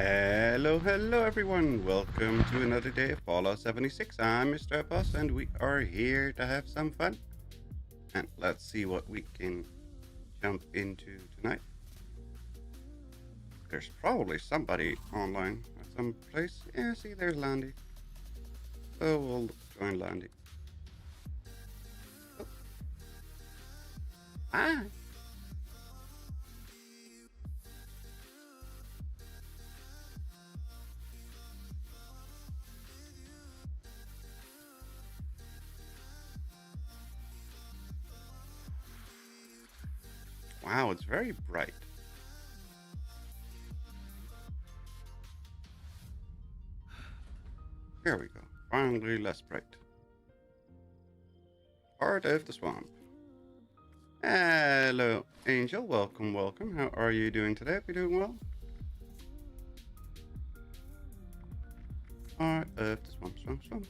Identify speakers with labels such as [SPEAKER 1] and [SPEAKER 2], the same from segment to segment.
[SPEAKER 1] Hello everyone. Welcome to another day of Fallout 76. I'm Mr. Boss and we are here to have some fun. And let's see what we can jump into tonight. There's probably somebody online at some place. Yeah, see, there's Landy. So we'll join Landy. Oh. Hi. Wow, it's very bright. Here we go. Finally less bright. Part of the swamp. Hello, Angel. Welcome. How are you doing today? Are you doing well? Part of the swamp.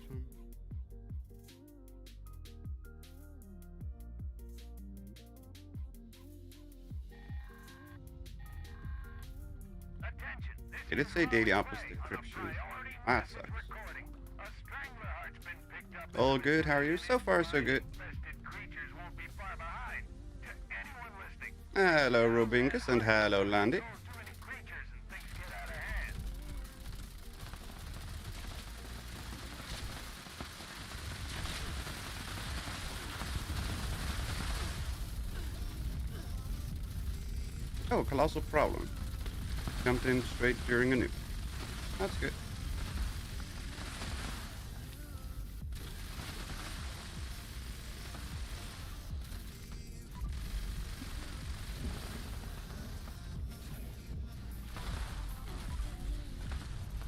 [SPEAKER 1] It did say daily opposite description. That sucks. All good. How are you? So far, so good. Hello, Robingus, and hello, Landy. Oh, colossal problem. Jumped in straight during a nuke. That's good.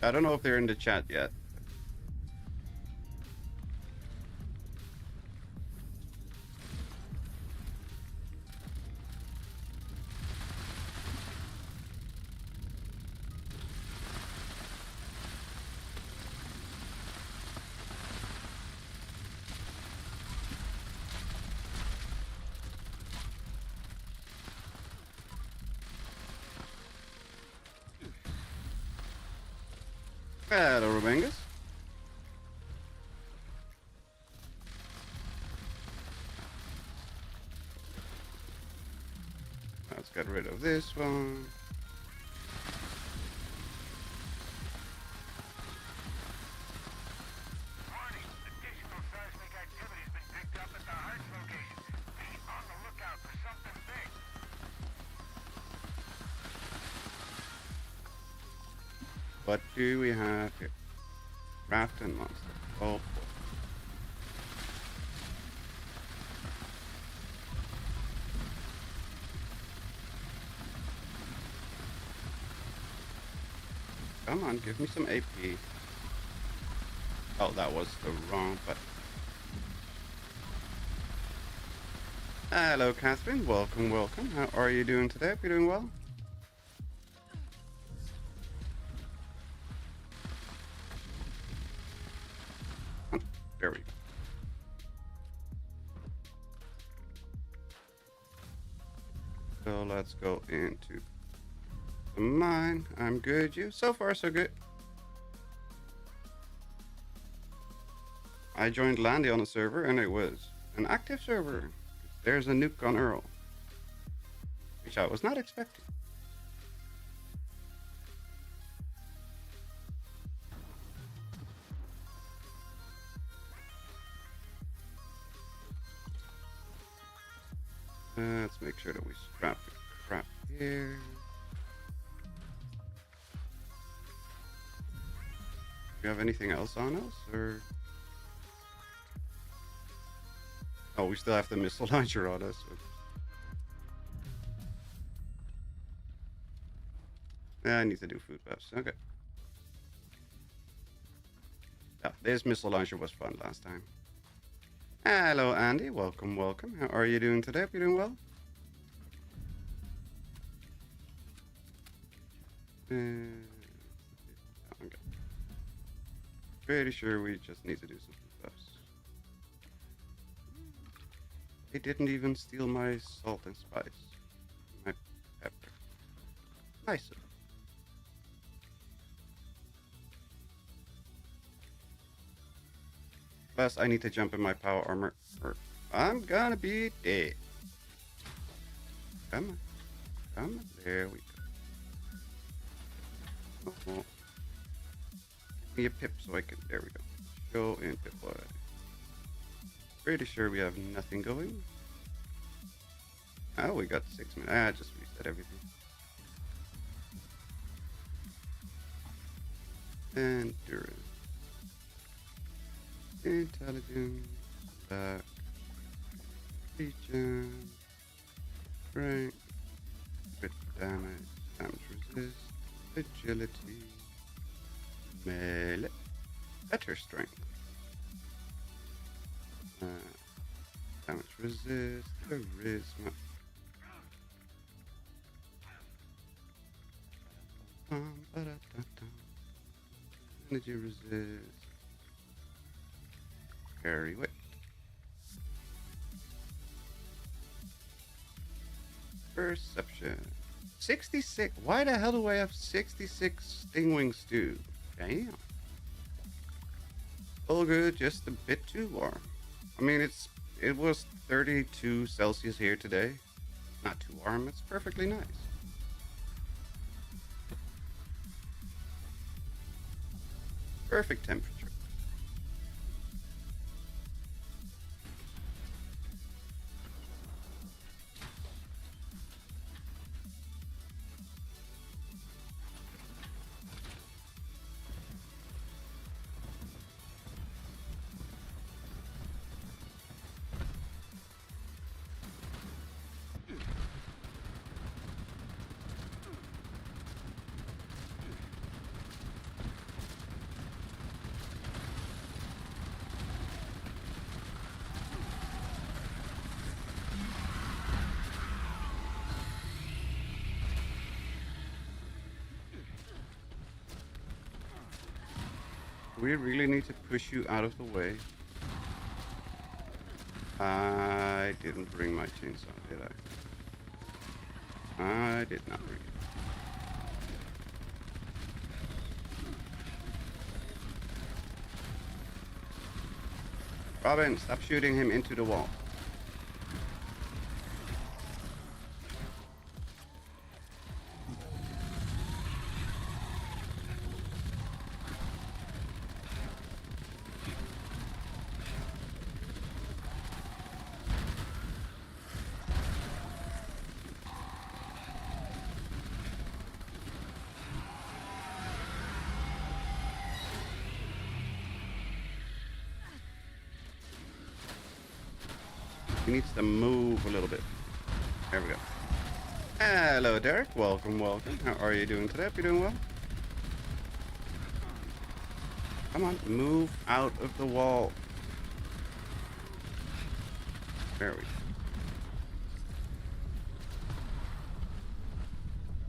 [SPEAKER 1] I don't know if they're in the chat yet. Hello, Robangus. Let's get rid of this one. What do we have here? Raft and monster. Oh boy. Come on, give me some AP. Oh, that was the wrong button. Hello, Catherine. Welcome. How are you doing today? Are you doing well? There we go. So let's go into the mine. I'm good. You? So far, so good. I joined Landy on a server and it was an active server. There's a nuke on Earl, which I was not expecting. Let's make sure that we scrap the crap here. Do you have anything else on us, or? Oh, we still have the missile launcher on us. I need to do food buffs. Okay. Yeah, this missile launcher was fun last time. Hello, Andy. Welcome. How are you doing today? Are you doing well? Okay. Pretty sure we just need to do some buffs. They didn't even steal my salt and spice. My pepper. Nice. Plus, I need to jump in my power armor, or I'm gonna be dead. Come on. Come on. There we go. Oh, give me a pip so I can. There we go. Show and pip wide. Pretty sure we have nothing going. Oh, we got 6 minutes. Ah, just reset everything. Endurance. Intelligence. Back. Regen. Strength. Crit damage. Damage resist. Agility. Melee. Better strength. Damage resist. Charisma. Energy resist. Carry weight. Perception. 66. Why the hell do I have 66 Stingwing Stew? Damn. All good, just a bit too warm. I mean, it was 32 Celsius here today. Not too warm, it's perfectly nice. Perfect temperature. We really need to push you out of the way. I didn't bring my chainsaw, did I? I did not bring it. Robin, stop shooting him into the wall. He needs to move a little bit. There we go. Hello, Derek. Welcome, welcome. How are you doing today? Hope you're doing well. Come on, move out of the wall. There we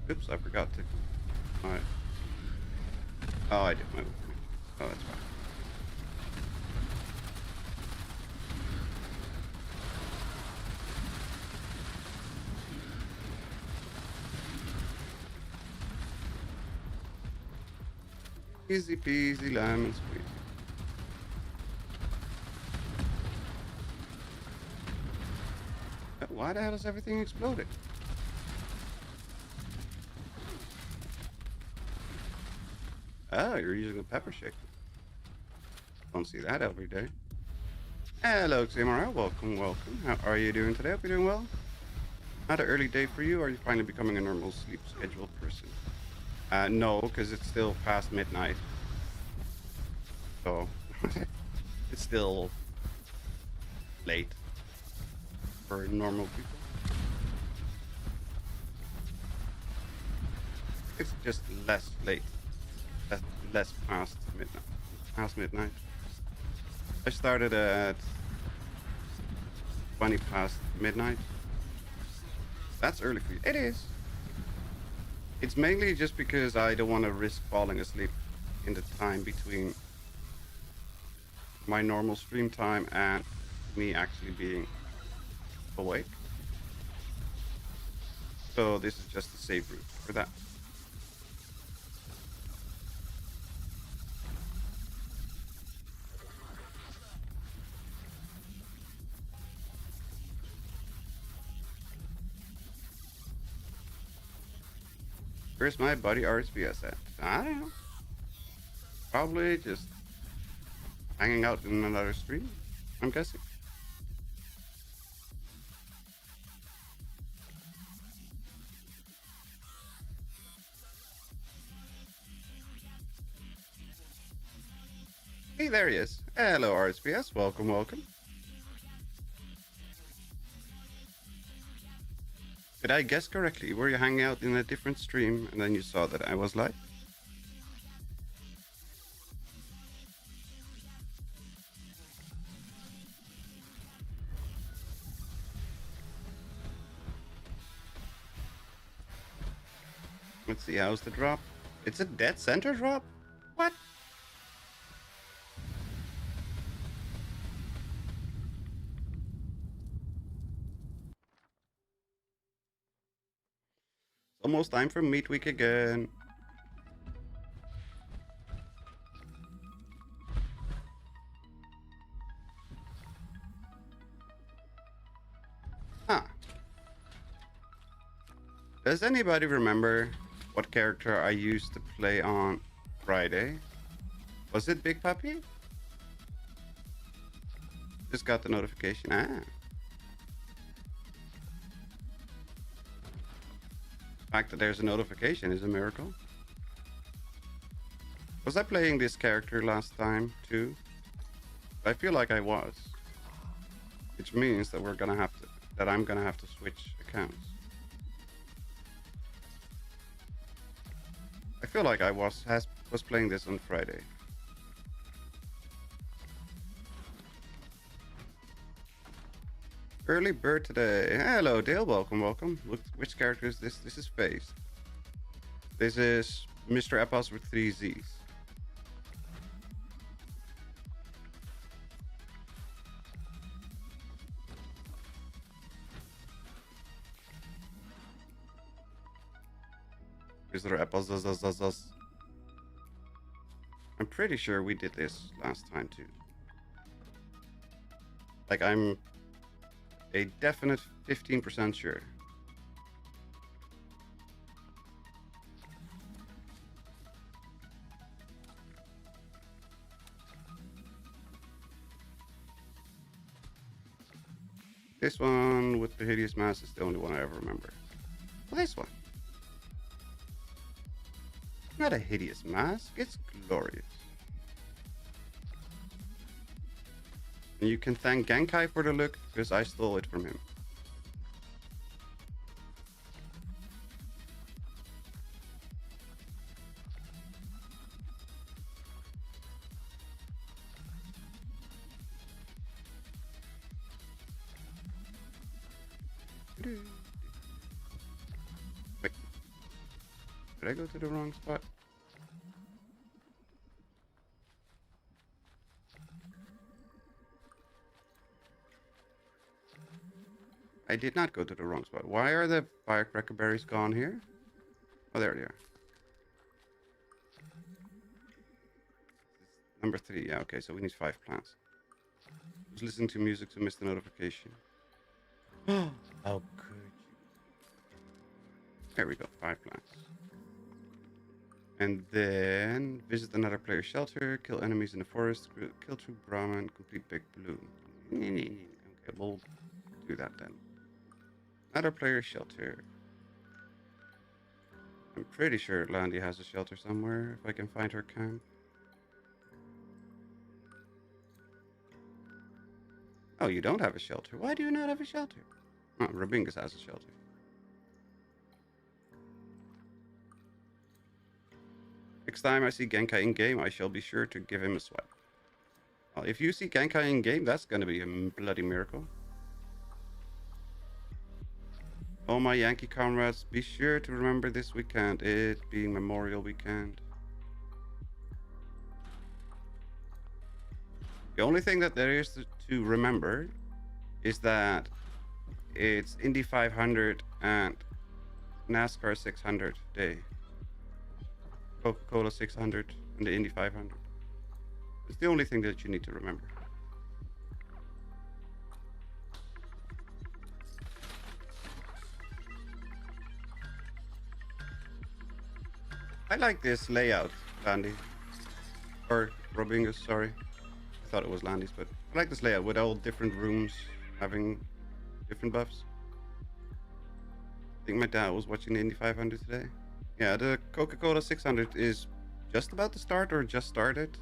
[SPEAKER 1] go. Oops, I forgot to. Alright. Oh, I did move. Oh, that's fine. Easy peasy lemon squeeze. Why the hell is everything exploded? Oh, you're using a pepper shaker. Don't see that every day. Hello, Xamara. Welcome, welcome. How are you doing today? Hope you're doing well. Not an early day for you, or are you finally becoming a normal sleep schedule person? No, because it's still past midnight. So, it's still late for normal people. It's just less late. Less past midnight. Past midnight. I started at 20 past midnight. That's early for you. It is. It's mainly just because I don't want to risk falling asleep in the time between my normal stream time and me actually being awake. So this is just a safe route for that. Where's my buddy RSPS at? I don't know. Probably just hanging out in another stream, I'm guessing. Hey, there he is. Hello, RSPS. Welcome, welcome. Did I guess correctly? Were you hanging out in a different stream and then you saw that I was live? Let's see, how's the drop? It's a dead center drop? What? It's almost time for meat week again. Huh. Does anybody remember what character I used to play on Friday? Was it Big Puppy? Just got the notification. Ah. The fact that there's a notification is a miracle. Was I playing this character last time too? I feel like I was. Which means that I'm gonna have to switch accounts. I feel like I was playing this on Friday. Early bird today. Hello, Dale. Welcome, welcome. Look, which character is this? This is Face. This is Mr. Epos with 3 Z's. Mr. Epos. I'm pretty sure we did this last time too. Like, I'm a definite 15% sure. This one with the hideous mask is the only one I ever remember. Well, this one. Not a hideous mask, it's glorious. And you can thank Genkai for the look, because I stole it from him. Wait. Did I go to the wrong spot? I did not go to the wrong spot. Why are the firecracker berries gone here? Oh, there they are. Number 3. Yeah, okay, so we need 5 plants. I was listening to music to miss the notification. How could you? There we go, 5 plants. And then visit another player's shelter, kill enemies in the forest, kill 2 Brahmin, complete Big Balloon. Okay, we'll do that then. Another player's shelter. I'm pretty sure Landy has a shelter somewhere, if I can find her camp. Oh, you don't have a shelter. Why do you not have a shelter? Oh, Rabingus has a shelter. Next time I see Genkai in-game, I shall be sure to give him a swipe. Well, if you see Genkai in-game, that's gonna be a bloody miracle. All my Yankee comrades, be sure to remember this weekend, it being Memorial Weekend. The only thing that there is to remember is that it's Indy 500 and NASCAR 600 day. Coca-Cola 600 and the Indy 500. It's the only thing that you need to remember. I like this layout, Landy. Or Robingus, sorry. I thought it was Landy's, but I like this layout with all different rooms having different buffs. I think my dad was watching the Indy 500 today. Yeah, the Coca-Cola 600 is just about to start or just started.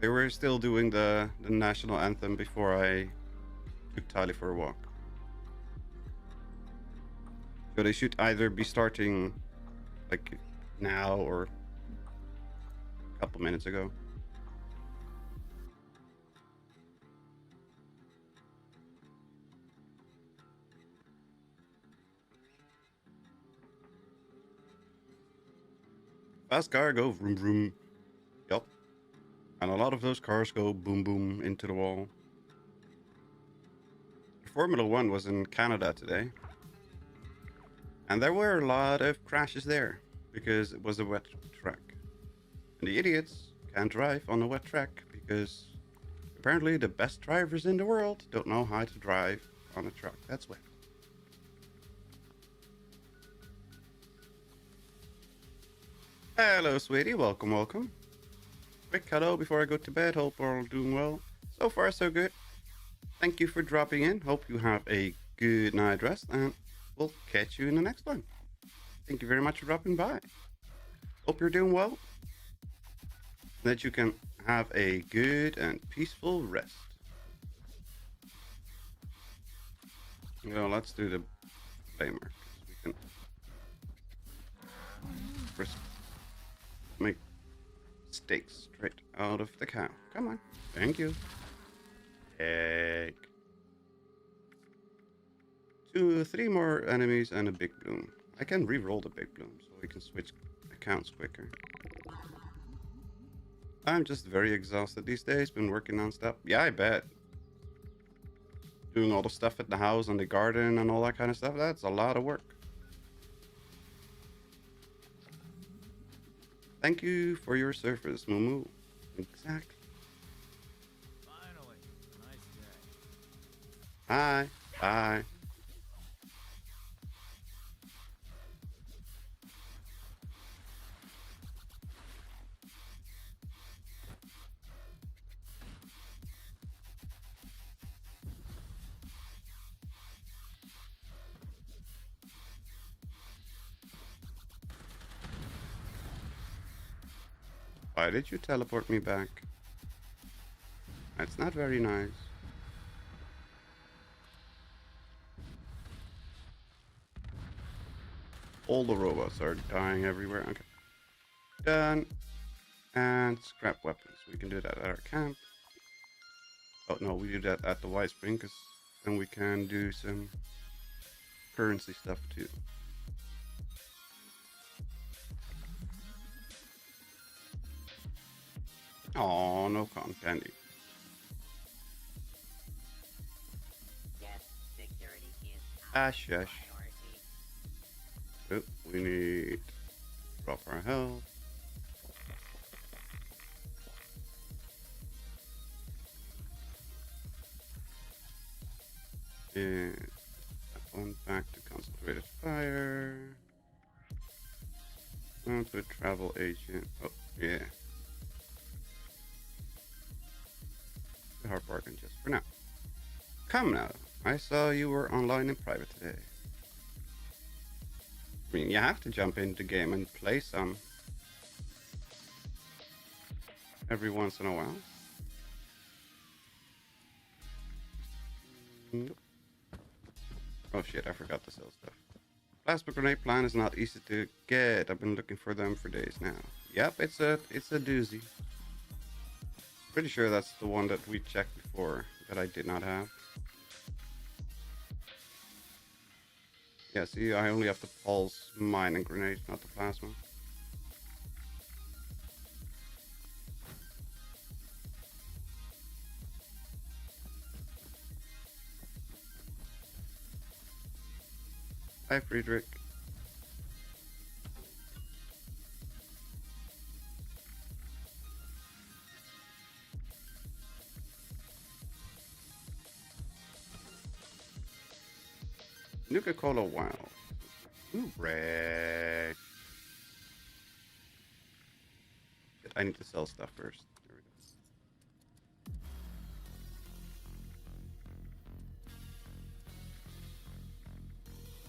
[SPEAKER 1] They were still doing the national anthem before I took Tali for a walk. So they should either be starting like now or a couple minutes ago. Fast car go vroom vroom. Yup. And a lot of those cars go boom boom into the wall. Formula One was in Canada today. And there were a lot of crashes there because it was a wet track. And the idiots can't drive on a wet track because apparently the best drivers in the world don't know how to drive on a track that's wet. Hello, sweetie. Welcome, welcome. Quick hello before I go to bed. Hope we're all doing well. So far, so good. Thank you for dropping in. Hope you have a good night rest, and we'll catch you in the next one. Thank you very much for dropping by. Hope you're doing well. That you can have a good and peaceful rest. Let's do the flamer. We can first make steaks straight out of the cow. Come on. Thank you. Egg. 2, 3 more enemies and a big bloom. I can re-roll the big bloom so we can switch accounts quicker. I'm just very exhausted these days. Been working non-stop. Yeah, I bet. Doing all the stuff at the house and the garden and all that kind of stuff. That's a lot of work. Thank you for your service, Mumu. Exactly.
[SPEAKER 2] Finally, nice day.
[SPEAKER 1] Bye. Bye. Why did you teleport me back? That's not very nice. All the robots are dying everywhere. Okay. Done. And scrap weapons. We can do that at our camp. Oh no, we do that at the White Spring because then we can do some currency stuff too. Oh, no cotton candy.
[SPEAKER 3] Yes, security is
[SPEAKER 1] Ash, ash.
[SPEAKER 3] priority.
[SPEAKER 1] Oh, we need to drop our health. And that one back to concentrated fire. On to travel agent. Oh, yeah. The hard bargain just for now. Come now. I saw you were online in private today. I mean, you have to jump into the game and play some every once in a while. Nope. Oh shit, I forgot to sell stuff. Plasma grenade plant is not easy to get. I've been looking for them for days now. Yep, it's a doozy. Pretty sure that's the one that we checked before that I did not have. Yeah, see, I only have the pulse, mine, and grenade, not the plasma. Hi, Friedrich. Nuka-Cola Wild. Ooh, red. I need to sell stuff first. There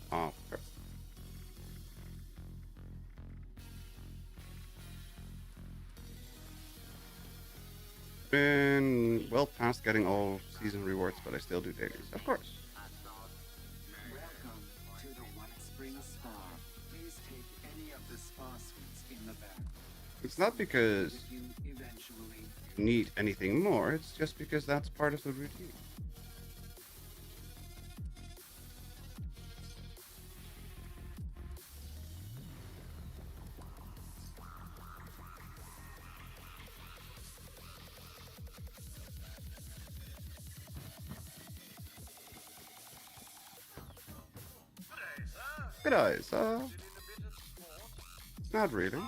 [SPEAKER 1] we go. Oh, crap. Been well past getting all season rewards, but I still do dailies. Of course.
[SPEAKER 4] Welcome to the White Spring Spa. Please take any of the spa suites in the back.
[SPEAKER 1] It's not because
[SPEAKER 4] With you eventually.
[SPEAKER 1] you need anything more, it's just because that's part of the routine. Good eyes, not really.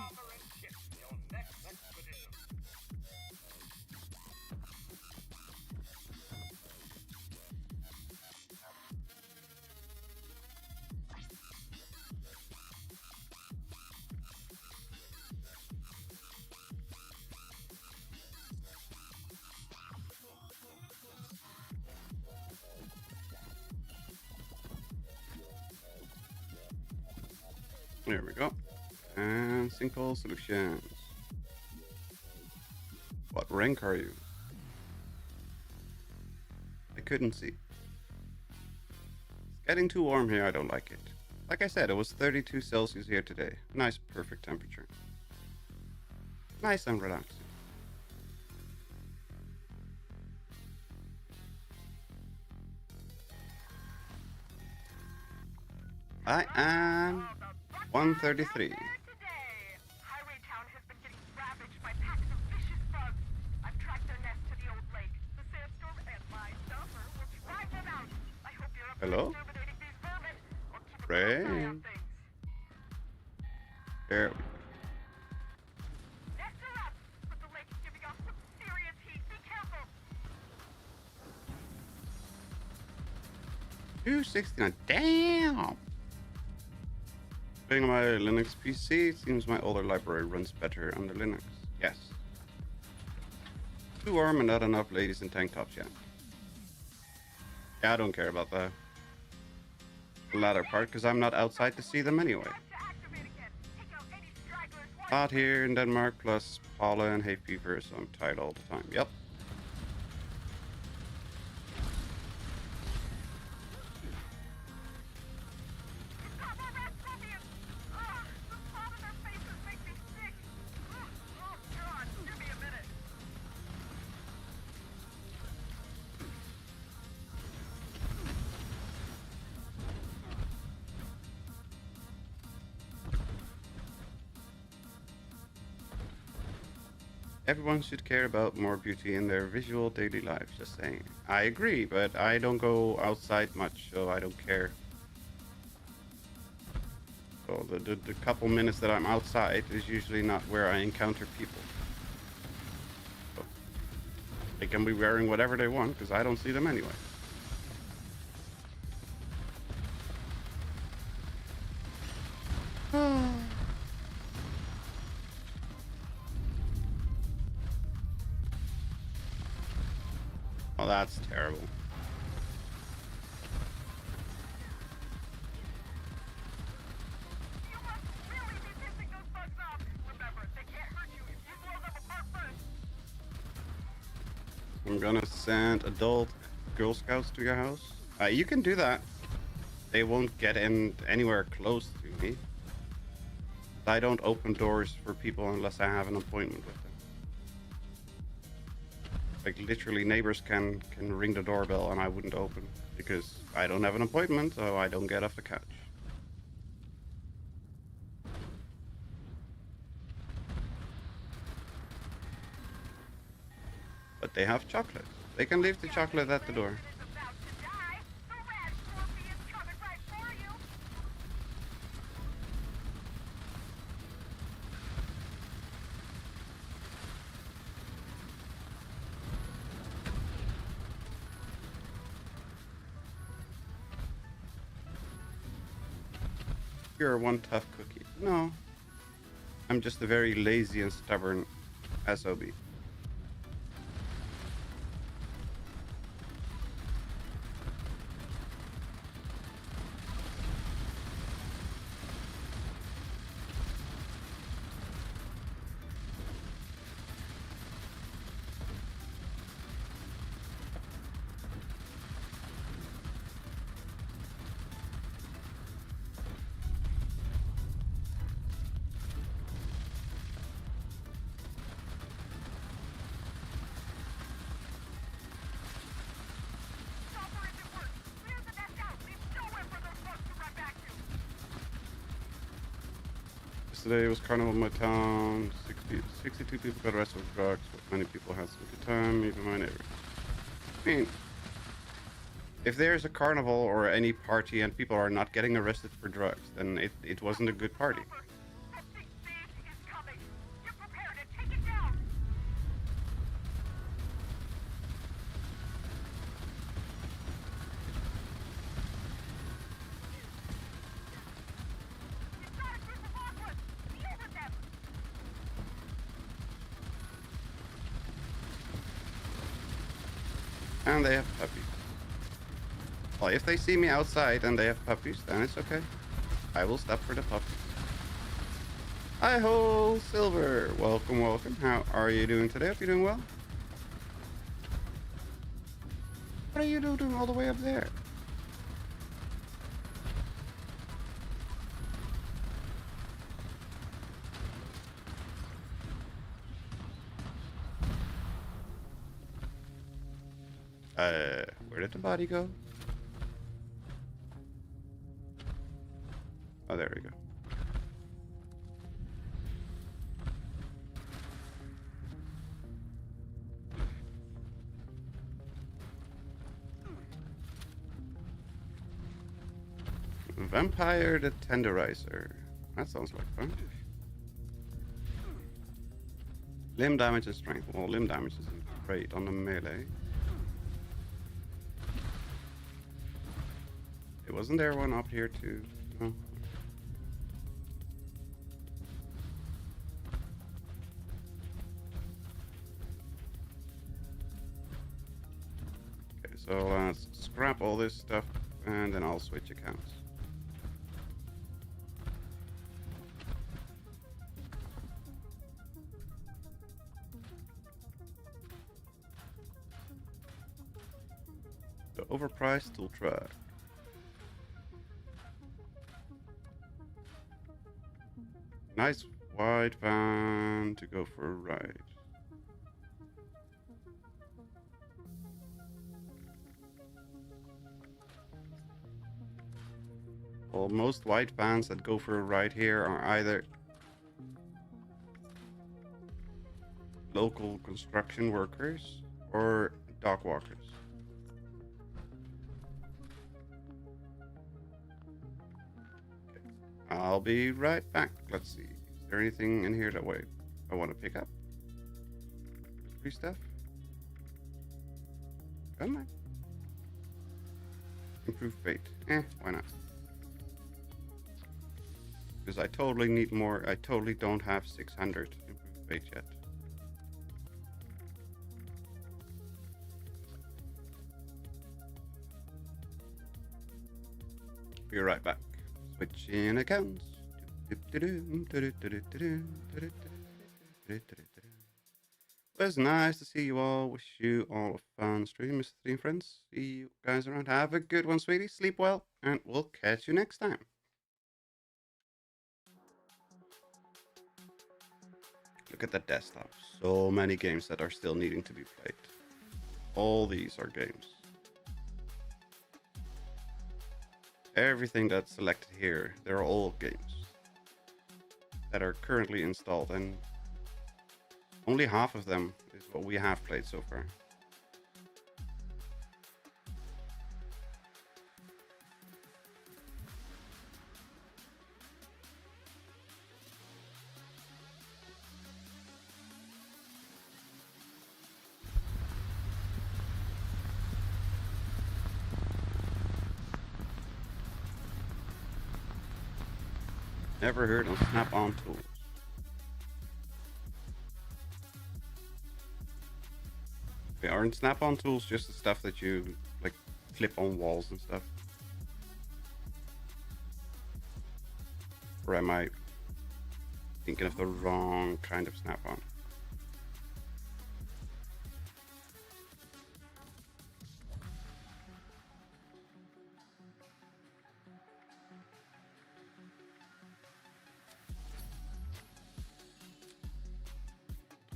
[SPEAKER 1] There we go. And sinkhole solutions. What rank are you? I couldn't see. It's getting too warm here, I don't like it. Like I said, it was 32 Celsius here today. Nice, perfect temperature. Nice and relaxing. I am 133.
[SPEAKER 5] Highway Town has been getting ravaged by packs of vicious bugs. I've tracked their nest to the old lake. The sandstorm and my summer will drive them out. I hope you're up
[SPEAKER 1] Hello?
[SPEAKER 5] for exterminating these vermin. Or keep a
[SPEAKER 1] Ray?
[SPEAKER 5] close eye on things.
[SPEAKER 1] There we go.
[SPEAKER 5] Nests are up, but the lake is giving off some serious heat. Be careful.
[SPEAKER 1] 269. Damn! Playing on my Linux PC, it seems my older library runs better under Linux. Yes. Too warm and not enough ladies in tank tops yet. Yeah, I don't care about the latter part, because I'm not outside to see them anyway.
[SPEAKER 5] Time to activate again. Take out any stragglers.
[SPEAKER 1] Hot here in Denmark, plus pollen and hay fever, so I'm tired all the time. Yep.
[SPEAKER 5] Got more rat scorpions. Ugh, the thought of their faces makes me sick. Oh God, give me a minute.
[SPEAKER 1] Everyone should care about more beauty in their visual daily lives, just saying. I agree, but I don't go outside much, so I don't care. So the couple minutes that I'm outside is usually not where I encounter people. So they can be wearing whatever they want, because I don't see them anyway. Oh, that's terrible.
[SPEAKER 5] You must really be pissing those bugs off. Remember, they can't hurt you if you blow them apart first.
[SPEAKER 1] I'm gonna send adult Girl Scouts to your house. You can do that. They won't get in anywhere close to me. I don't open doors for people unless I have an appointment with them. Like literally neighbors can ring the doorbell and I wouldn't open because I don't have an appointment, so I don't get off the couch. But they have chocolate. They can leave the chocolate at the door.
[SPEAKER 5] Is about to die. The rat scorpion's coming right for you.
[SPEAKER 1] You're one tough cookie. No. I'm just a very lazy and stubborn SOB.
[SPEAKER 5] Chopper isn't work. Clear the nest out. Leave nowhere for those bugs to run back to.
[SPEAKER 1] Yesterday was carnival in my town. 62 people got arrested for drugs, but many people had some good time, even my neighbor. I mean, if there's a carnival or any party and people are not getting arrested for drugs, then it wasn't a good party.
[SPEAKER 5] Chopper, something big is coming. Get prepared and take it down. You've got a group of aquas. Deal with them.
[SPEAKER 1] And they have puppies. Well, if they see me outside and they have puppies, then it's okay. I will stop for the puppies. Hi ho, Silver. Welcome, welcome. How are you doing today? Hope you're doing well. What are you doing all the way up there? Where did the body go? Oh, there we go. Vampire the Tenderizer. That sounds like fun. Limb damage and strength. Well, limb damage isn't great on the melee. Wasn't there one up here too? No. Okay, so let's scrap all this stuff and then I'll switch accounts. The overpriced tool truck. Nice wide van to go for a ride. Well, most white vans that go for a ride here are either local construction workers or dog walkers. I'll be right back. Let's see. Is there anything in here that I want to pick up? Free stuff? Come on. Improved bait. Why not? Because I totally need more. I totally don't have 600 improved bait yet. Be right back. Switching accounts. It was nice to see you all. Wish you all a fun stream, Mr. Stream friends. See you guys around. Have a good one, sweetie. Sleep well, and we'll catch you next time. Look at the desktop. So many games that are still needing to be played. All these are games. Everything that's selected here, they're all games that are currently installed, and only half of them is what we have played so far. Never heard of snap-on tools. Okay, aren't snap-on tools just the stuff that you like flip on walls and stuff? Or am I thinking of the wrong kind of snap-on?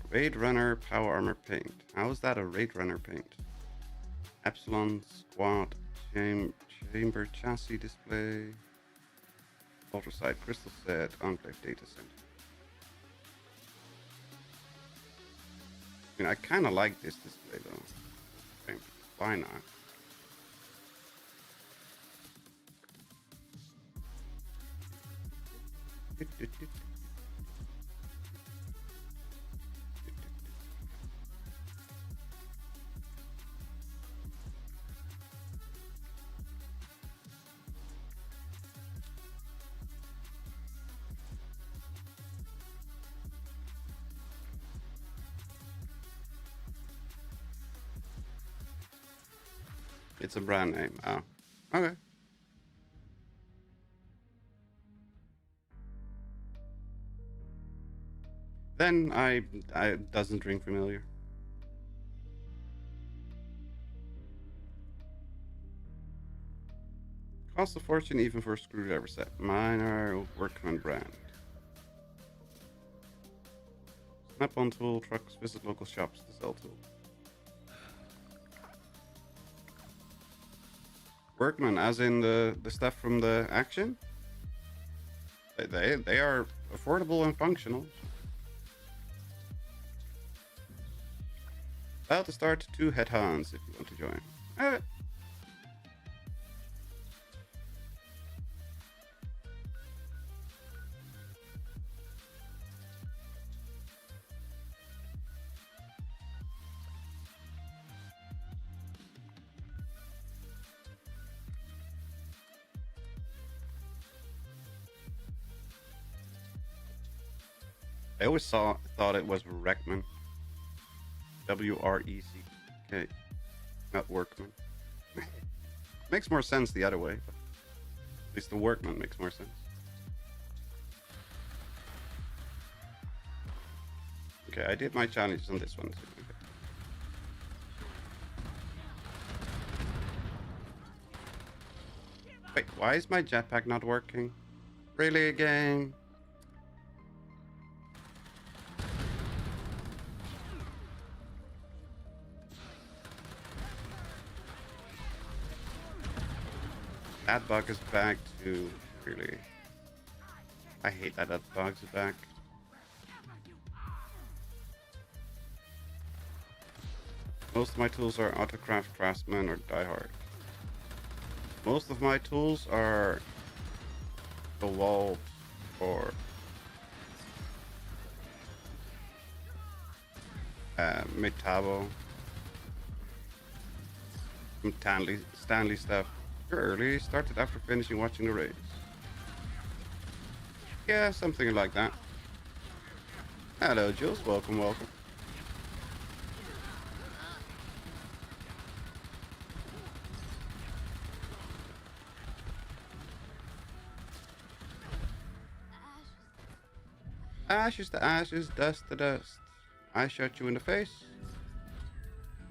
[SPEAKER 1] Raid Runner Power Armor Paint. How is that a Raid Runner paint? Epsilon Squad Chamber Chassis Display. Ultraside Crystal Set Enclave Data Center. I mean, I kind of like this display though. Okay, why not? It's a brand name. Oh, okay. Then I doesn't ring familiar. Cost a fortune even for a screwdriver set. Minor Workman brand. Snap-on tool, trucks, visit local shops to sell tool. Workman, as in the stuff from the action? They are affordable and functional. About to start 2 headhuns if you want to join. Alright. I always thought it was Wreckman. W-R-E-C-K. Not Workman. Makes more sense the other way. But at least the Workman makes more sense. Okay, I did my challenges on this one too. Okay. Wait, why is my jetpack not working? Really, game? That bug is back too, really. I hate that bug's back. Most of my tools are Autocraft, Craftsman, or Die Hard. Most of my tools are the wall or Metabo. Some Stanley stuff. You're early. Started after finishing watching the race. Yeah, something like that. Hello, Jules. Welcome, welcome. Ashes to ashes, dust to dust. I shot you in the face,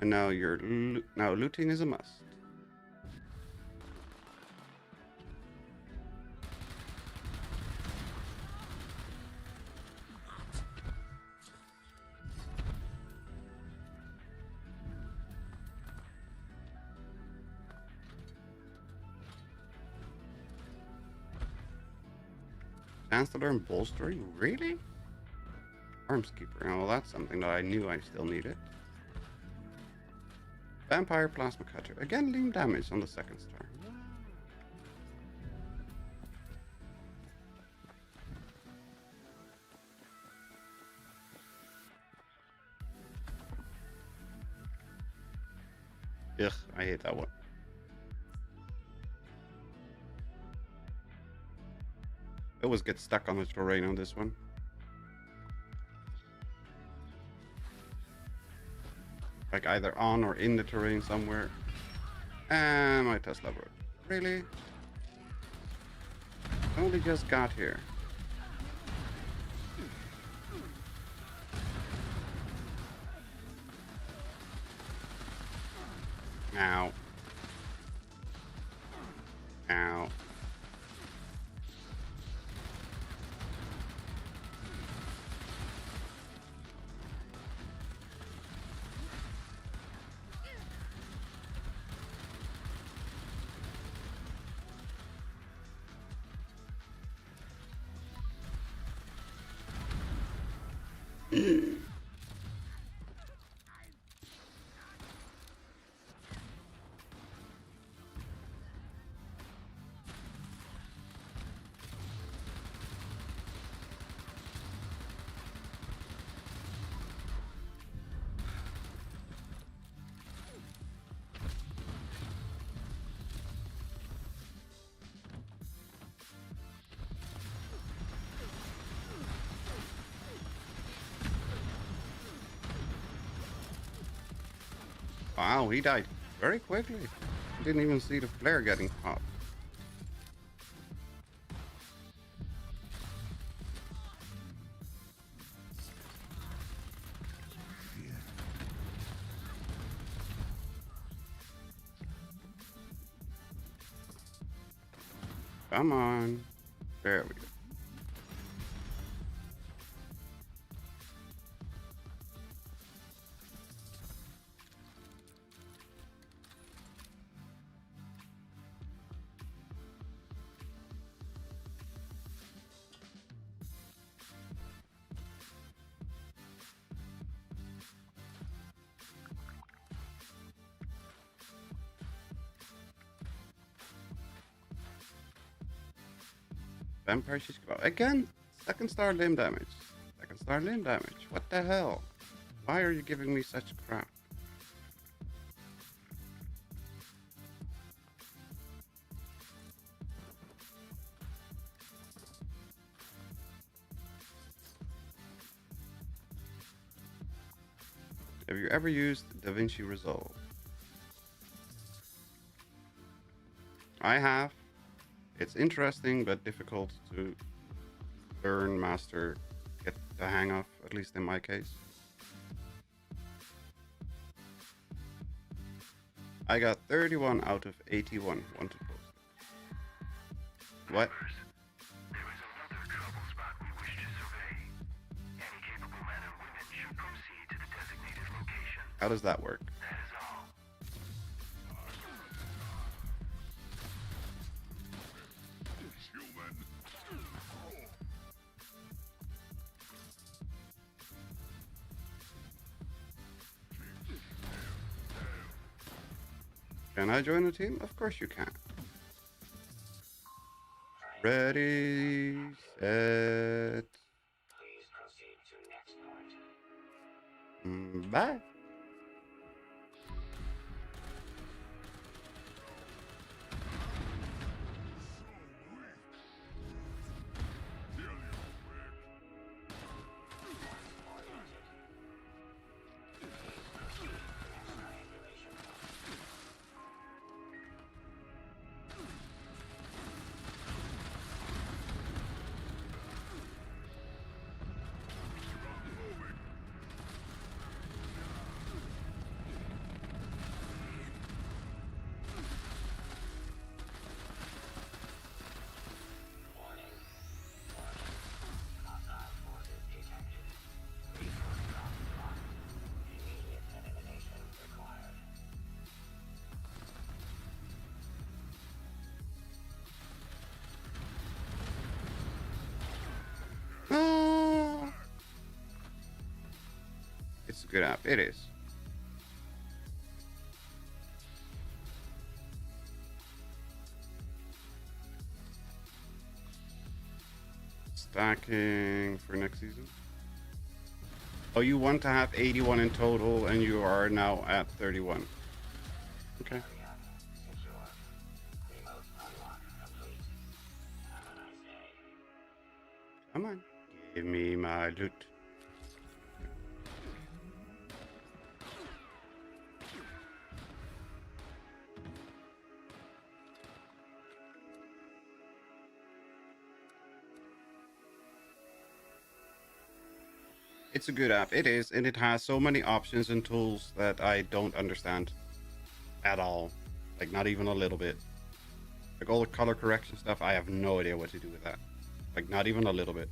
[SPEAKER 1] and now now looting is a must. Chance to learn bolstering? Really? Armskeeper. Oh, well, that's something that I knew I still needed. Vampire Plasma Cutter. Again, lean damage on the second star. Ugh, I hate that one. I always get stuck on the terrain on this one. Like either on or in the terrain somewhere. And my Tesla broke. Really? I only just got here. Ow. Ow. Wow, he died very quickly. Didn't even see the flare getting popped. Come on. There we go. Vampire Shish Kebab. Again, second star limb damage. Second star limb damage. What the hell? Why are you giving me such crap? Have you ever used DaVinci Resolve? I have. It's interesting but difficult to learn, master, get the hang of, at least in my case. I got 31 out of 81 wanted posters. What?
[SPEAKER 6] There is another trouble spot we wish to survey. Any capable men and women should proceed to the designated location.
[SPEAKER 1] How does that work?
[SPEAKER 6] That is all.
[SPEAKER 1] Can I join the team? Of course you can. Ready, set,
[SPEAKER 3] Please proceed to next point.
[SPEAKER 1] bye. It's a good app. It is. Stacking for next season. Oh, you want to have 81 in total, and you are now at 31. Okay. Come on. Give me my loot. It's a good app. It is, and it has so many options and tools that I don't understand at all. Like, not even a little bit. Like, all the color correction stuff, I have no idea what to do with that. Like, not even a little bit.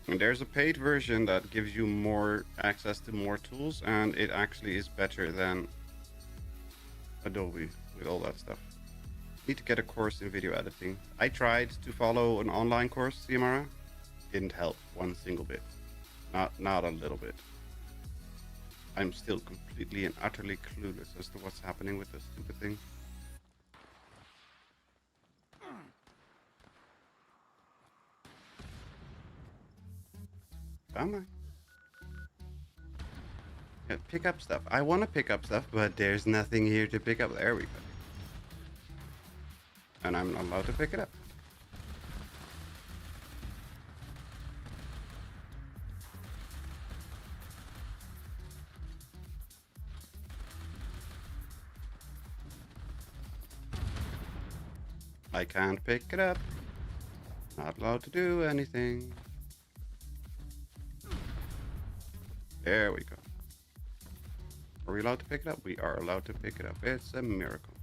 [SPEAKER 1] And there's a paid version that gives you more access to more tools, and it actually is better than Adobe with all that stuff. Need to get a course in video editing. I tried to follow an online course, CMRA. Didn't help one single bit. Not a little bit. I'm still completely and utterly clueless as to what's happening with this stupid thing. Come on. Yeah, pick up stuff. I want to pick up stuff, but there's nothing here to pick up. There we go. And I'm not allowed to pick it up. I can't pick it up. Not allowed to do anything. There we go. Are we allowed to pick it up? We are allowed to pick it up. It's a miracle.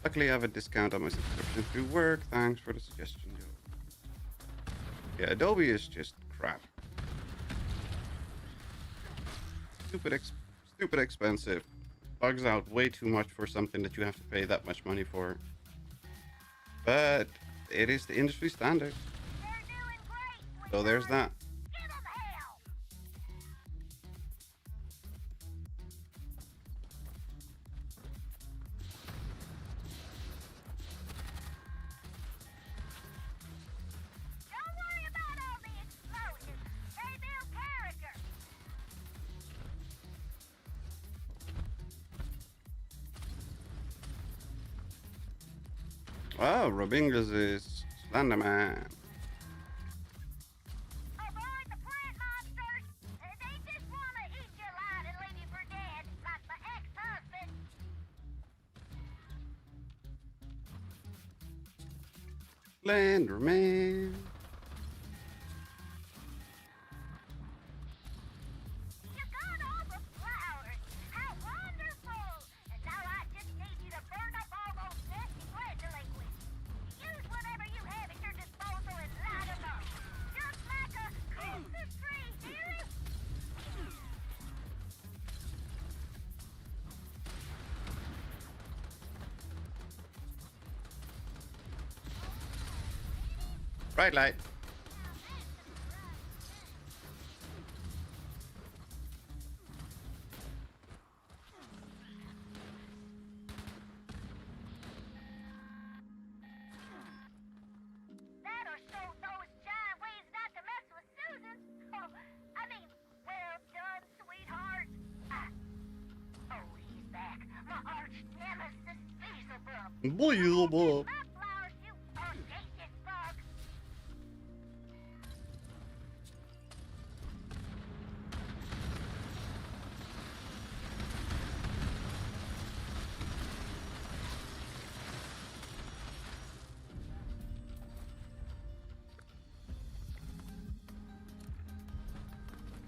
[SPEAKER 1] Luckily, I have a discount on my subscription through work. Thanks for the suggestion, Joe. Yeah, Adobe is just crap. Stupid expensive. Bugs out way too much for something that you have to pay that much money for. But it is the industry standard. So there's that. Wow, Robingus is Slenderman.
[SPEAKER 5] Avoid the plant monsters! They just want to eat you alive and leave you for dead, like my ex-husband.
[SPEAKER 1] Slenderman.
[SPEAKER 5] You got all the flowers. How wonderful! And now I just need you to burn up all those nasty plant delinquents. Use whatever you have at your disposal and light them up. Just like a Christmas tree, hear it?
[SPEAKER 1] Bright light.
[SPEAKER 5] That or show those giant ways not to mess with Susan. Oh, I mean, well done, sweetheart. Oh, he's back. My arch nemesis, Beelzebub.
[SPEAKER 1] Beelzebub.
[SPEAKER 5] My flowers, you audacious bug.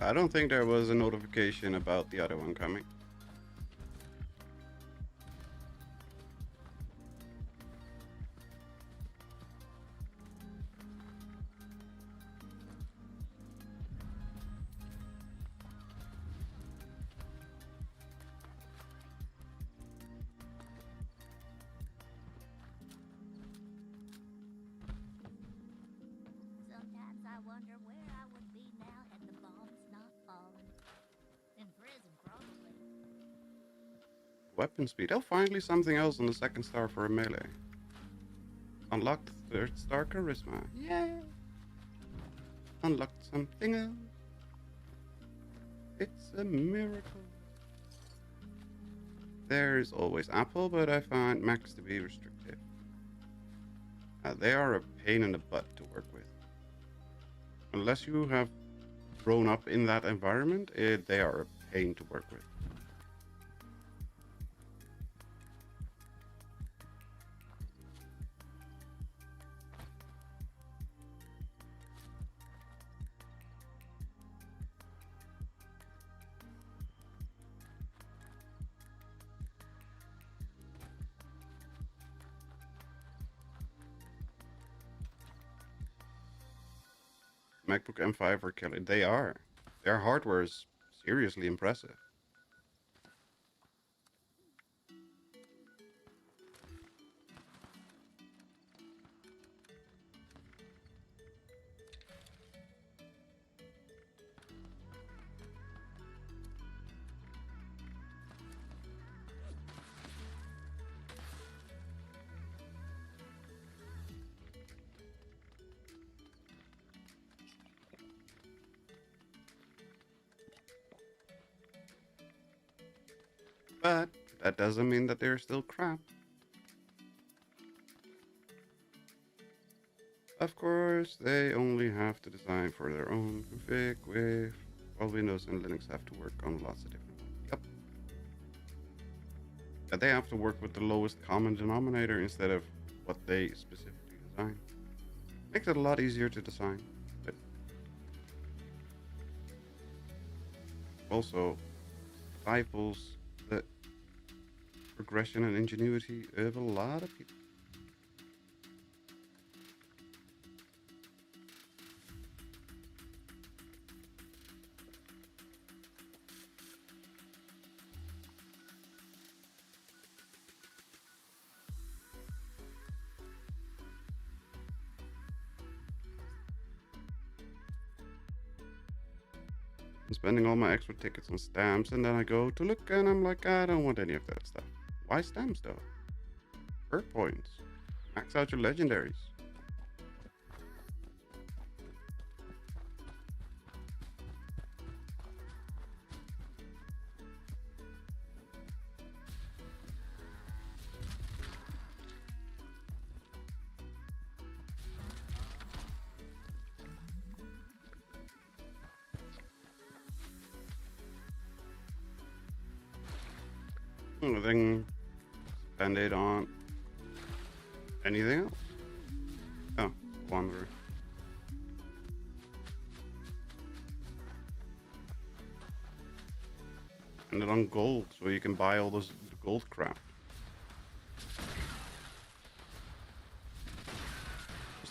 [SPEAKER 1] I don't think there was a notification about the other one coming.
[SPEAKER 7] Sometimes I wonder where I would be now had the bombs not fallen. In prison, probably.
[SPEAKER 1] Weapon speed. Oh, finally something else on the second star for a melee. Unlocked third star charisma. Yeah. Unlocked something else. It's a miracle. There's always Apple, but I find Macs to be restrictive. They are a pain in the butt to work with. Unless you have grown up in that environment, they are a pain to work with. MacBook M5 are killer. They are. Their hardware is seriously impressive. But that doesn't mean that they're still crap. Of course, they only have to design for their own config with, while Windows and Linux have to work on lots of different ones. Yep. But they have to work with the lowest common denominator instead of what they specifically design. Makes it a lot easier to design. But also stifles the progression and ingenuity of a lot of people. I'm spending all my extra tickets on stamps, and then I go to look and I'm like, I don't want any of that stuff. Why stamps though? Perk points. Max out your legendaries. Then spend it on anything else. Oh, Wanderer. And it on gold, so you can buy all those gold crap.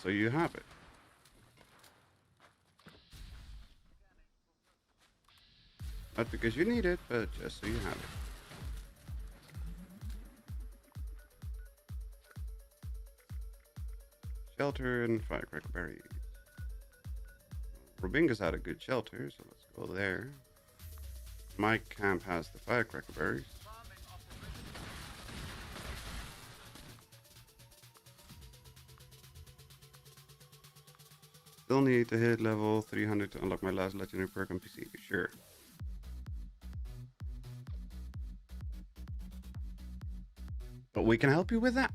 [SPEAKER 1] So you have it. Not because you need it, but just so you have it. Shelter and firecracker berries. Robinga's had a good shelter, so let's go there. My camp has the firecracker berries. Still need to hit level 300 to unlock my last legendary perk on PC. Sure. But we can help you with that.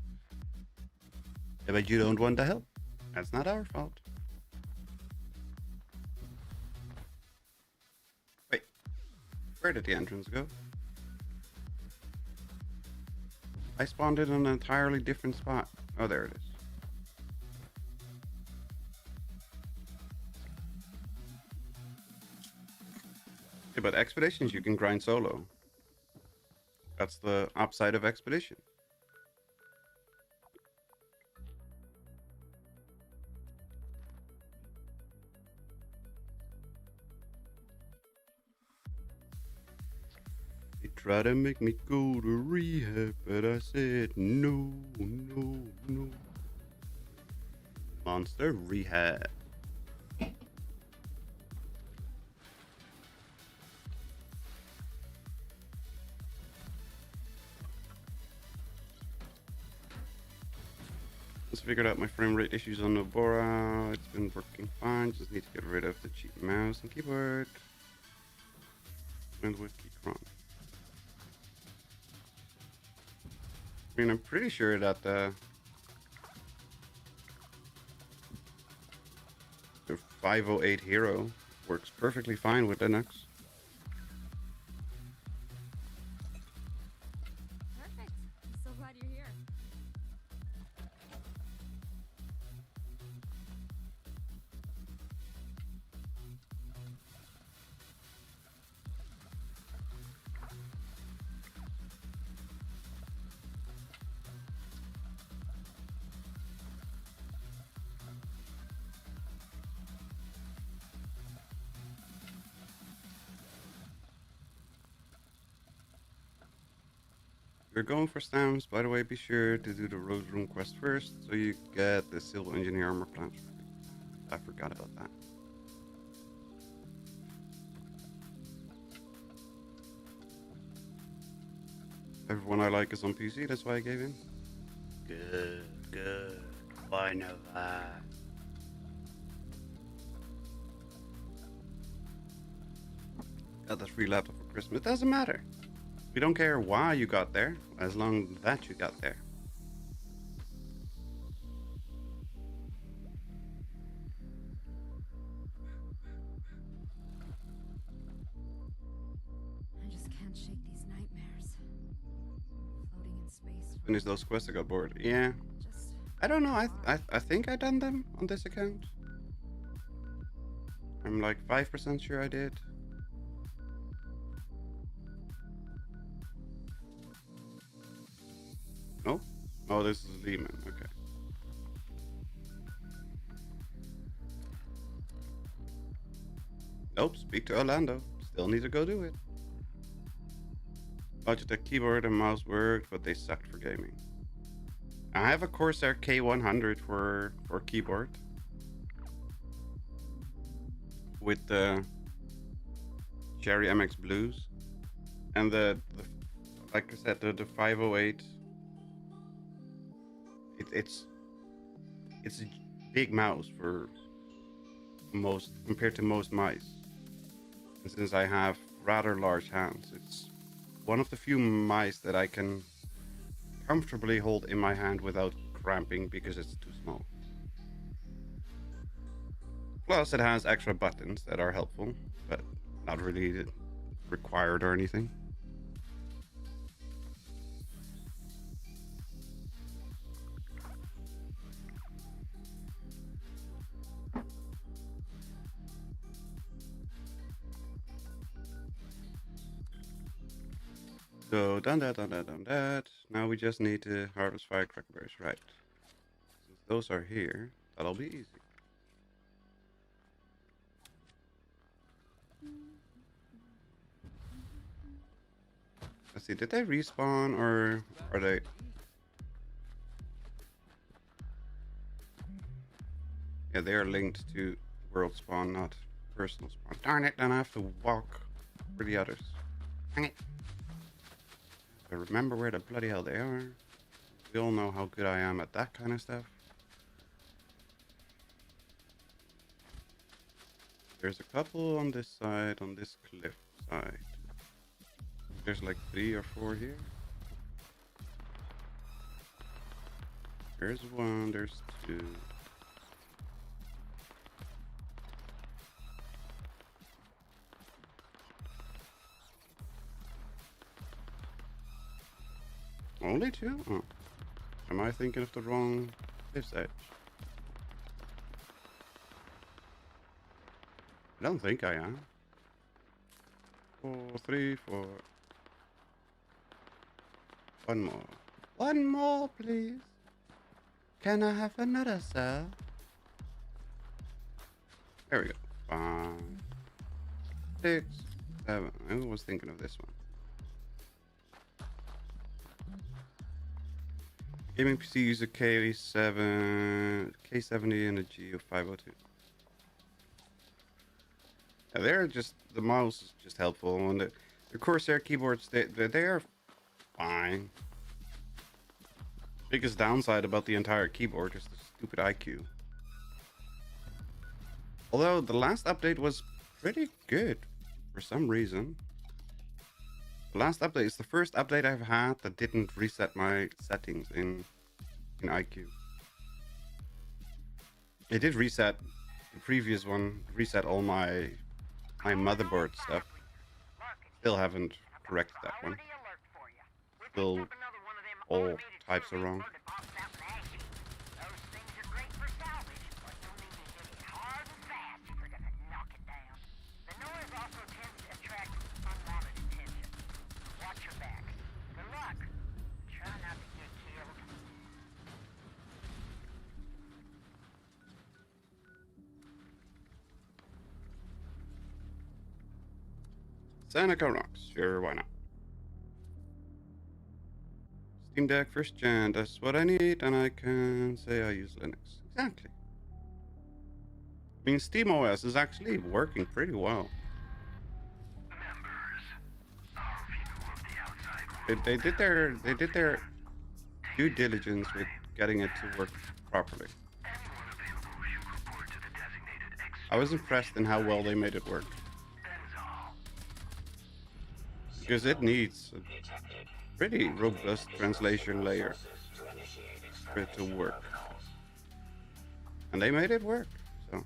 [SPEAKER 1] But you don't want to help. That's not our fault. Wait. Where did the entrance go? I spawned in an entirely different spot. Oh, there it is. Yeah, but expeditions you can grind solo. That's the upside of expedition. They try to make me go to rehab, but I said no, no, no. Monster rehab. Just figured out my frame rate issues on Nobora. It's been working fine. Just need to get rid of the cheap mouse and keyboard. And with Keychron. I mean, I'm pretty sure that the 508 Hero works perfectly fine with Linux.
[SPEAKER 7] Perfect. I'm so glad you're here.
[SPEAKER 1] If you're going for stamps, by the way, be sure to do the Rose Room quest first, so you get the Civil Engineer armor plans. I forgot about that. Everyone I like is on PC, that's why I gave in. Good, good. Why no that? Got this free laptop for Christmas. It doesn't matter. We don't care why you got there, as long that you got there.
[SPEAKER 7] I just can't shake these nightmares. Floating in space.
[SPEAKER 1] Finish those quests, I got bored. Yeah.
[SPEAKER 7] Just
[SPEAKER 1] I don't know. I think I done them on this account. I'm like 5% sure I did. No? Oh, this is Lehman. Okay. Nope. Speak to Orlando. Still need to go do it. Logitech keyboard and mouse worked, but they sucked for gaming. I have a Corsair K100 for keyboard. With the Cherry MX Blues. And the like I said, the 508. It's a big mouse for most, compared to most mice. And since I have rather large hands, it's one of the few mice that I can comfortably hold in my hand without cramping because it's too small. Plus, it has extra buttons that are helpful, but not really required or anything. So, done that, done that, done that. Now we just need to harvest firecracker berries, right? Since those are here, that'll be easy. Let's see, did they respawn or are they... Yeah, they are linked to world spawn, not personal spawn. Darn it, then I have to walk for the others. Dang it. I remember where the bloody hell they are. We all know how good I am at that kind of stuff. There's a couple on this side, on this cliff side. There's like 3 or 4 here. There's 1, there's 2. Only 2? Oh. Am I thinking of the wrong cliff's edge? I don't think I am. 4, 3, 4. 1 more. 1 more, please. Can I have another, sir? There we go. 5, 6, 7. I was thinking of this one. Gaming PC user K70 and a G502. Yeah, they're just, the mouse is just helpful, and the Corsair keyboards, they are fine. Biggest downside about the entire keyboard is the stupid IQ. Although the last update was pretty good for some reason. The last update is the first update I've had that didn't reset my settings in IQ. It did reset the previous one, reset all my motherboard stuff. Still haven't corrected that one. Still all types are wrong. Seneca rocks. Sure, why not? Steam Deck first gen. That's what I need, and I can say I use Linux. Exactly. I mean, SteamOS is actually working pretty well. They did their due diligence with getting it to work properly. I was impressed in how well they made it work. Because it needs a pretty robust translation layer for it to work. And they made it work, so.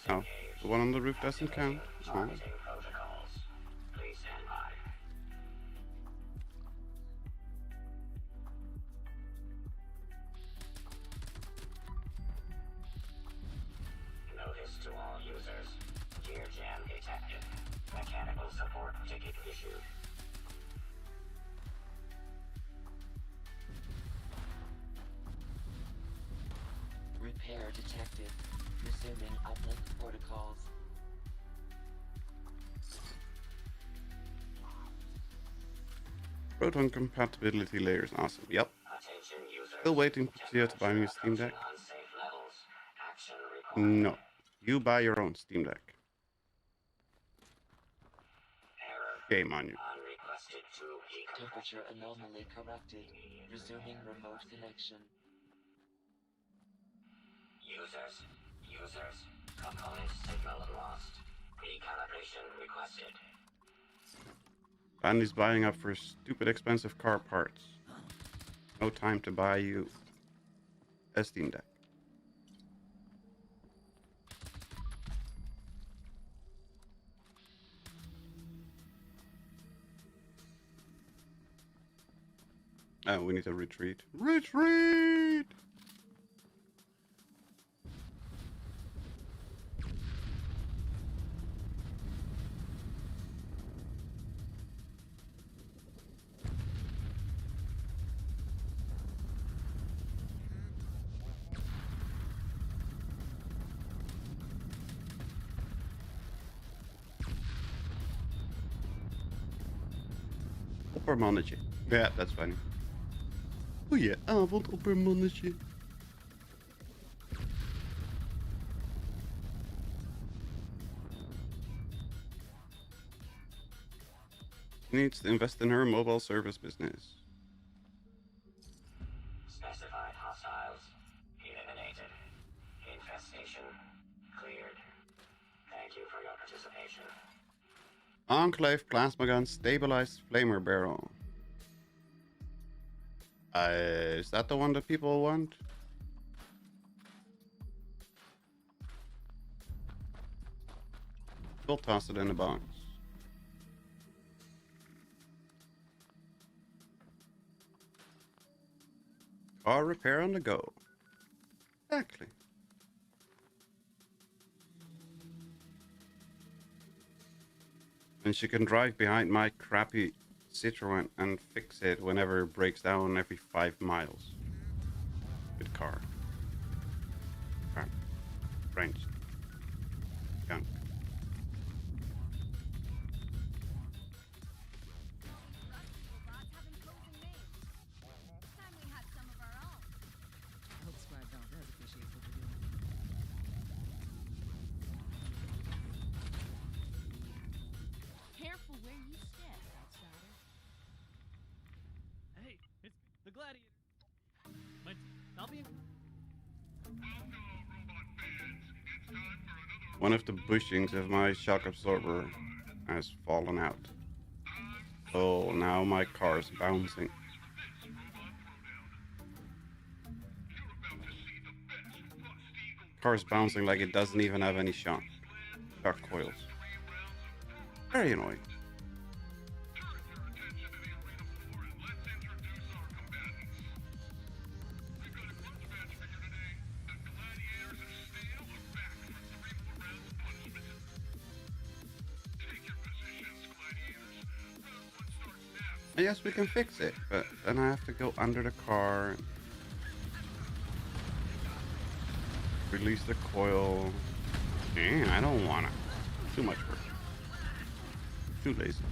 [SPEAKER 1] Oh, the one on the roof doesn't count. Oh.
[SPEAKER 8] Repair detected. Resuming uplink protocols.
[SPEAKER 1] Proton compatibility layer is awesome. Yep. Still waiting for you to buy me a Steam Deck. No. You buy your own Steam Deck. Game on you.
[SPEAKER 8] Temperature anomaly corrected. Resuming remote connection.
[SPEAKER 3] Users, component signal lost. Recalibration requested.
[SPEAKER 1] Andy's buying up for stupid expensive car parts. No time to buy you a Steam Deck. Oh, we need to retreat. Retreat! Oppermannetje. Yeah, that's funny. Goedenavond, oppermannetje. She needs to invest in her mobile service business.
[SPEAKER 3] Specified hostiles eliminated. Infestation cleared. Thank you for your participation.
[SPEAKER 1] Enclave plasma gun stabilized flamer barrel. Is that the one that people want? We'll toss it in a box. Car repair on the go. Exactly. And she can drive behind my crappy Citroen and fix it whenever it breaks down every 5 miles. Good car. French. Junk.
[SPEAKER 7] Careful where you step, outsider.
[SPEAKER 1] One of the bushings of my shock absorber has fallen out. Oh, now my car's bouncing. Car's bouncing like it doesn't even have any shock coils. Very annoying. Yes, we can fix it, but then I have to go under the car, release the coil. I don't wanna. Too much work. Too lazy.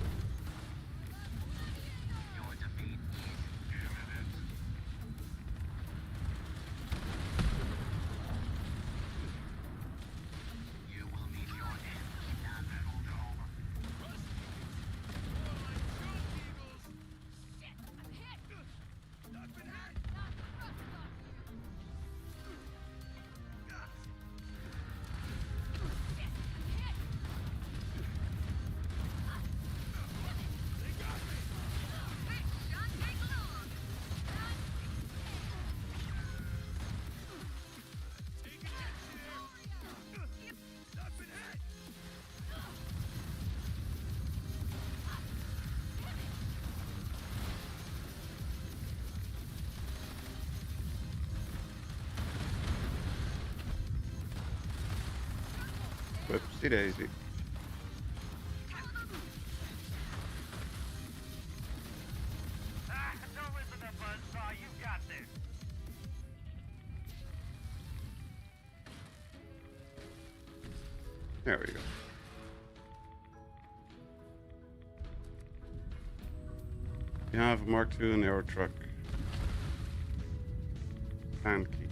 [SPEAKER 1] Whoopsie daisy.
[SPEAKER 6] Don't listen to Buzzsaw, you've got this.
[SPEAKER 1] There we go. We have Mark II in the air truck. Hand key.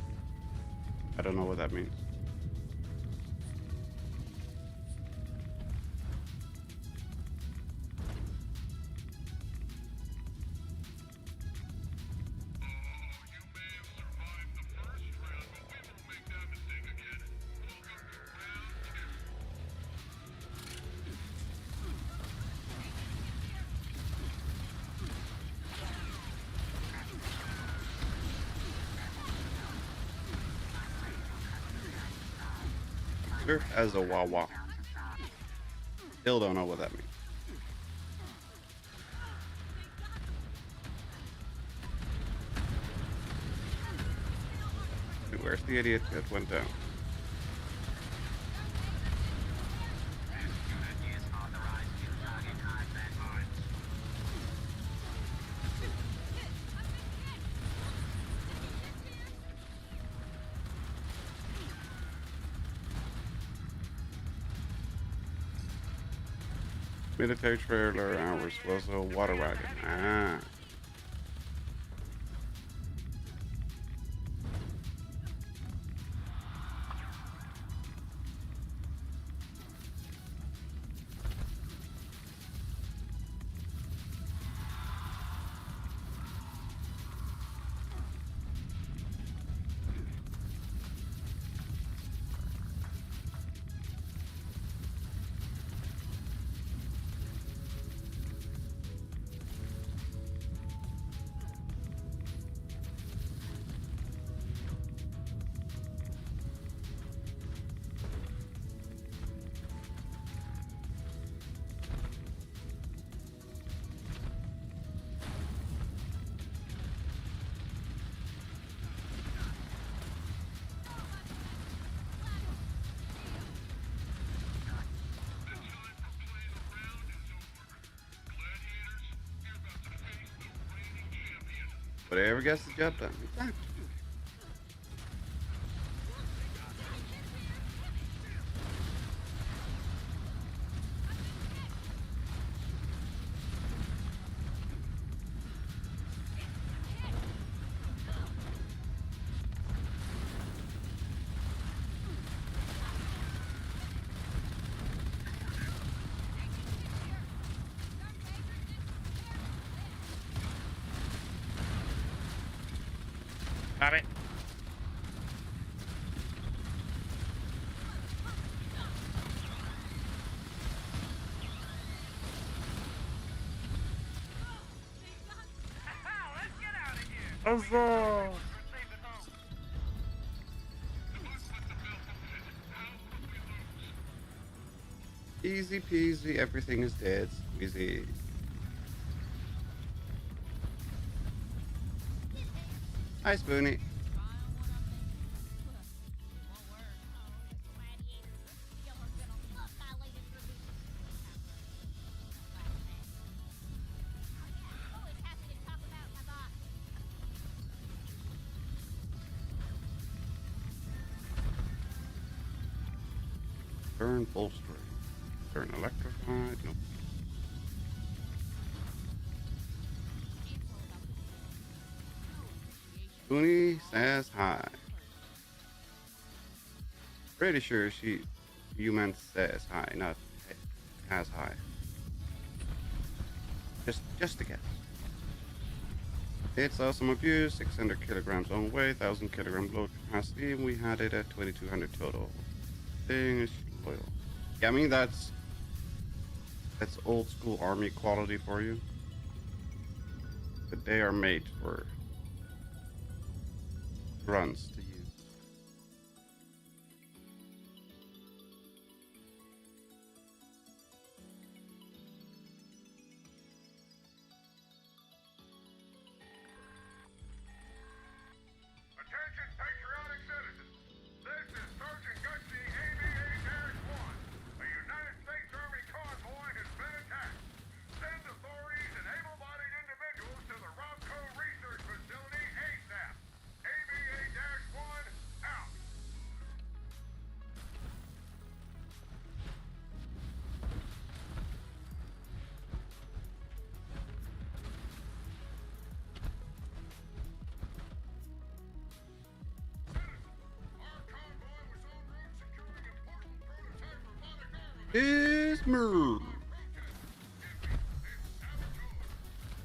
[SPEAKER 1] I don't know what that means. As a Wawa. Still don't know what that means. Dude, where's the idiot that went down? Military trailer hours was a water wagon. Ah. Whatever gets the job done. Exactly.
[SPEAKER 6] Got it.
[SPEAKER 1] Huzzah! Easy peasy, everything is dead. Easy. Hi, Spoonie. Turn full strength. Turn electrified. Nope. Spoonie says hi. Pretty sure you meant says hi, not has hi. Just a guess. It's awesome abuse, 600 kilograms on weight, 1000 kilogram load capacity, and we had it at 2200 total. Thing is loyal. Yeah, I mean that's old school army quality for you. But they are made for runs to use.
[SPEAKER 6] Attention, patriotic citizens. This is Sergeant Gutsy, ABA-1. A United States Army convoy has been attacked. Send authorities and able-bodied individuals to the Robco Research Facility ASAP. ABA-1 out. Our convoy was en route securing important prototype robotic armament.
[SPEAKER 1] This move.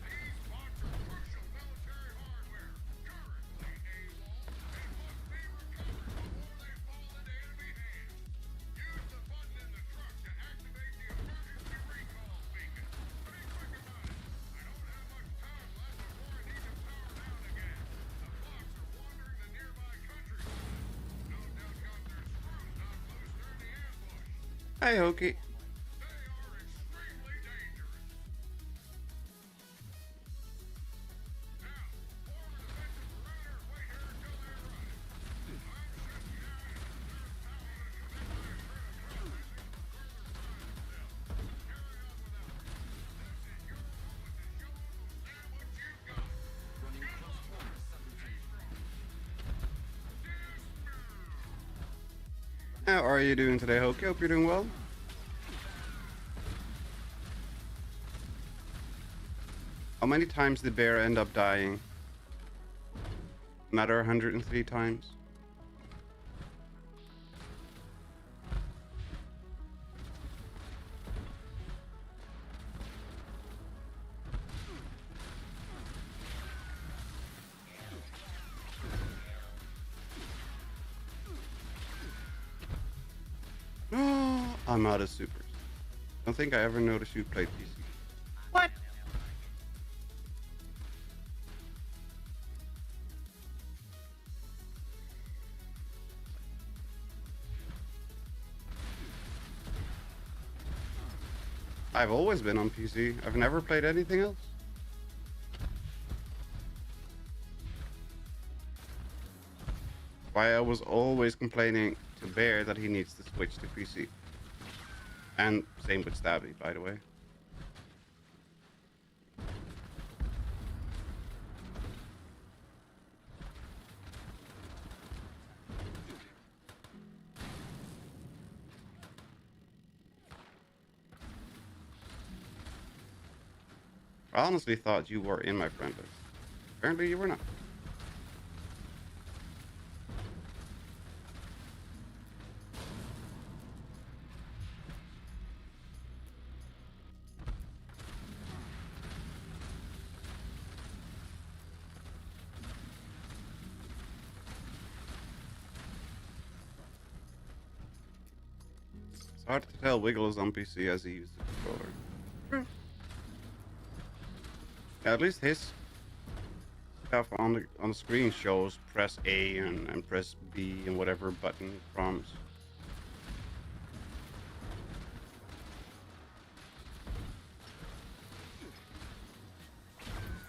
[SPEAKER 6] These bots are crucial military hardware, currently AWOL, and must be recovered before they fall into enemy hands. Use the button in the truck to activate the emergency recall beacon. Be quick about it. I don't have much time left before I need to power down again. The bots are wandering the nearby countryside. No doubt got their screws not loose during the ambush.
[SPEAKER 1] Hi, Hokey.
[SPEAKER 6] They are extremely dangerous. Now, form a defensive perimeter and wait here until they arrive. I'm shutting down and conserve power as you make my approach processing for further trials still. Carry on without me. This is your moment to show them what you've got.
[SPEAKER 4] Running close quarters, Sublieutenant.
[SPEAKER 1] How are you doing today, Hokey? Hope you're doing well. How many times did Bear end up dying? Matter 103 times. I'm out of supers. Don't think I ever noticed you played PC. What? I've always been on PC. I've never played anything else. Why I was always complaining to Bear that he needs to switch to PC. And same with Stabby, by the way. I honestly thought you were in my friend list. Apparently you were not. It's hard to tell Wiggle is on PC as he used the controller. Yeah, at least his stuff on the screen shows press A and press B and whatever button prompts.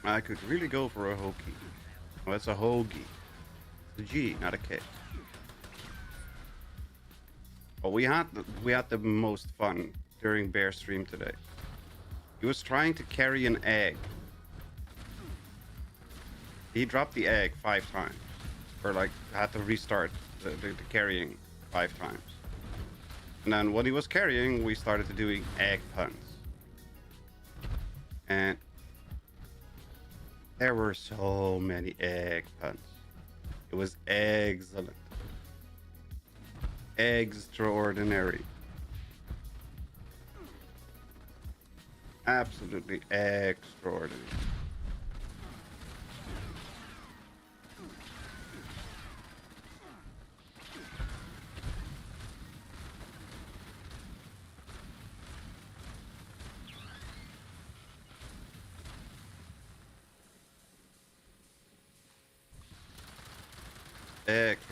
[SPEAKER 1] I could really go for a hokey. Oh, it's a hoagie. It's a G, not a K. But we had the most fun during Bear's stream today. He was trying to carry an egg. He dropped the egg 5 times, or like had to restart the carrying 5 times. And then when he was carrying, we started doing egg puns. And there were so many egg puns. It was excellent. Extraordinary. Absolutely extraordinary.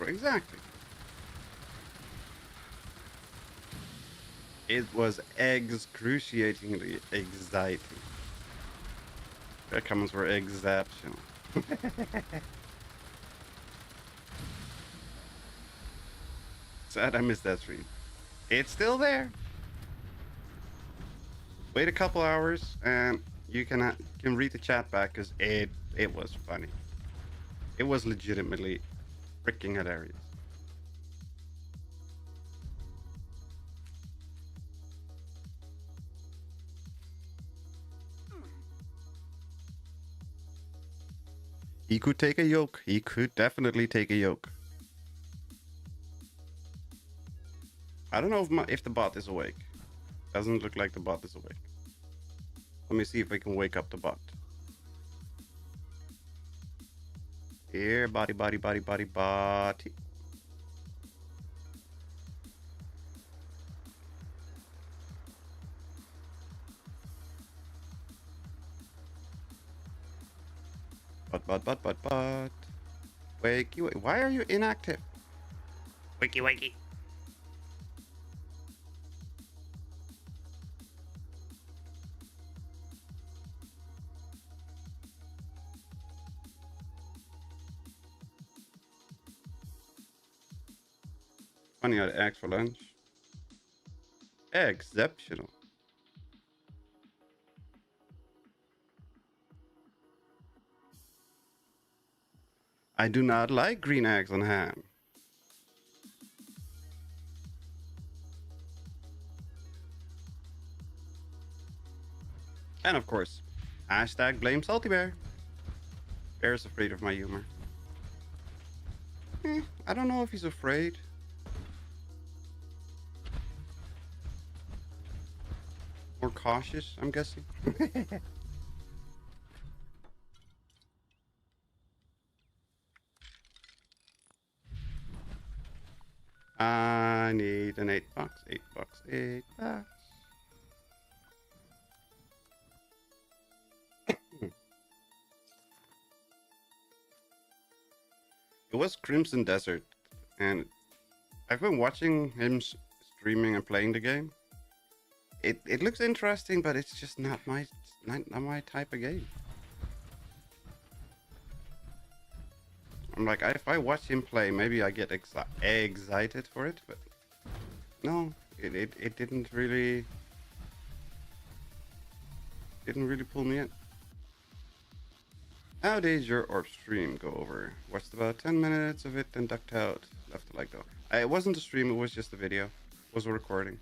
[SPEAKER 1] Exactly. It was excruciatingly exciting. Their comments were exceptional. Sad I missed that stream. It's still there. Wait a couple hours and you can read the chat back because it was funny. It was legitimately freaking hilarious. He could take a yoke. He could definitely take a yoke. I don't know if the bot is awake. Doesn't look like the bot is awake. Let me see if I can wake up the bot. Here, body. But. Wakey. Why are you inactive? Wakey. Funny how to eggs for lunch. Exceptional. I do not like green eggs on ham. And of course, hashtag blame Salty Bear. Bear's afraid of my humor. I don't know if he's afraid. More cautious, I'm guessing. I need an $8. $8. It was Crimson Desert, and I've been watching him streaming and playing the game. It looks interesting, but it's just not my type of game. I'm like, if I watch him play, maybe I get excited for it, but no, it didn't really pull me in. How did your orb stream go over? Watched about 10 minutes of it, then ducked out. Left a like though. It wasn't a stream, it was just a video. It was a recording.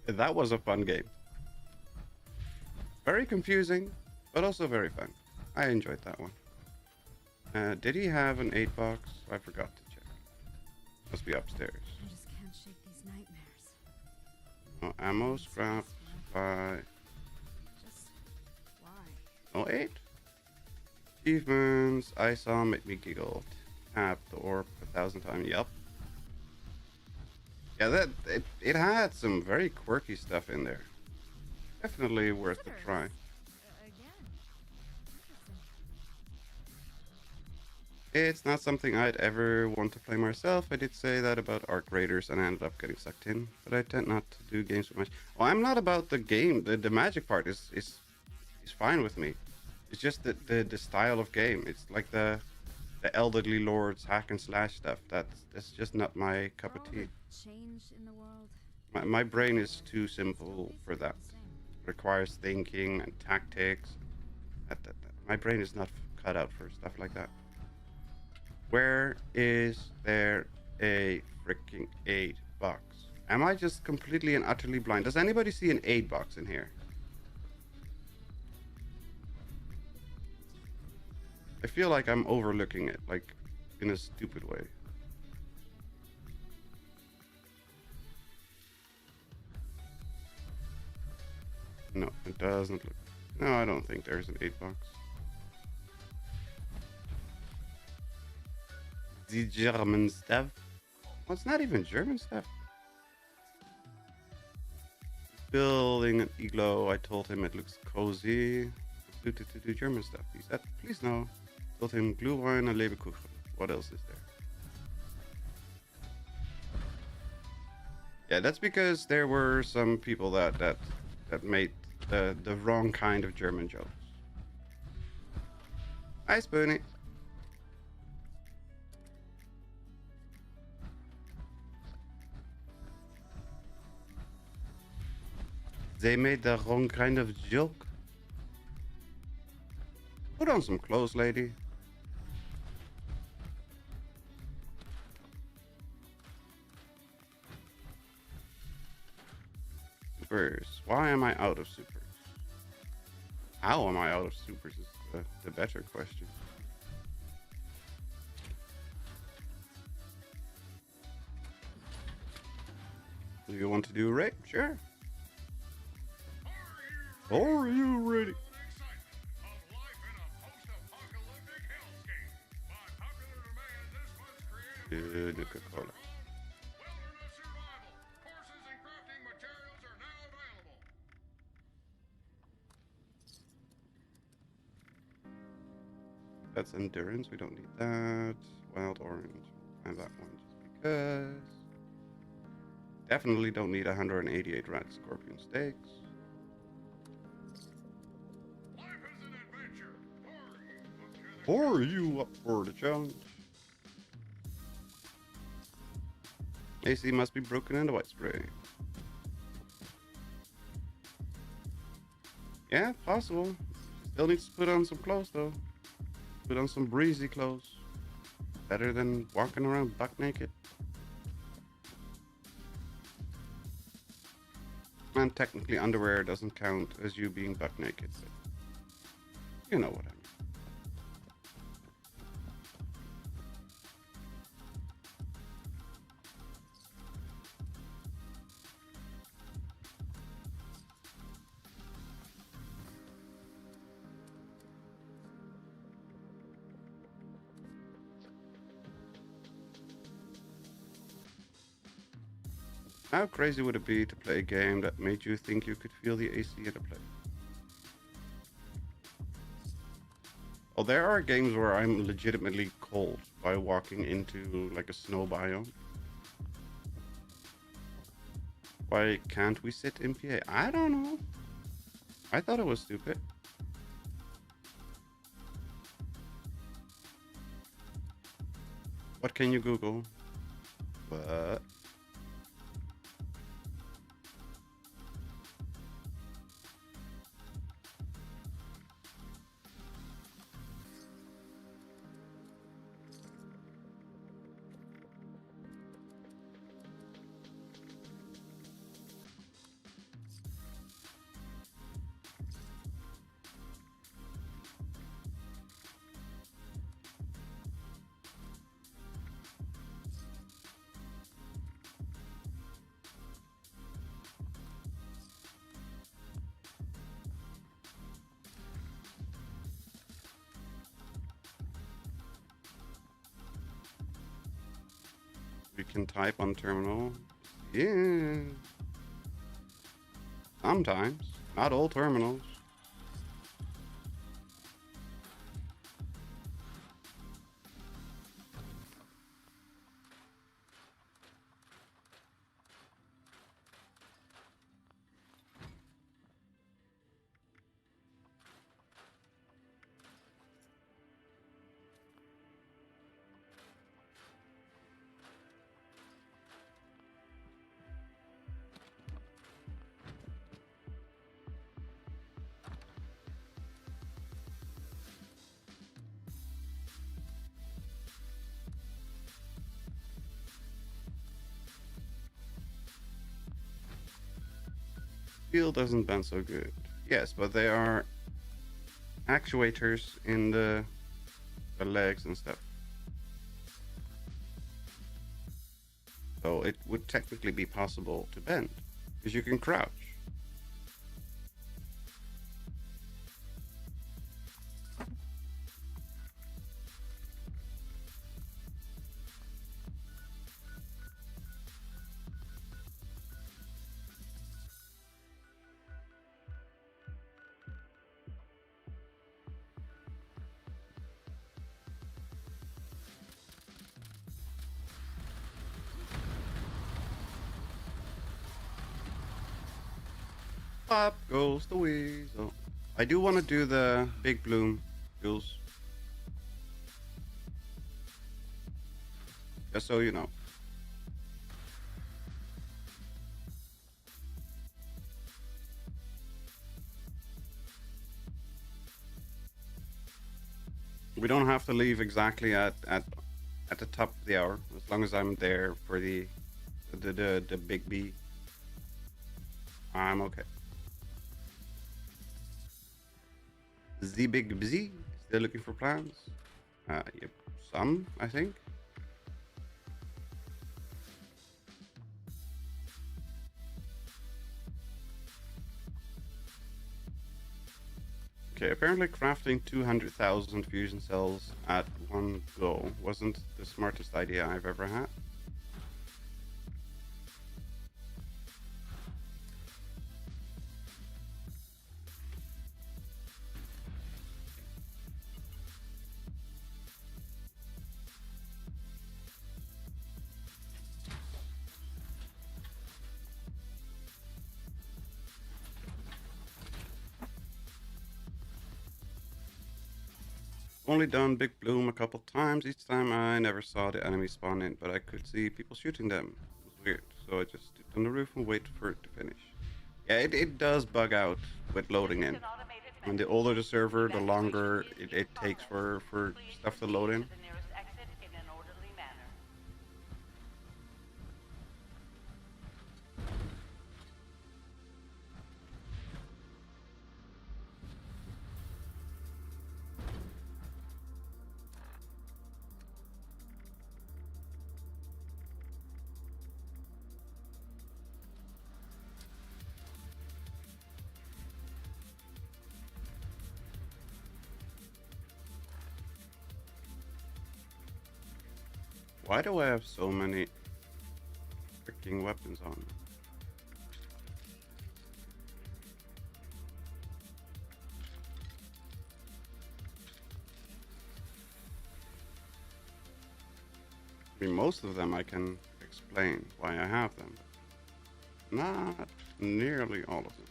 [SPEAKER 1] That was a fun game. Very confusing, but also very fun. I enjoyed that one. Did he have an $8? I forgot to check. Must be upstairs.
[SPEAKER 9] I just can't shake these nightmares.
[SPEAKER 1] No ammo, scrap, supply.
[SPEAKER 9] Just why?
[SPEAKER 1] No 8. Achievements. I saw make me giggle. Tap the orb 1,000 times. Yup. Yeah, it had some very quirky stuff in there. Definitely worth the try.
[SPEAKER 9] Again.
[SPEAKER 1] It's not something I'd ever want to play myself. I did say that about Arc Raiders and I ended up getting sucked in. But I tend not to do games with much. Well, I'm not about the game. The magic part is fine with me. It's just the style of game. It's like the elderly lords hack and slash stuff. That's just not my cup of
[SPEAKER 9] All
[SPEAKER 1] tea.
[SPEAKER 9] the change in the world.
[SPEAKER 1] My brain is too simple for that. Requires thinking and tactics. My brain is not cut out for stuff like that. Where is there a freaking 8 box? Am I just completely and utterly blind? Does anybody see an 8 box in here? I feel like I'm overlooking it, like in a stupid way. No, it doesn't look. No, I don't think there's an 8 box. The German stuff. Well, it's not even German stuff. Building an igloo. I told him it looks cozy. Suited to do German stuff. He said, please no. Told him Glühwein and Lebkuchen. What else is there? Yeah, that's because there were some people that made the wrong kind of German jokes. Hi, Spoonie. They made the wrong kind of joke. Put on some clothes, lady. Supers. Why am I out of supers? How am I out of supers is the better question. Do you want to do a raid? Sure. Are you ready? Good Coca-Cola.
[SPEAKER 6] Wilderness survival. Courses and crafting materials are now available.
[SPEAKER 1] That's endurance. We don't need that. Wild orange. And that one just because. Definitely don't need 188 rat scorpion steaks.
[SPEAKER 6] Life is an adventure.
[SPEAKER 1] Are you up for the challenge? AC must be broken into white spray. Yeah, possible. Still needs to put on some clothes though. Put on some breezy clothes. Better than walking around buck naked. And technically underwear doesn't count as you being buck naked, but you know what I mean. How crazy would it be to play a game that made you think you could feel the AC at a place? Well, there are games where I'm legitimately cold by walking into like a snow biome. Why can't we sit in PA? I don't know. I thought it was stupid. What can you Google? What? You can type on terminal. Yeah. Sometimes. Not all terminals. Steel doesn't bend so good. Yes, but they are actuators in the legs and stuff. So it would technically be possible to bend because you can crouch. Up goes the weasel. I do want to do the big bloom juice. Just so you know. We don't have to leave exactly at the top of the hour, as long as I'm there for the big B. I'm okay. The big B still looking for plans? Yep, some I think. Okay, apparently crafting 200,000 fusion cells at one go wasn't the smartest idea I've ever had. Only done Big Bloom a couple times. Each time I never saw the enemy spawn in, but I could see people shooting them. It was weird, so I just stood on the roof and waited for it to finish. Yeah, it does bug out with loading in. And the older the server, the longer it takes for stuff to load in. Why do I have so many freaking weapons on me? I mean, most of them I can explain why I have them. Not nearly all of them.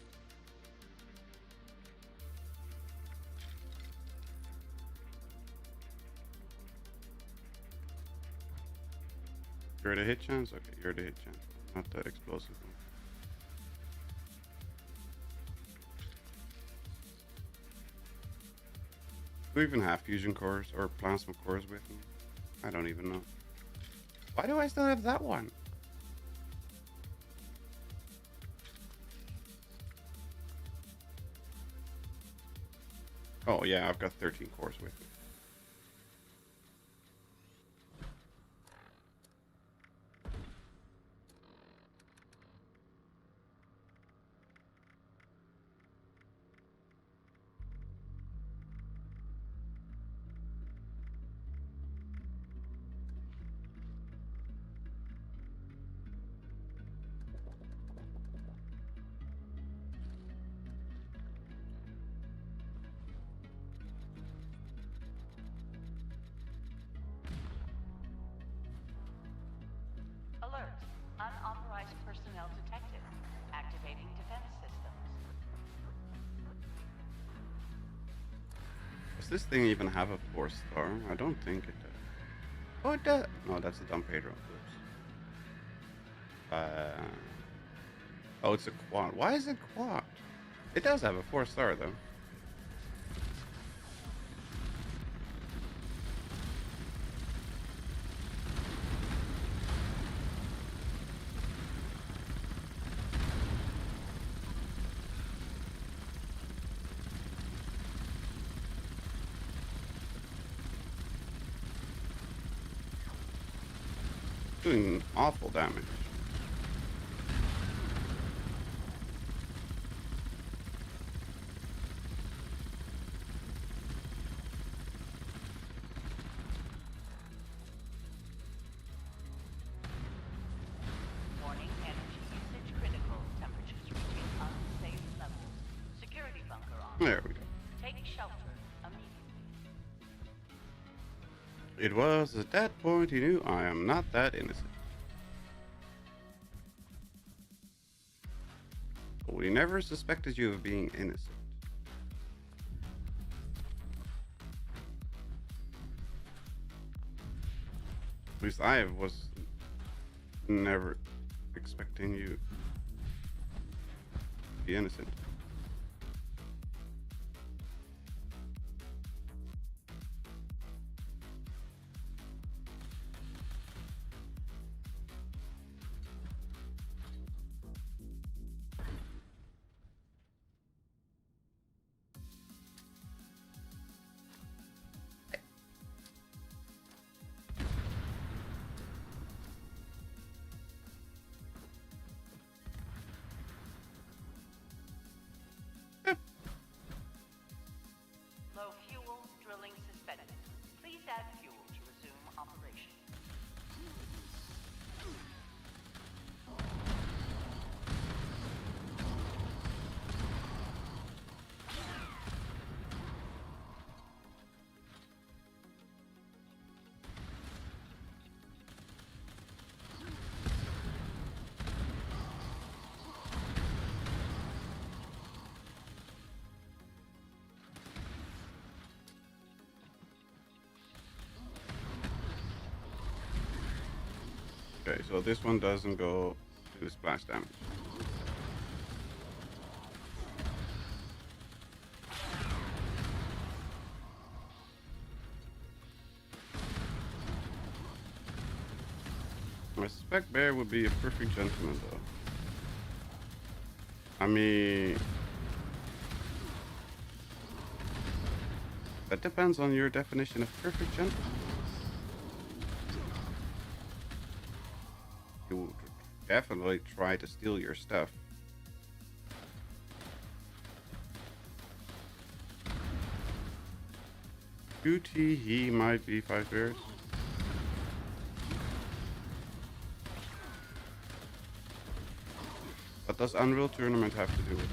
[SPEAKER 1] You're the hit chance? Okay, you're the hit chance. Not the explosive one. Do we even have fusion cores or plasma cores with me? I don't even know. Why do I still have that one? Oh yeah, I've got 13 cores with me. Does this thing even have a 4-star? I don't think it does. Oh, it does. No, that's a Don Pedro. Oops. Oh, it's a quad. Why is it quad? It does have a 4-star though. Doing awful damage.
[SPEAKER 10] Warning, energy usage critical. Temperatures reaching unsafe levels. Security bunker on.
[SPEAKER 1] There we go.
[SPEAKER 10] Take shelter immediately.
[SPEAKER 1] It was at that point he knew I am not that innocent. We never suspected you of being innocent. At least I was never expecting you to be innocent.
[SPEAKER 10] Low fuel, drilling suspended. Please add fuel to resume operation.
[SPEAKER 1] Okay, so this one doesn't go to splash damage. I suspect Bear would be a perfect gentleman, though. I mean, that depends on your definition of perfect gentleman. He would definitely try to steal your stuff. QT, he might be 5 bears. What does Unreal Tournament have to do with it?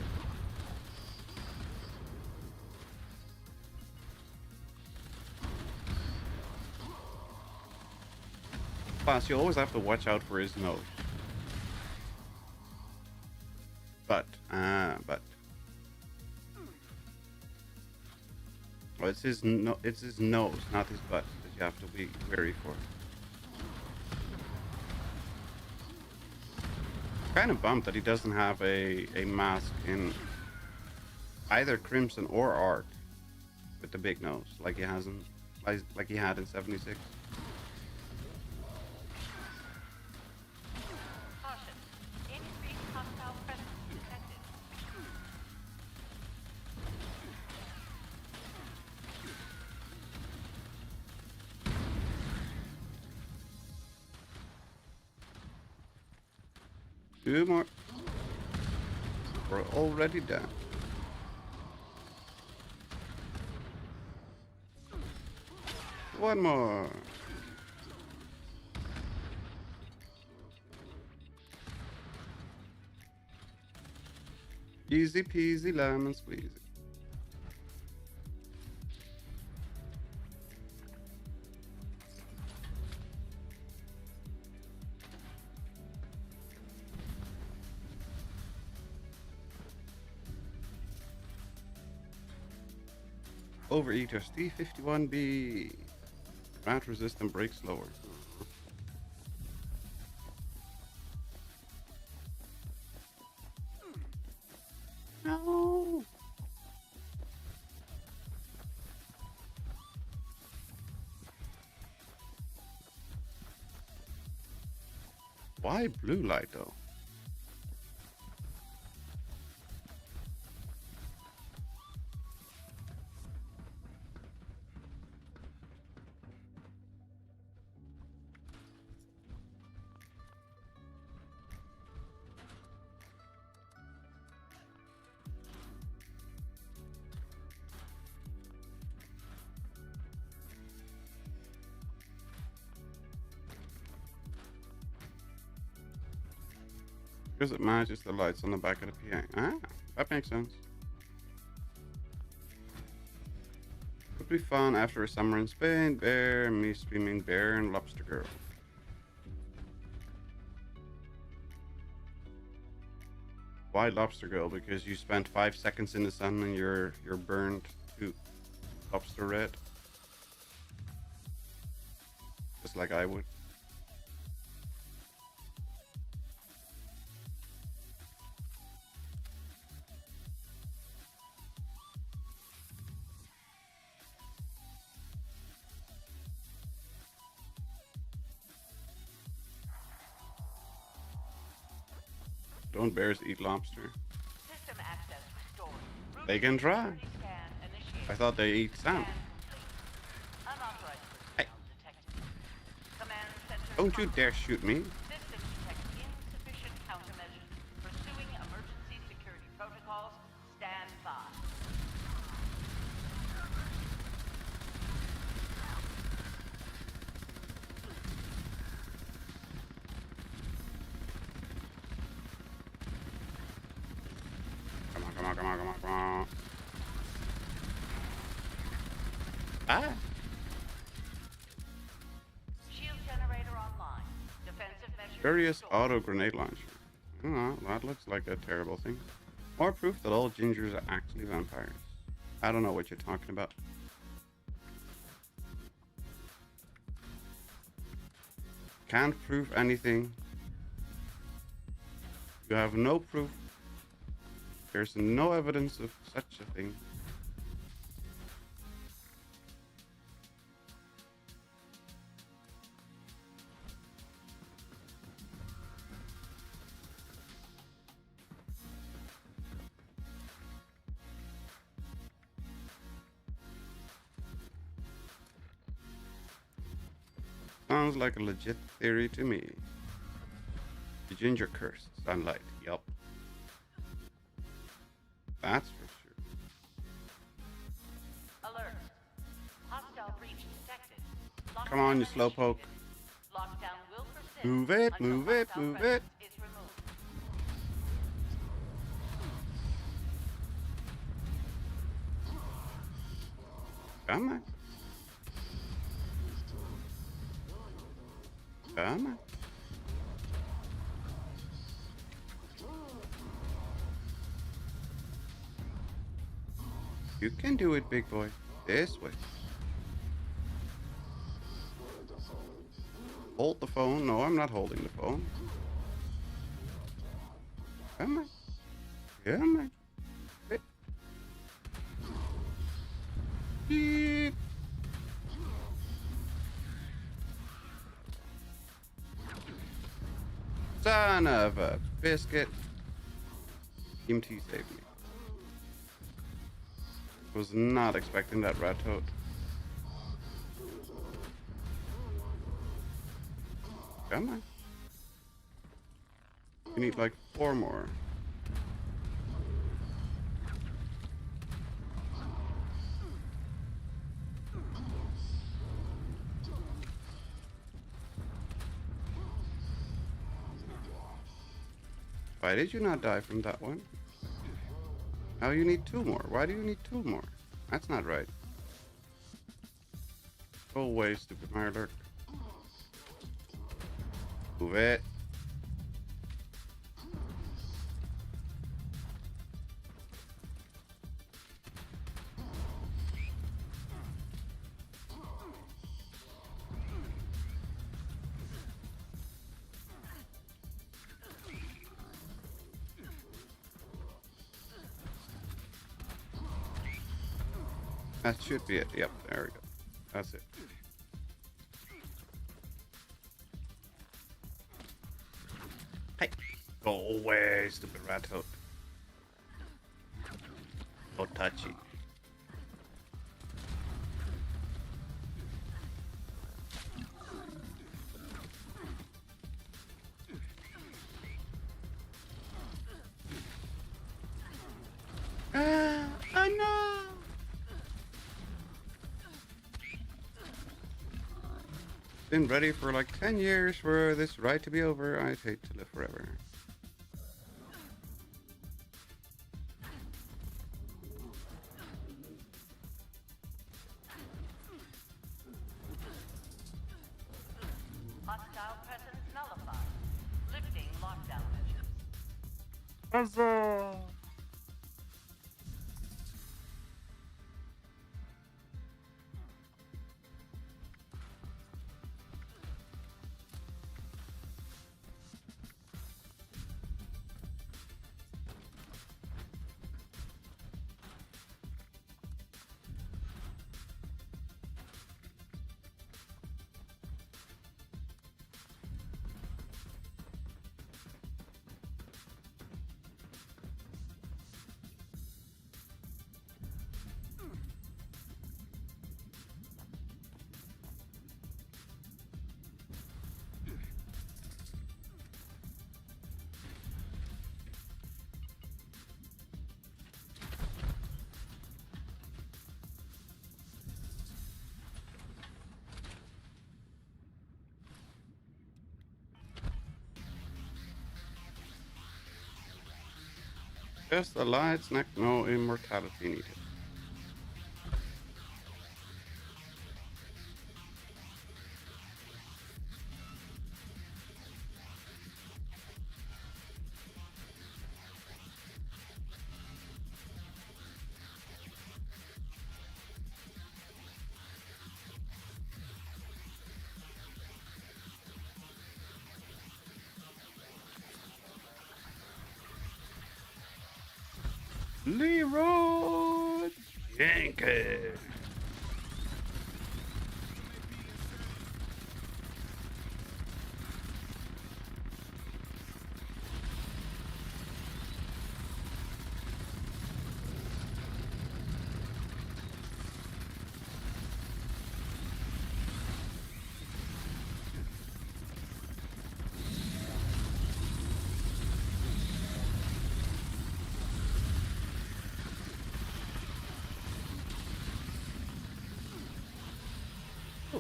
[SPEAKER 1] Plus, you always have to watch out for his nose. But. Well, it's his nose, not his butt, that you have to be wary for. Kind of bummed that he doesn't have a mask in either Crimson or Arc with the big nose, like he hasn't, like he had in 76.
[SPEAKER 10] Caution. Increased hostile presence detected.
[SPEAKER 1] Two more. We're already done. One more. Easy peasy lemon squeezy. Overeaters T51B. Rat resistant, break slower. No. Why blue light though? Because it matches the lights on the back of the PA. Ah, that makes sense. Would be fun after a summer in Spain. Bear, me screaming bear and lobster girl. Why lobster girl? Because you spent 5 seconds in the sun and you're burned to lobster red. Just like I would. Don't bears eat lobster?
[SPEAKER 10] System access restored.
[SPEAKER 1] They can try.
[SPEAKER 10] Security scan initiated.
[SPEAKER 1] I thought they eat salmon.
[SPEAKER 10] Scan complete. Unauthorized
[SPEAKER 1] Hey.
[SPEAKER 10] personnel detected. Command center.
[SPEAKER 1] Don't you dare shoot me.
[SPEAKER 10] System detects insufficient countermeasures. Pursuing emergency security protocols. Stand by.
[SPEAKER 1] Come on, come on, come on, come on, come on. Ah.
[SPEAKER 10] Shield generator online. Defensive measures.
[SPEAKER 1] Various
[SPEAKER 10] restored.
[SPEAKER 1] auto grenade launcher. Oh, that looks like a terrible thing. More proof that all gingers are actually vampires. I don't know what you're talking about. Can't prove anything. You have no proof. There's no evidence of such a thing. Sounds like a legit theory to me. The ginger curse. Sunlight. Yup. That's for sure.
[SPEAKER 10] Alert. Hostile breach detected.
[SPEAKER 1] Come on, you
[SPEAKER 10] Lockdown
[SPEAKER 1] slowpoke.
[SPEAKER 10] initiated. Lockdown will persist
[SPEAKER 1] Move it,
[SPEAKER 10] until
[SPEAKER 1] move it,
[SPEAKER 10] hostile
[SPEAKER 1] move it.
[SPEAKER 10] presence is removed.
[SPEAKER 1] Come on. Come on. You can do it, big boy. This way. Hold the phone. No, I'm not holding the phone. Come on. Come on. Beep. Son of a biscuit. Team T saved me. Was not expecting that rat toad. Come on. You need like 4 more. Why did you not die from that one? Now you need 2 more. Why do you need 2 more? That's not right. Go away, stupid Mirelurk. Move it. That should be it. Yep, there we go. That's it. Hey, go away, stupid rat hook. So touchy. Oh no! Been ready for like 10 years for this ride to be over. I'd hate to live forever.
[SPEAKER 10] Hostile presence nullified. Lifting lockdown measures.
[SPEAKER 1] Huzzah! Just a light snack, no immortality needed. Leroy Jenkins.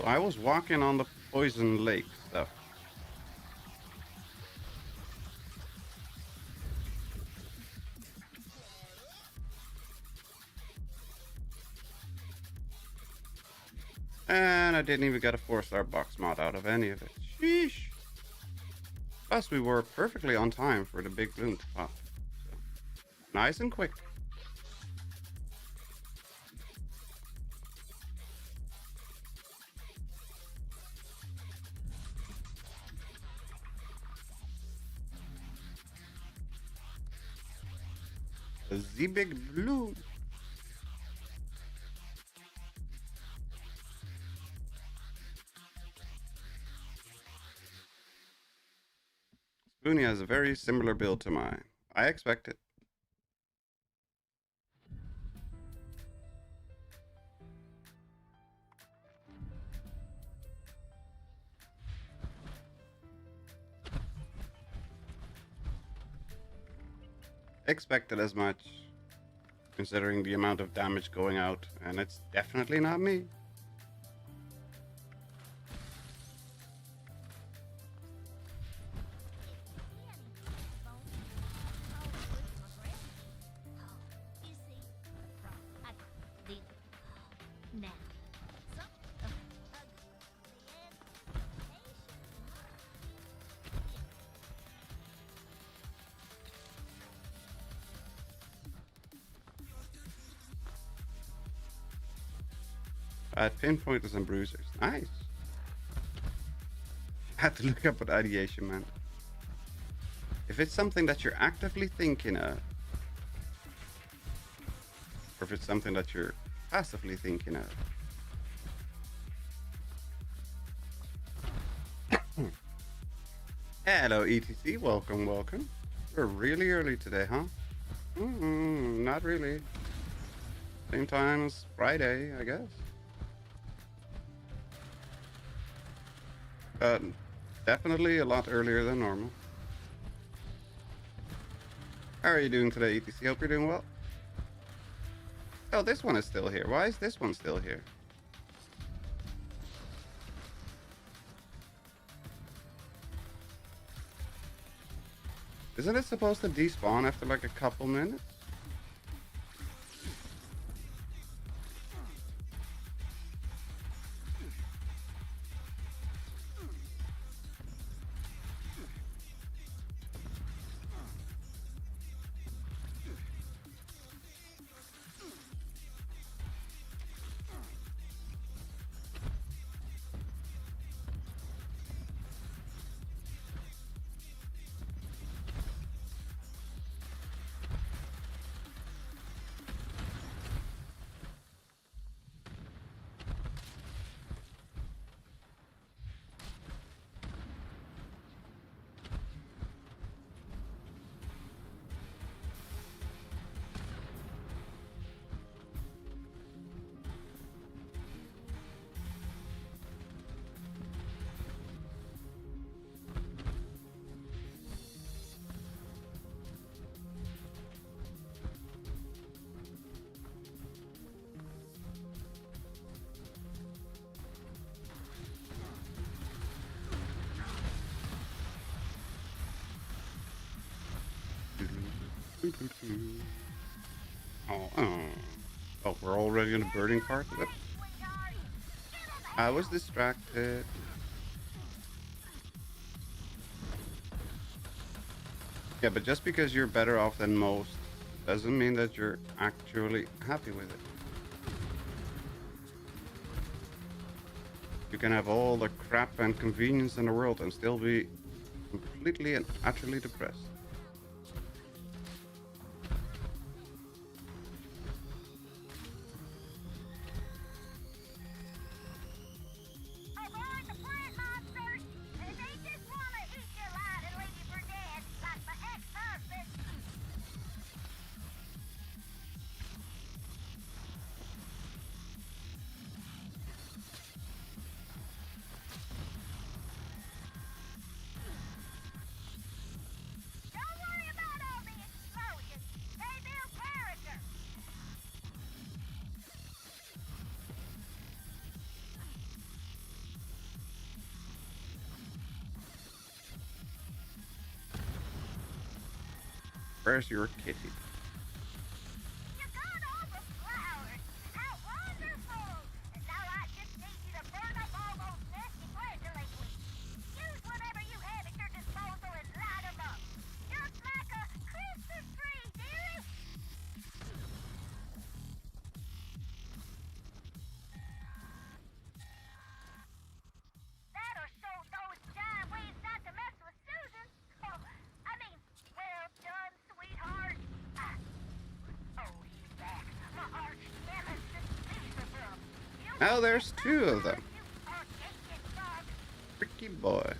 [SPEAKER 1] I was walking on the poison lake stuff. And I didn't even get a 4-star box mod out of any of it. Sheesh. Plus we were perfectly on time for the big bloom to pop. So, nice and quick. The big blue. Spoonie has a very similar build to mine. I expect it. Expected as much, considering the amount of damage going out, and it's definitely not me. Pinpointers and bruisers. Nice. I had to look up what ideation meant. If it's something that you're actively thinking of, or if it's something that you're passively thinking of. Hello, ETC. Welcome, welcome. We're really early today, huh? Not really. Same time as Friday, I guess. But definitely a lot earlier than normal. How are you doing today, ETC? Hope you're doing well. Oh, this one is still here. Why is this one still here? Isn't it supposed to despawn after like a couple minutes? Oh, we're already in the burning part of it. I was distracted. Yeah, but just because you're better off than most doesn't mean that you're actually happy with it. You can have all the crap and convenience in the world and still be completely and utterly depressed.
[SPEAKER 5] Avoid the plant monsters! They just want to eat you alive and leave you for dead, like my ex-husband. Don't worry about all the explosions. They build character.
[SPEAKER 1] Where's your kitty?
[SPEAKER 5] You got all the flowers. How wonderful! And now I just need you to burn up all those nasty fledglings. Use whatever you have at your disposal and light 'em up. Just like a Christmas tree, dearie. That or so those giant waves not to mess with Susan. Oh, I mean, well done, sweetheart. Oh, he's back. My arch nemesis, Beelzebub.
[SPEAKER 1] Now there's two of them.
[SPEAKER 5] You audacious bug.
[SPEAKER 1] Tricky boy.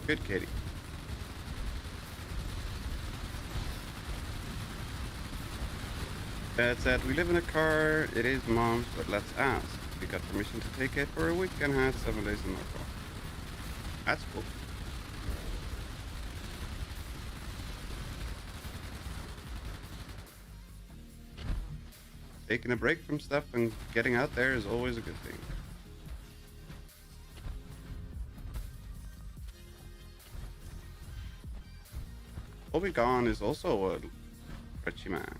[SPEAKER 1] Good kitty. Dad said, we live in a car, it is mom's, but let's ask. We got permission to take it for a week and had 7 days in our car. That's cool. Taking a break from stuff and getting out there is always a good thing. Obi Gone is also a Richie man.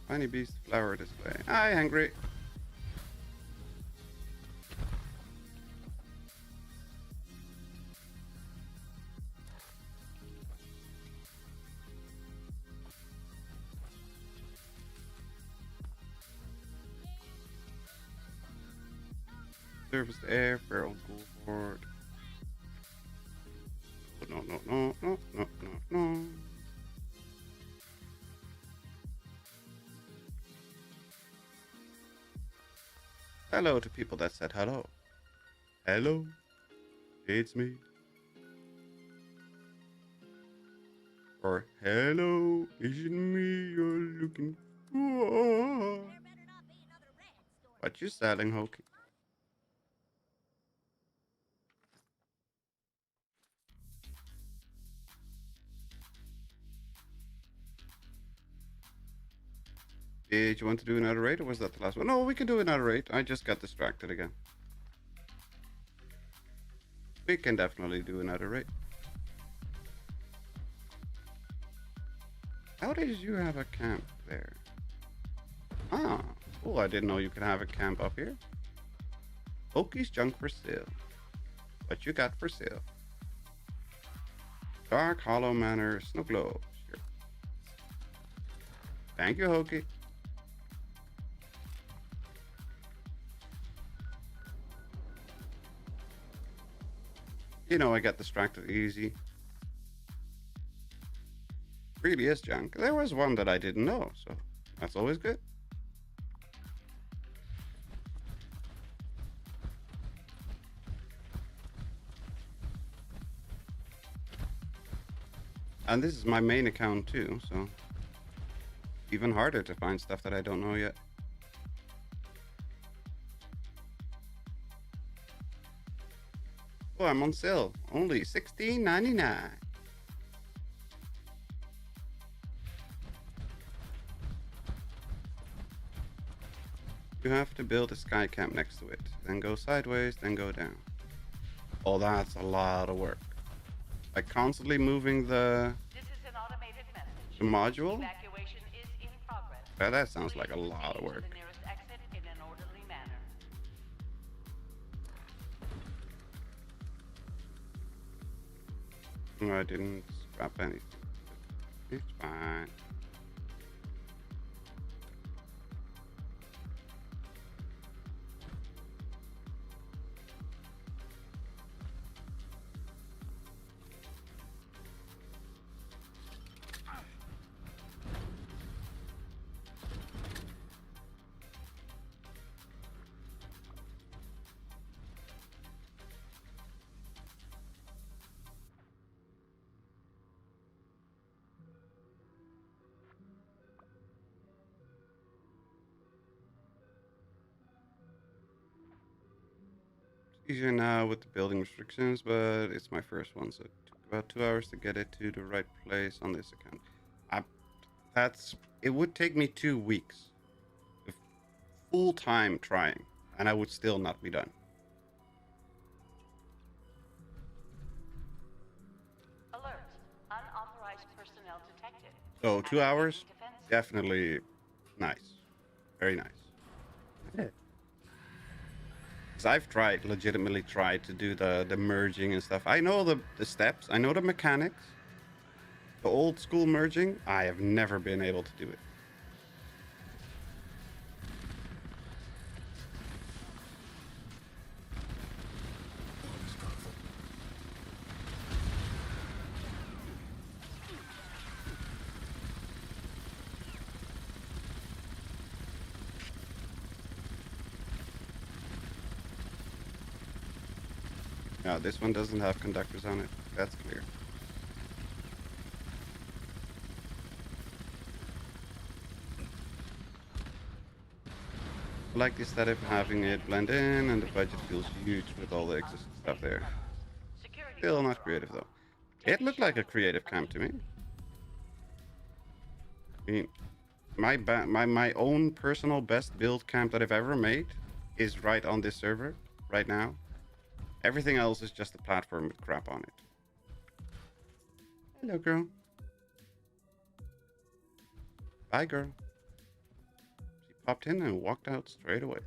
[SPEAKER 1] Tiny Beast flower display. Hi, Hungry. Service the air, feral ghoul horde. No, no, no, no, no, no, no. Hello to people that said hello. Hello, it's me. Or hello, is it me you're looking for? What you selling, Hokey? Did you want to do another raid, or was that the last one? No, we can do another raid. I just got distracted again. We can definitely do another raid. How did you have a camp there? Ah, oh, I didn't know you could have a camp up here. Hokey's junk for sale. What you got for sale? Dark Hollow Manor, Snow Globe. Sure. Thank you, Hokey. You know, I got distracted easy. Really is junk. There was one that I didn't know, so that's always good. And this is my main account too, so even harder to find stuff that I don't know yet. Oh, I'm on sale. Only $16.99. You have to build a sky camp next to it. Then go sideways, then go down. Oh, that's a lot of work. Like constantly moving the
[SPEAKER 10] This is an automated message.
[SPEAKER 1] the module?
[SPEAKER 10] Evacuation is in progress.
[SPEAKER 1] Yeah, that sounds like a
[SPEAKER 10] Please
[SPEAKER 1] lot of
[SPEAKER 10] proceed to
[SPEAKER 1] work.
[SPEAKER 10] the nearest exit in an orderly manner.
[SPEAKER 1] No, I didn't scrap anything. It's fine. Easier now with the building restrictions, but it's my first one, so it took about 2 hours to get it to the right place on this account. It would take me 2 weeks of full time trying, and I would still not be done.
[SPEAKER 10] Alert. Unauthorized personnel detected.
[SPEAKER 1] So 2 hours,
[SPEAKER 10] Defense.
[SPEAKER 1] definitely nice, very nice. Because I've legitimately tried to do the merging and stuff. I know the steps, I know the mechanics. The old school merging, I have never been able to do it. Yeah, this one doesn't have conductors on it. That's clear. I like the aesthetic of having it blend in, and the budget feels huge with all the existing stuff there.
[SPEAKER 10] Security
[SPEAKER 1] Still not creative though. It looked like a creative camp to me. I mean, my own personal best build camp that I've ever made is right on this server right now. Everything else is just a platform with crap on it. Hello, girl. Bye, girl. She popped in and walked out straight away.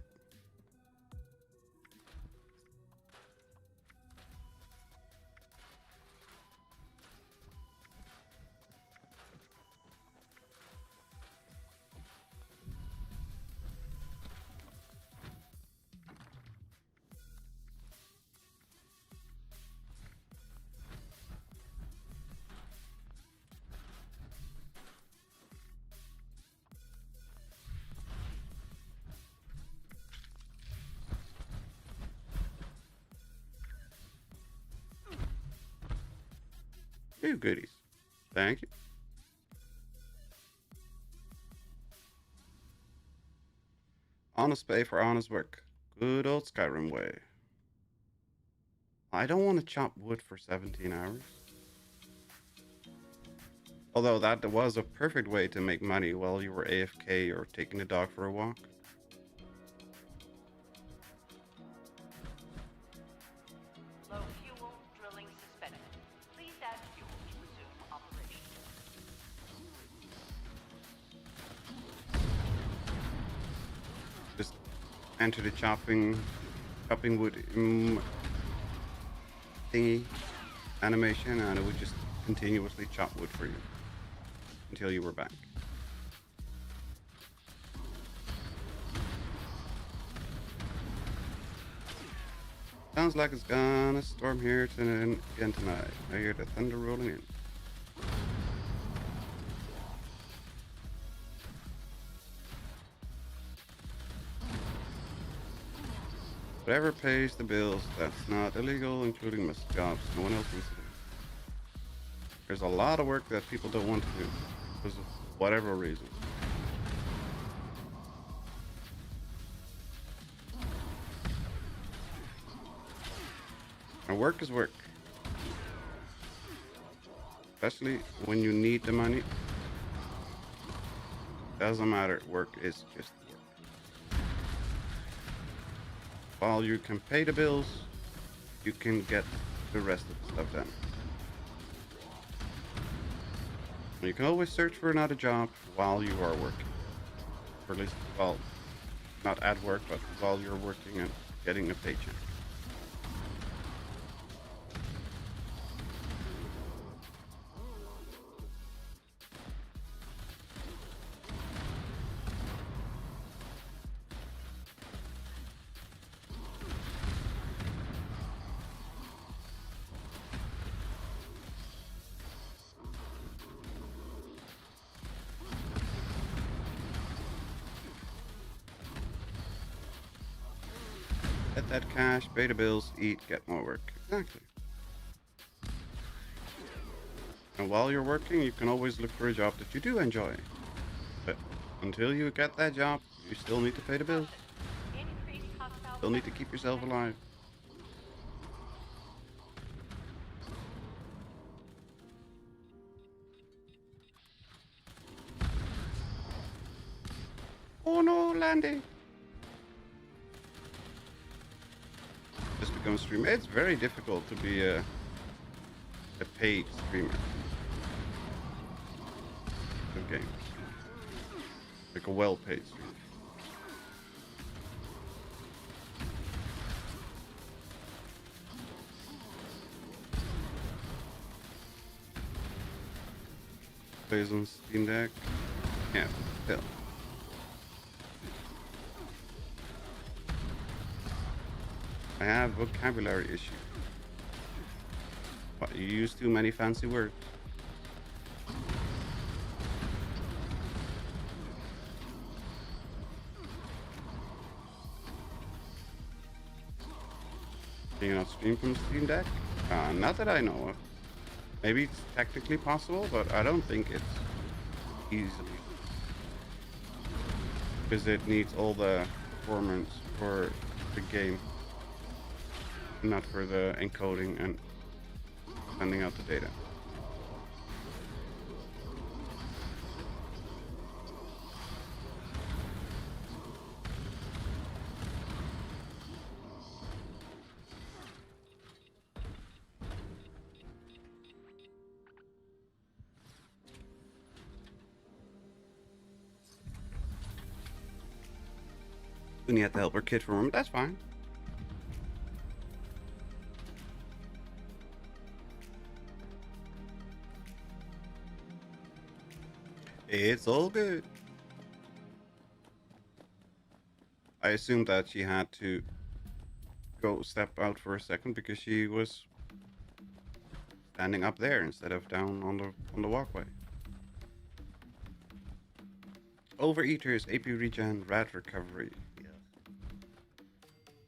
[SPEAKER 1] 2 goodies. Thank you. Honest pay for honest work. Good old Skyrim way. I don't want to chop wood for 17 hours. Although that was a perfect way to make money while you were AFK or taking the dog for a walk.
[SPEAKER 10] Low fuel, drilling suspended. Please add fuel to resume operation.
[SPEAKER 1] Just enter the chopping wood thingy animation, and it would just continuously chop wood for you until you were back. Sounds like it's gonna storm here again tonight. I hear the thunder rolling in. Whatever pays the bills, that's not illegal, including most jobs no one else wants to do. There's a lot of work that people don't want to do because of whatever reason. And work is work. Especially when you need the money. Doesn't matter, work is just work. While you can pay the bills, you can get the rest of the stuff done. You can always search for another job while you are working. Or at least, well, not at work, but while you're working and getting a paycheck. Get that cash, pay the bills, eat, get more work. Exactly. And while you're working, you can always look for a job that you do enjoy. But until you get that job, you still need to pay the bills. Still need to keep yourself alive. Oh no, Landy! Just become a streamer. It's very difficult to be a paid streamer of games. Like a well-paid streamer. Plays on Steam Deck. Yeah, still. I have vocabulary issues. What, you use too many fancy words? Can you not stream from Steam Deck? Not that I know of. Maybe it's technically possible, but I don't think it's easily. Because it needs all the performance for the game. Not for the encoding and sending out the data. We have to help our kid from him. That's fine. It's all good. I assumed that she had to go step out for a second because she was standing up there instead of down on the walkway. Overeaters, AP regen, rat recovery. Yes.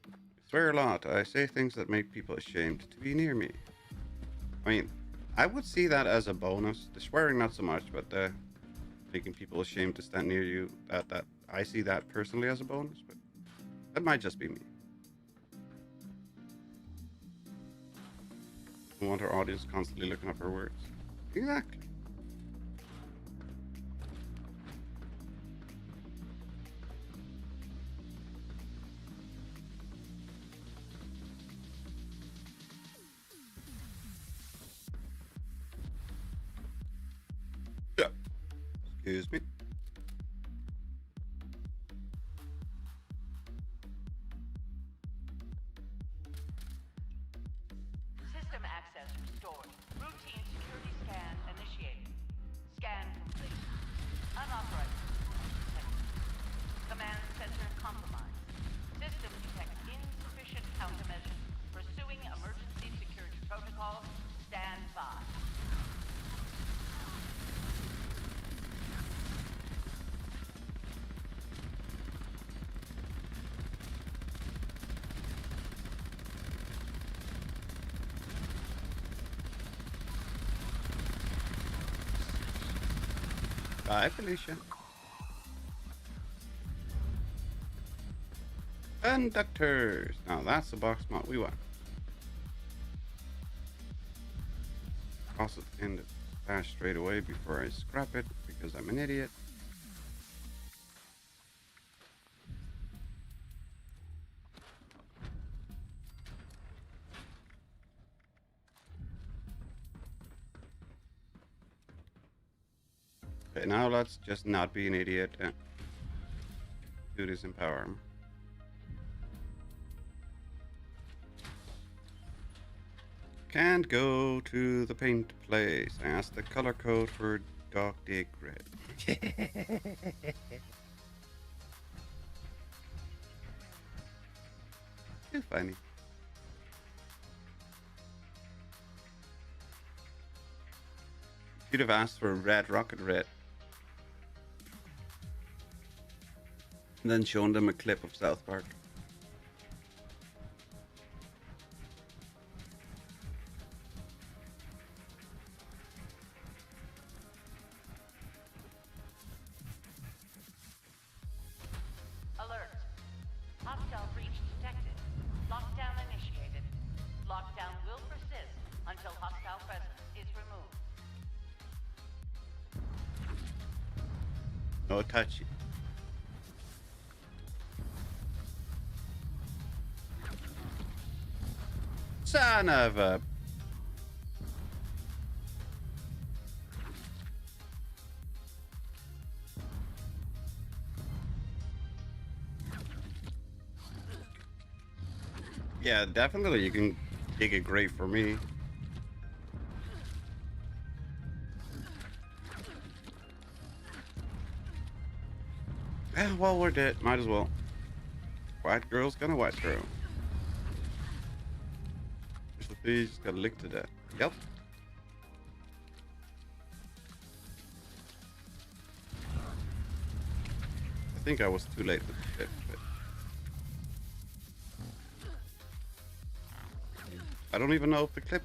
[SPEAKER 1] I swear a lot. I say things that make people ashamed to be near me. I mean, I would see that as a bonus. The swearing not so much, but the making people ashamed to stand near you, that I see that personally as a bonus, but that might just be me. I want our audience constantly looking up her words. Exactly. Yeah. Excuse me.
[SPEAKER 10] System access restored. Routine security scan initiated. Scan complete. Unauthorized systems detected. Command center compromised. System detects insufficient countermeasures. Pursuing emergency security protocol. Stand by.
[SPEAKER 1] Bye, Felicia. Conductors. Now that's the box mod we want. Toss it in the trash straight away before I scrap it because I'm an idiot. Okay, now let's just not be an idiot and do this in power armor. Can't go to the paint place. I asked the color code for Dog Dick Red. Too funny. You'd have asked for a red rocket red. And then shown them a clip of South Park.
[SPEAKER 10] Alert. Hostile breach detected. Lockdown initiated. Lockdown will persist until hostile presence is removed.
[SPEAKER 1] No touchy. Son of a... Yeah, definitely you can dig a grave for me. Yeah, well, we're dead. Might as well. White girl's gonna white girl. Mr. P just got licked to death. Yep. I think I was too late with the clip, but I don't even know if the clip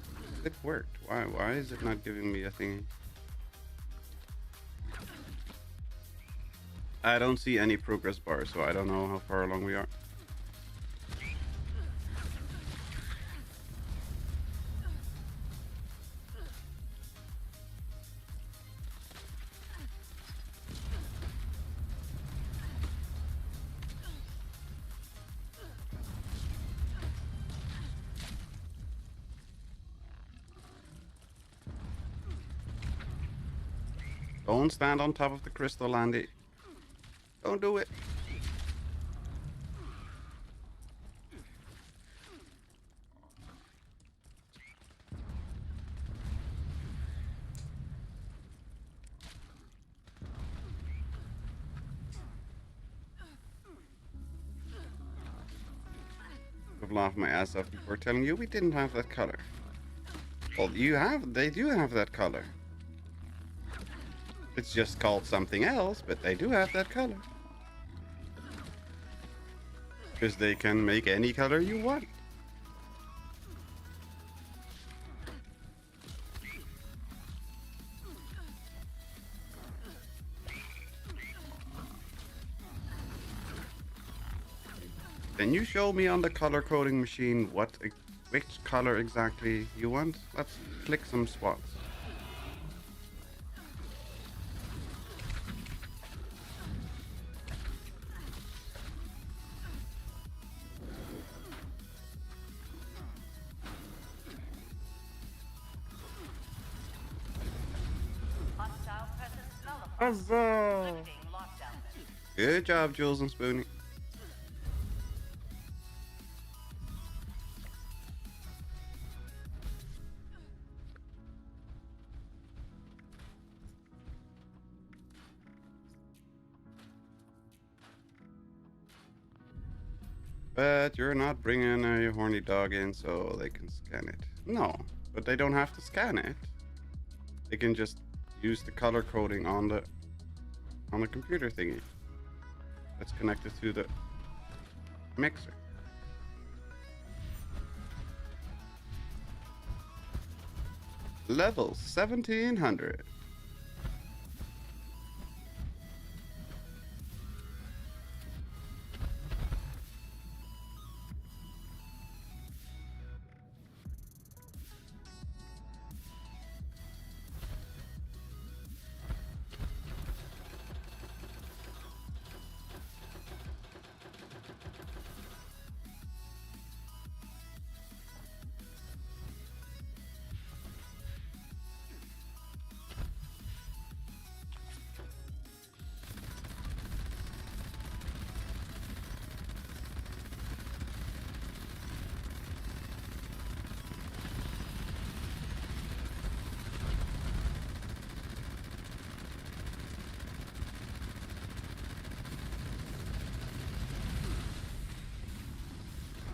[SPEAKER 1] worked. Why is it not giving me a thingy? I don't see any progress bar, so I don't know how far along we are. Don't stand on top of the crystal, Andy. Don't do it. I've laughed my ass off before telling you we didn't have that color. Well, they do have that color. It's just called something else, but they do have that color. Because they can make any color you want. Can you show me on the color coding machine which color exactly you want? Let's click some spots.
[SPEAKER 10] Hostile presence nullified.
[SPEAKER 1] Huzzah!
[SPEAKER 10] Lifting lockdown measures.
[SPEAKER 1] Good job, Jules and Spoonie. But you're not bringing a horny dog in so they can scan it. No, but they don't have to scan it. They can just use the color coding on the computer thingy that's connected to the mixer. Level 1700.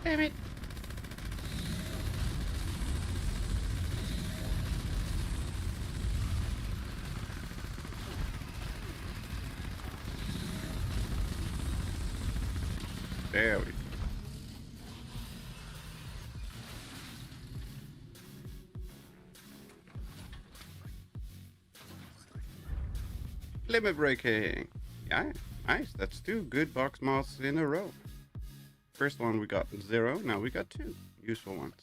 [SPEAKER 1] Damn it. There we go. Limit breaking. Yeah, nice. That's 2 good box mods in a row. First one we got 0, now we got 2 useful ones.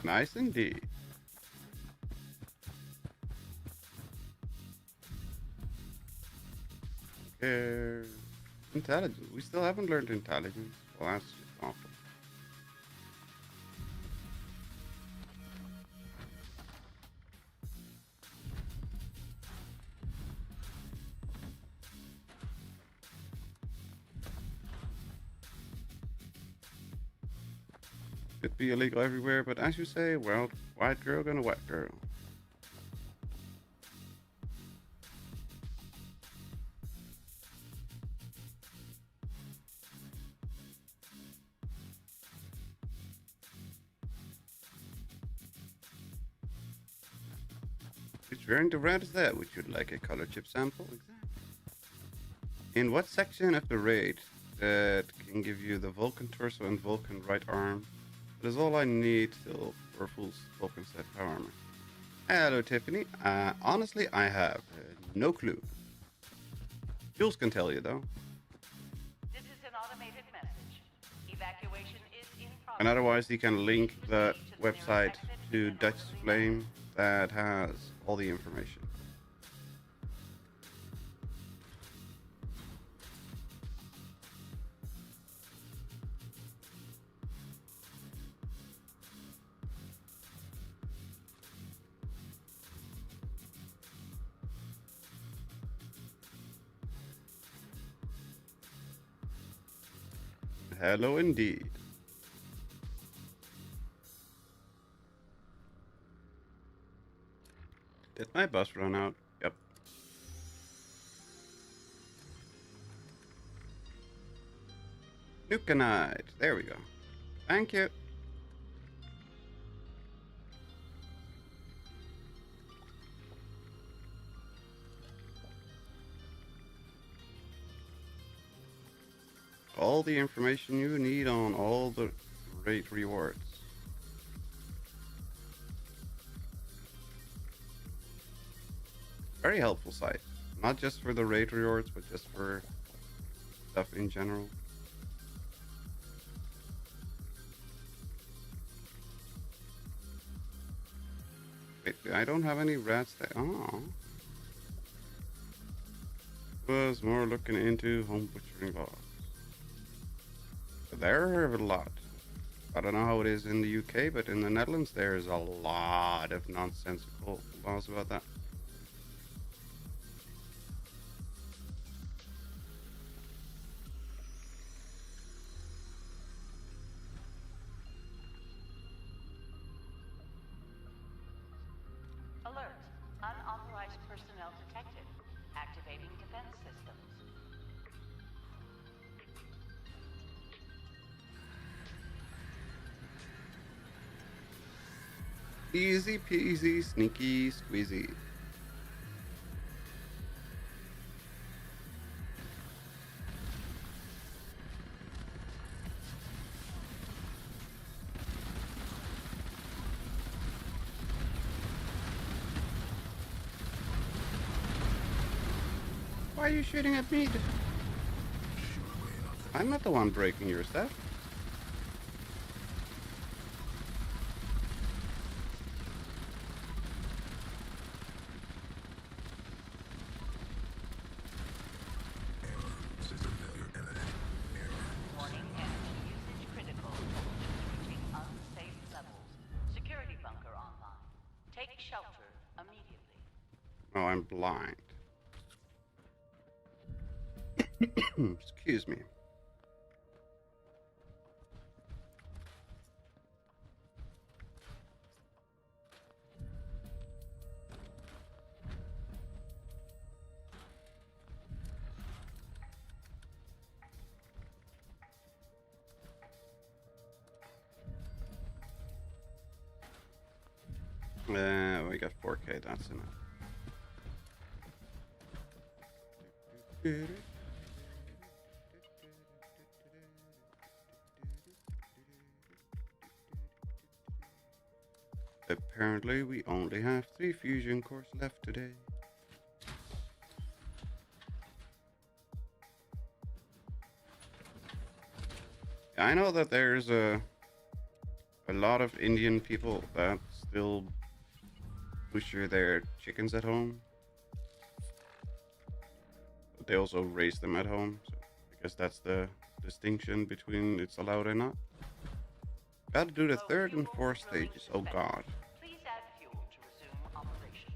[SPEAKER 1] Nice indeed. Intelligence. We still haven't learned intelligence. Well, that's just awful. Could be illegal everywhere, but as you say, well, white girl gonna white girl. Which variant of red is that? Would you like a color chip sample? Exactly. In what section of the raid that can give you the Vulcan torso and Vulcan right arm? That is all I need till for full Vulcan set power armor. Hello, Tiffany. Honestly, I have no clue. Jules can tell you, though.
[SPEAKER 10] This is an automated message. Evacuation is in progress.
[SPEAKER 1] And otherwise, you can link the
[SPEAKER 10] Proceed to the
[SPEAKER 1] website
[SPEAKER 10] nearest exit
[SPEAKER 1] to
[SPEAKER 10] in an
[SPEAKER 1] Dutch
[SPEAKER 10] orderly
[SPEAKER 1] Flame that has all the information. Hello indeed. Did my bus run out? Yep. Nukanite. There we go. Thank you. All the information you need on all the Raid rewards. Very helpful site. Not just for the raid rewards, but just for stuff in general. Wait, I don't have any rats there. Oh. Was more looking into home butchering laws. There are a lot. I don't know how it is in the UK, but in the Netherlands there is a lot of nonsensical laws about that.
[SPEAKER 10] Alert. Unauthorized personnel detected. Activating defense systems.
[SPEAKER 1] Easy peasy, sneaky squeezy. Why are you shooting at me? I'm not the one breaking your stuff.
[SPEAKER 10] Warning, energy usage critical. Reaching unsafe levels. Security bunker online. Take shelter immediately.
[SPEAKER 1] Oh, I'm blind. Excuse me. We got 4K, that's enough. Apparently, we only have 3 fusion cores left today. I know that there's a lot of Indian people that still butcher their chickens at home. But they also raise them at home, so I guess that's the distinction between it's allowed or not. Gotta do the 3rd and 4th stages, oh god.
[SPEAKER 10] Please add fuel to resume operation.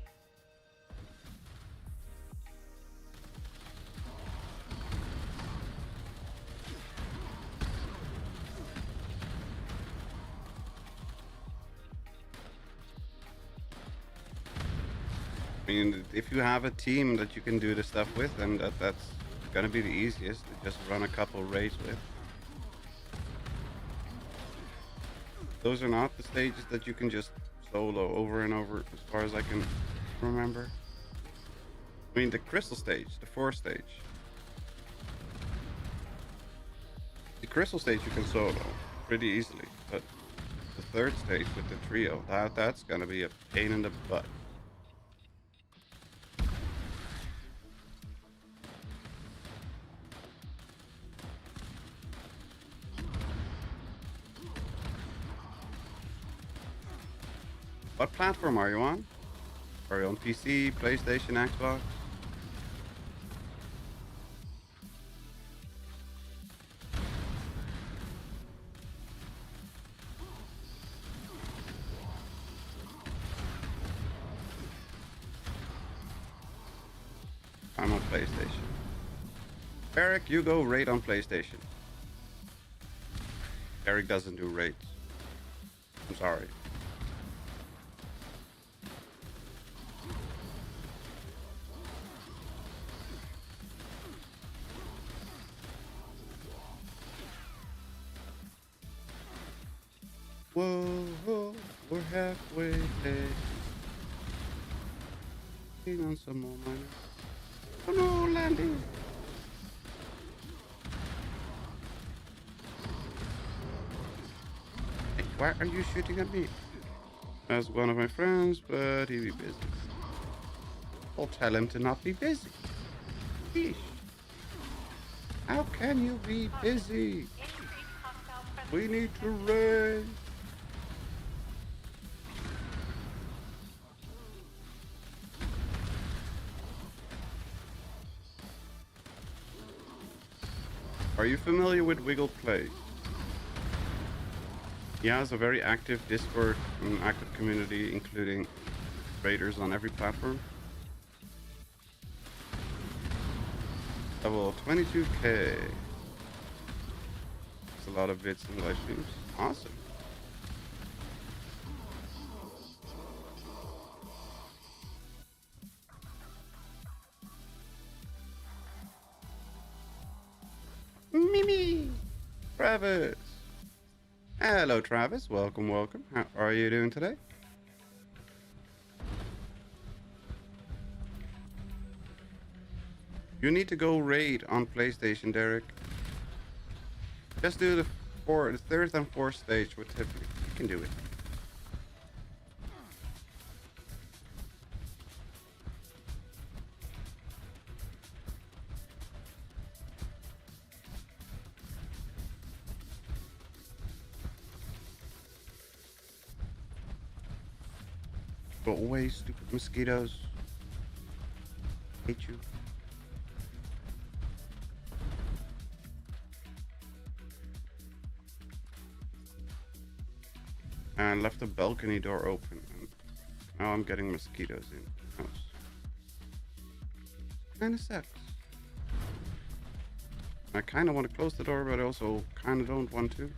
[SPEAKER 1] I mean, if you have a team that you can do the stuff with, then that's gonna be the easiest to just run a couple raids with. Those are not the stages that you can just solo over and over, as far as I can remember. I mean, the crystal stage, the 4th stage. The crystal stage you can solo pretty easily, but the 3rd stage with the trio, that's gonna be a pain in the butt. What platform are you on? Are you on PC, PlayStation, Xbox? I'm on PlayStation. Eric, you go raid on PlayStation. Eric doesn't do raids. I'm sorry. Whoa, whoa, we're halfway there. Hang on some more money. Oh no, landing. Why are you shooting at me? As one of my friends, but he be busy. I'll tell him to not be busy. Sheesh. How can you be busy?
[SPEAKER 10] Increased hostile presence.
[SPEAKER 1] We need to raid. Are you familiar with Wiggle Play? He has a very active Discord and active community, including raiders on every platform. Level 22k. It's a lot of vids and live streams. Awesome. Mimi! Travis! Hello, Travis. Welcome, welcome. How are you doing today? You need to go raid on PlayStation, Derek. Just do the third and fourth stage with Tiffany. You can do it. Go away, stupid mosquitoes. Hate you. And left the balcony door open. And now I'm getting mosquitoes in the house. Kinda sucks. I kinda want to close the door, but I also kinda don't want to.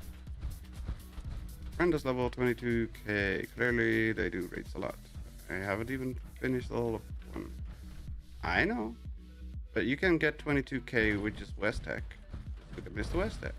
[SPEAKER 1] Friend is level 22k. Clearly they do raids a lot. I haven't even finished all of one. I know. But you can get 22k with just West Tech. Look at Mr. West Tech.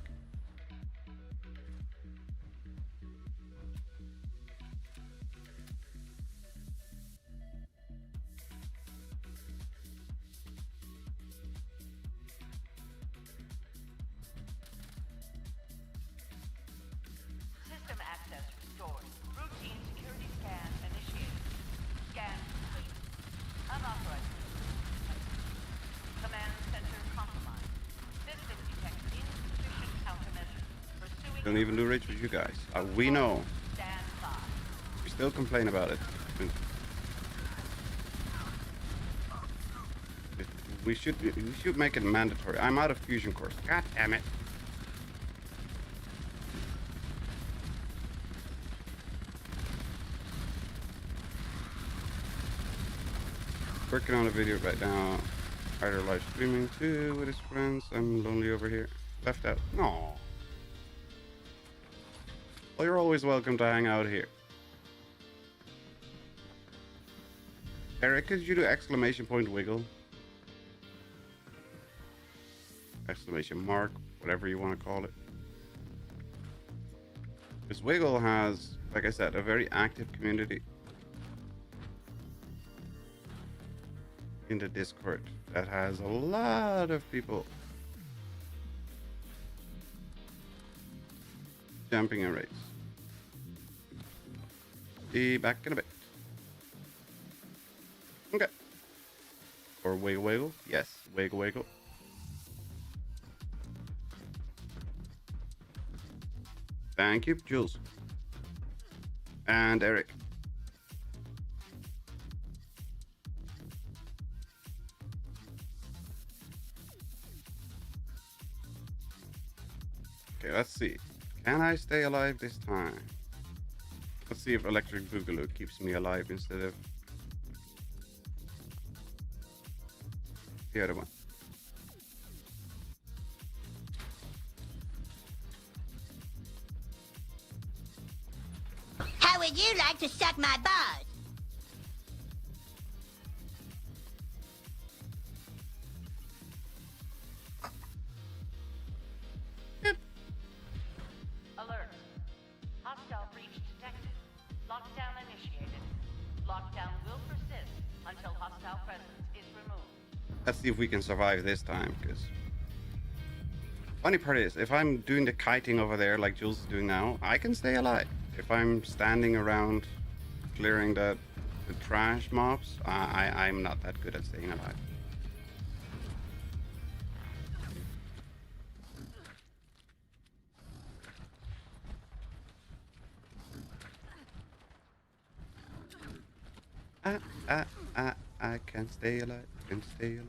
[SPEAKER 10] System access restored. Routine security scan initiated. Scan complete. Unauthorized. Command center compromised. System detects insufficient countermeasures. Pursuing.
[SPEAKER 1] Don't even do raids with you guys. We know.
[SPEAKER 10] Stand by.
[SPEAKER 1] We still complain about it. We should make it mandatory. I'm out of fusion cores. God damn it. Working on a video right now. Either live streaming too with his friends. I'm lonely over here. Left out. No. Well, you're always welcome to hang out here. Eric, could you do exclamation point wiggle? Exclamation mark, whatever you want to call it. This Wiggle has, like I said, a very active community in the Discord that has a lot of people jumping in raids. Be back in a bit. Okay. Or wiggle wiggle. Yes, wiggle wiggle. Thank you, Jules. And Eric. Okay, let's see. Can I stay alive this time? Let's see if Electric Boogaloo keeps me alive instead of the other one.
[SPEAKER 5] How would you like to suck my balls?
[SPEAKER 10] Alert. Hostile breach detected. Lockdown initiated. Lockdown will persist until hostile presence is removed.
[SPEAKER 1] Let's see if we can survive this time, because funny part is, if I'm doing the kiting over there like Jules is doing now, I can stay alive. if I'm standing around clearing the trash mobs, I'm not that good at staying alive. I can't stay alive, can't stay alive.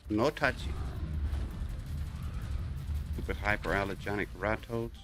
[SPEAKER 1] No touchy. Stupid hyperallergenic rat toads.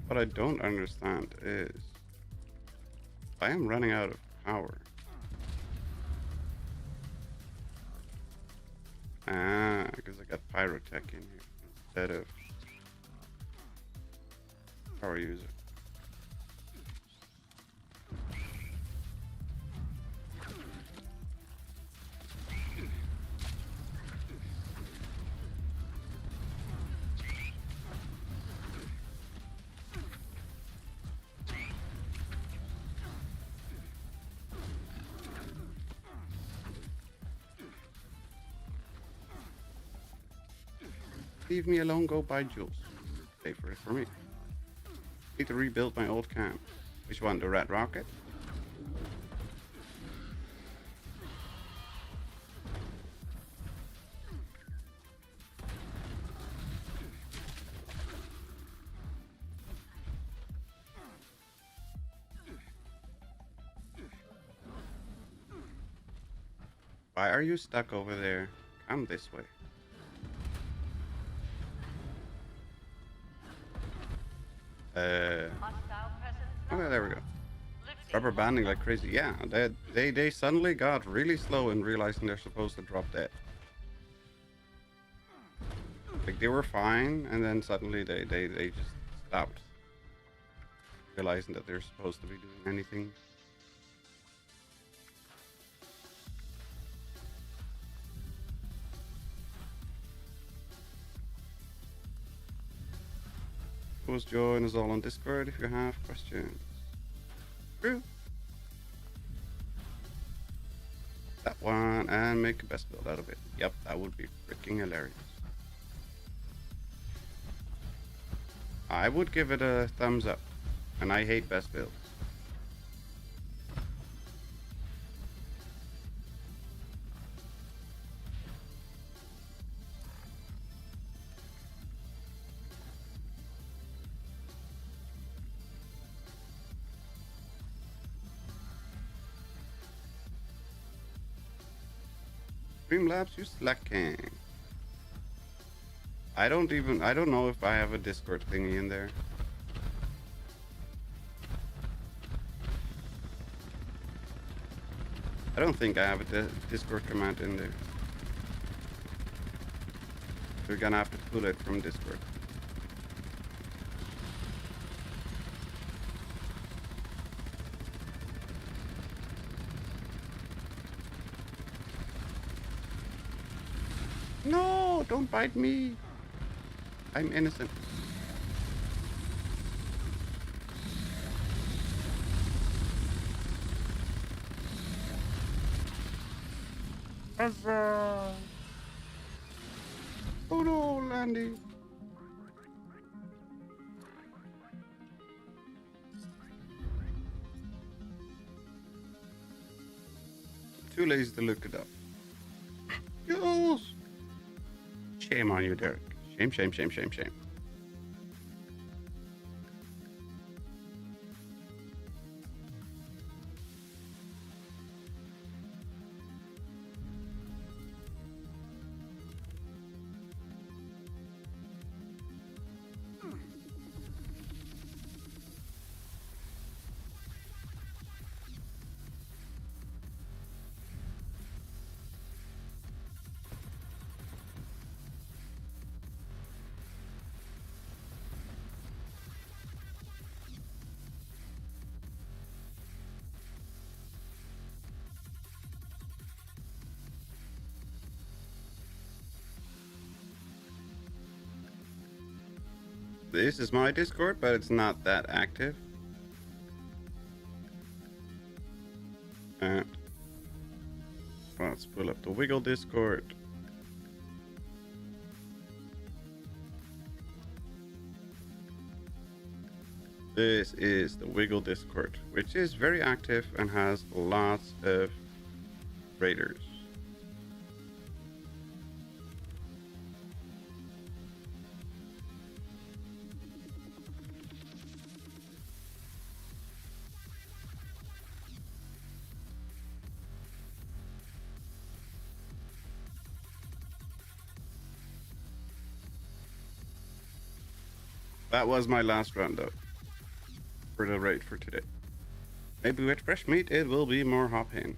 [SPEAKER 1] What I don't understand is I am running out of power. Because I got pyrotech in here instead of power user. Leave me alone, go buy jewels. Pay for it for me. Need to rebuild my old camp. Which one, the Red Rocket? Why are you stuck over there? Come this way. Okay, there we go. Rubber banding like crazy. Yeah, they suddenly got really slow in realizing they're supposed to drop dead. Like they were fine, and then suddenly they just stopped, realizing that they're supposed to be doing anything. Please join us all on Discord if you have questions. True. That one and make a best build out of it. Yep, that would be freaking hilarious. I would give it a thumbs up, and I hate best builds. Streamlabs, you slacking. I don't know if I have a Discord thingy in there. I don't think I have a Discord command in there. We're gonna have to pull it from Discord. No, don't bite me. I'm innocent. Huzzah! Oh no, Landy. Too lazy to look it up. Yes! Shame on you, Derek. Shame, shame, shame, shame, shame. This is my Discord, but it's not that active. And let's pull up the Wiggle Discord. This is the Wiggle Discord, which is very active and has lots of raiders. That was my last round though, for the raid for today. Maybe with fresh meat it will be more hopping.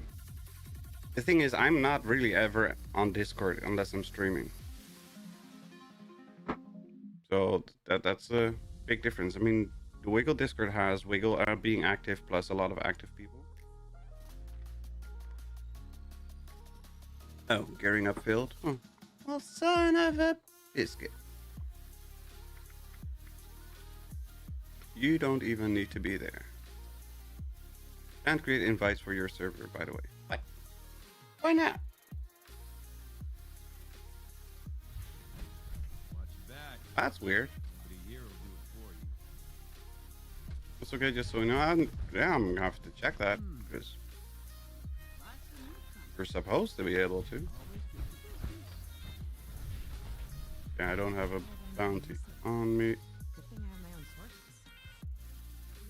[SPEAKER 1] The thing is, I'm not really ever on Discord unless I'm streaming. So that's a big difference. I mean, the Wiggle Discord has Wiggle being active plus a lot of active people. Oh, gearing up field. Oh. Well, son of a biscuit. You don't even need to be there. Can't create invites for your server, by the way. Why? Why not?
[SPEAKER 2] Watch your back.
[SPEAKER 1] That's weird.
[SPEAKER 2] But a year will do it for you.
[SPEAKER 1] It's okay, just so you know. I'm gonna have to check that because you're supposed to be able to. Yeah, I don't have a bounty on me.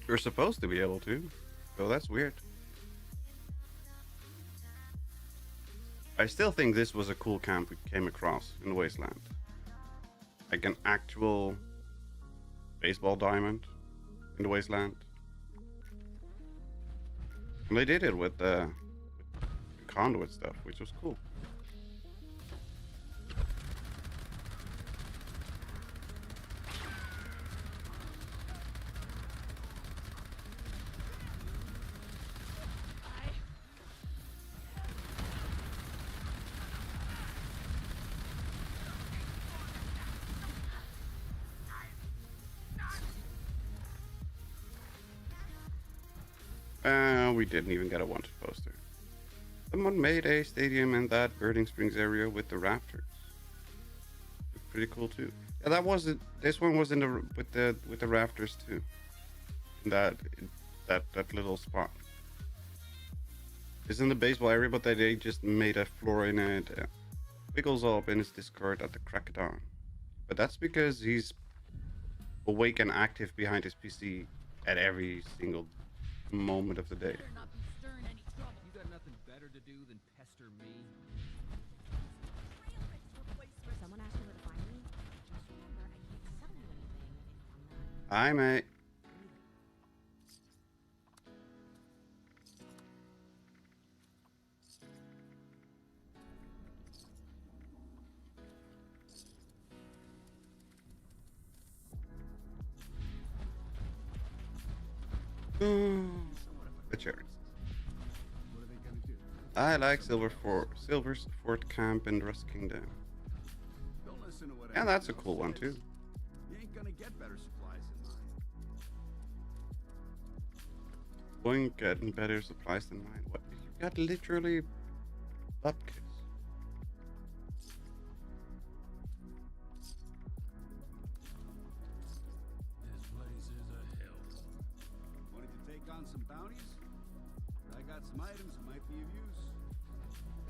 [SPEAKER 1] You're supposed to be able to, so that's weird. I still think this was a cool camp we came across in Wasteland. Like an actual baseball diamond in the Wasteland. And they did it with the conduit stuff, which was cool. We didn't even get a wanted poster. Someone made a stadium in that Burning Springs area with the rafters. Looked pretty cool too. Yeah, that was it. This one was in the with the rafters too. That little spot. It's in the baseball area, but they just made a floor in it. Wiggles up in his Discord at the crack of dawn. But that's because he's awake and active behind his PC at every single moment of the day.
[SPEAKER 2] You got nothing better to do than pester me.
[SPEAKER 7] Someone asked you where to find me? Just remember, I can't sell you anything if I'm not.
[SPEAKER 1] Hi, mate. The cherries.
[SPEAKER 6] What are they gonna do?
[SPEAKER 1] I like Silver's Fort Camp in Rust Kingdom.
[SPEAKER 6] Don't listen to what
[SPEAKER 1] Yeah, that's a
[SPEAKER 6] anyone
[SPEAKER 1] cool
[SPEAKER 6] else
[SPEAKER 1] one
[SPEAKER 6] says.
[SPEAKER 1] too.
[SPEAKER 6] You ain't gonna get better supplies than mine.
[SPEAKER 1] Going getting better supplies than mine. What? You got literally bupkis.
[SPEAKER 6] This place is a hell. Wanted to take on some bounties? I got some items that might be of use.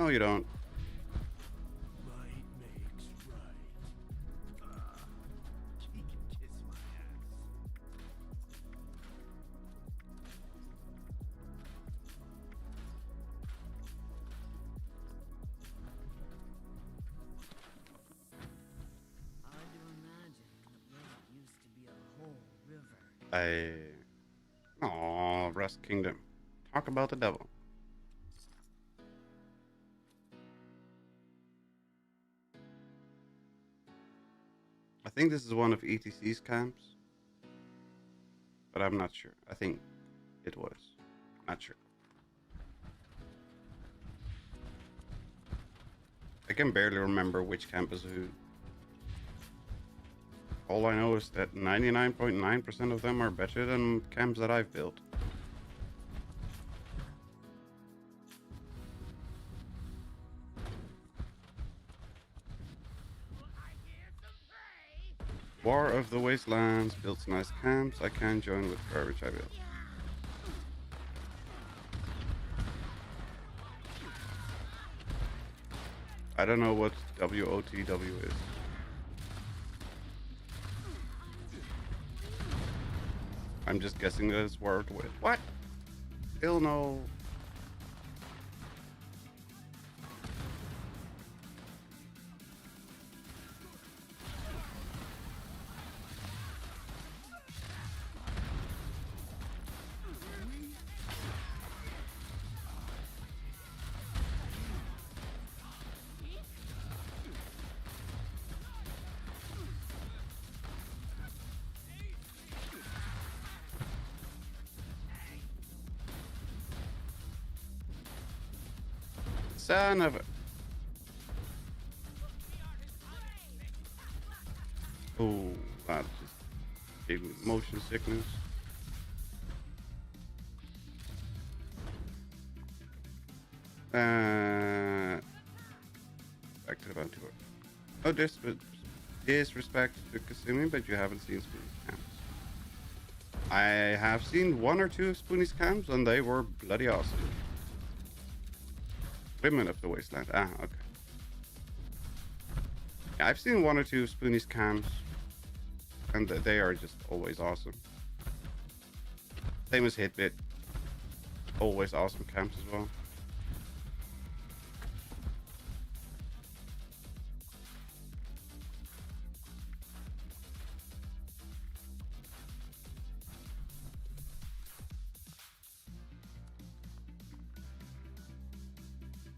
[SPEAKER 1] No, you don't.
[SPEAKER 6] Might makes right. He can kiss my ass.
[SPEAKER 2] Hard to imagine that where it used to be a whole river.
[SPEAKER 1] Aw, Rust Kingdom. Talk about the devil. I think this is one of ETC's camps, but I'm not sure. I think it was. Not sure. I can barely remember which camp is who. All I know is that 99.9% of them are better than camps that I've built. War of the Wastelands builds nice camps. I can't join with garbage I built. I don't know what WOTW is. I'm just guessing that it's word with. What? Still no. Son of a... Oh, that just gave me motion sickness. Back to the bounty board. Oh, disrespect to Kasumi, but you haven't seen Spoonie's camps. I have seen 1 or 2 of Spoonie's camps, and they were bloody awesome. Women of the Wasteland. Ah, okay. Yeah, I've seen 1 or 2 of Spoonie's camps, and they are just always awesome. Same as Hitbit. Always awesome camps as well.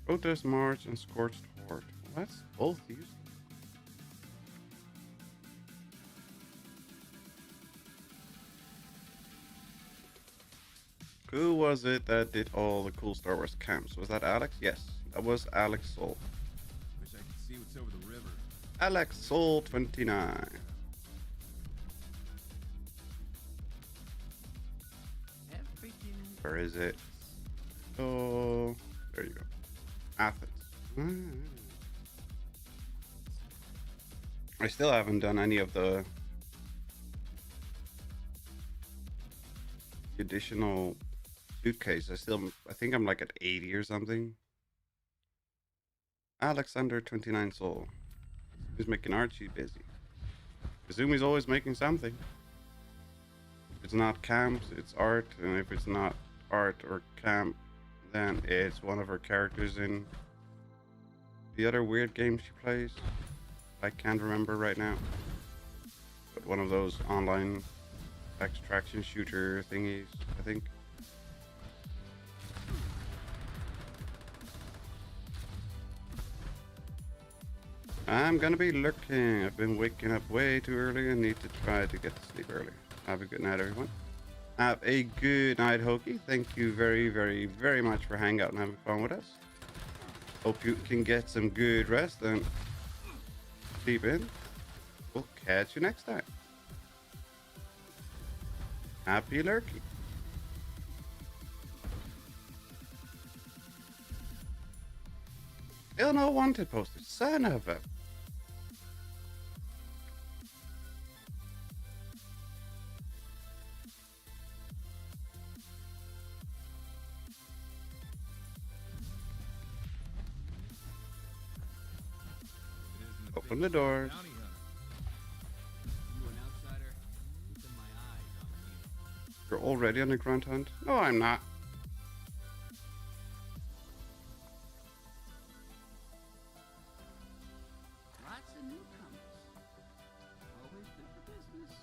[SPEAKER 1] Protest March and Scorched Horde. Let's both use them. Who was it that did all the cool Star Wars camps? Was that Alex? Yes, that was Alex Soul.
[SPEAKER 6] Wish I could see what's over the river.
[SPEAKER 1] Alex Soul 29. Where is it? Oh, there you go. Athens. I still haven't done any of the additional suitcase. I think I'm like at 80 or something. Alexander 29 Soul. He's making art, she's busy. Kazumi's always making something. If it's not camps, it's art, and if it's not art or camp, then it's one of her characters in the other weird game she plays. I can't remember right now. But one of those online extraction shooter thingies, I think. I'm gonna be lurking. I've been waking up way too early and need to try to get to sleep early. Have a good night, everyone. Have a good night, Hokie. Thank you very, very, very much for hanging out and having fun with us. Hope you can get some good rest and sleep in. We'll catch you next time. Happy lurking. Still no wanted poster. Son of a... Open the doors. You're already on the grunt hunt? No, I'm not.
[SPEAKER 4] Lots of newcomers. Always good for business.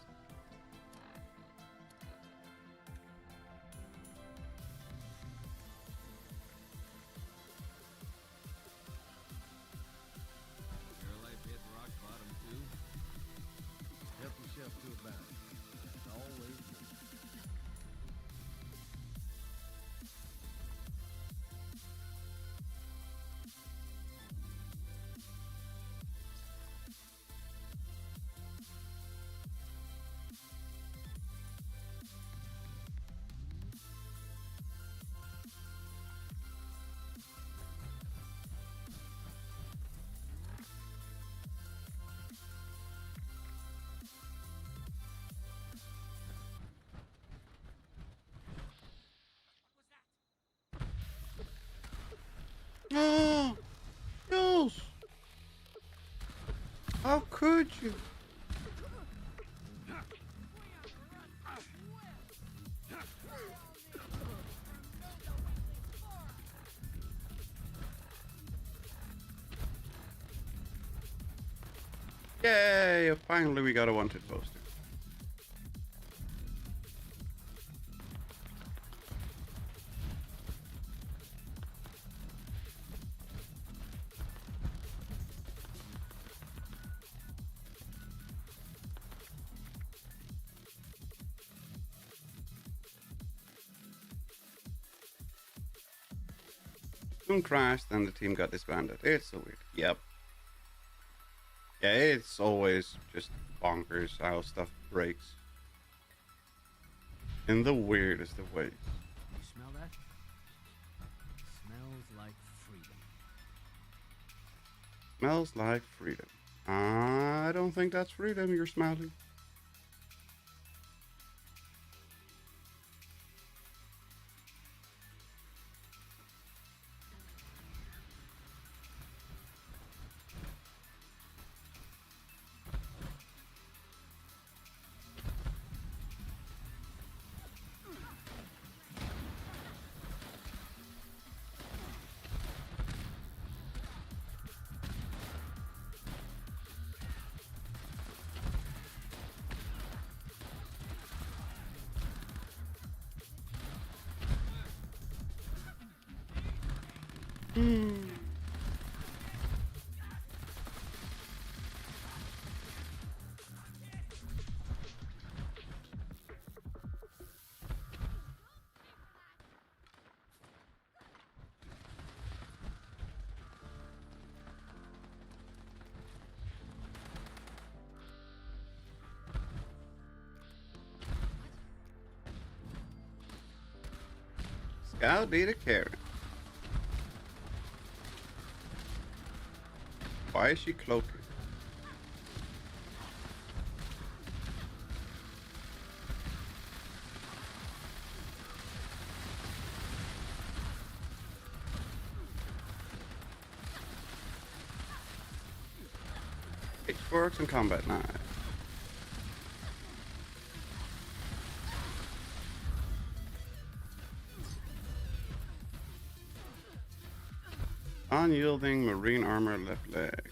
[SPEAKER 6] Your life hit rock bottom too. Help yourself to a bounty. That's always good.
[SPEAKER 1] could you? Yay! Finally, we got a wanted poster. Soon crashed and the team got disbanded. It's so weird. Yep. Yeah, it's always just bonkers how stuff breaks. In the weirdest of ways.
[SPEAKER 11] You smell that? Smells like freedom.
[SPEAKER 1] Smells like freedom. I don't think that's freedom you're smelling. Scout leader Karen. Why is she cloaking? Pitchforks and combat knives. Unyielding marine armor left leg.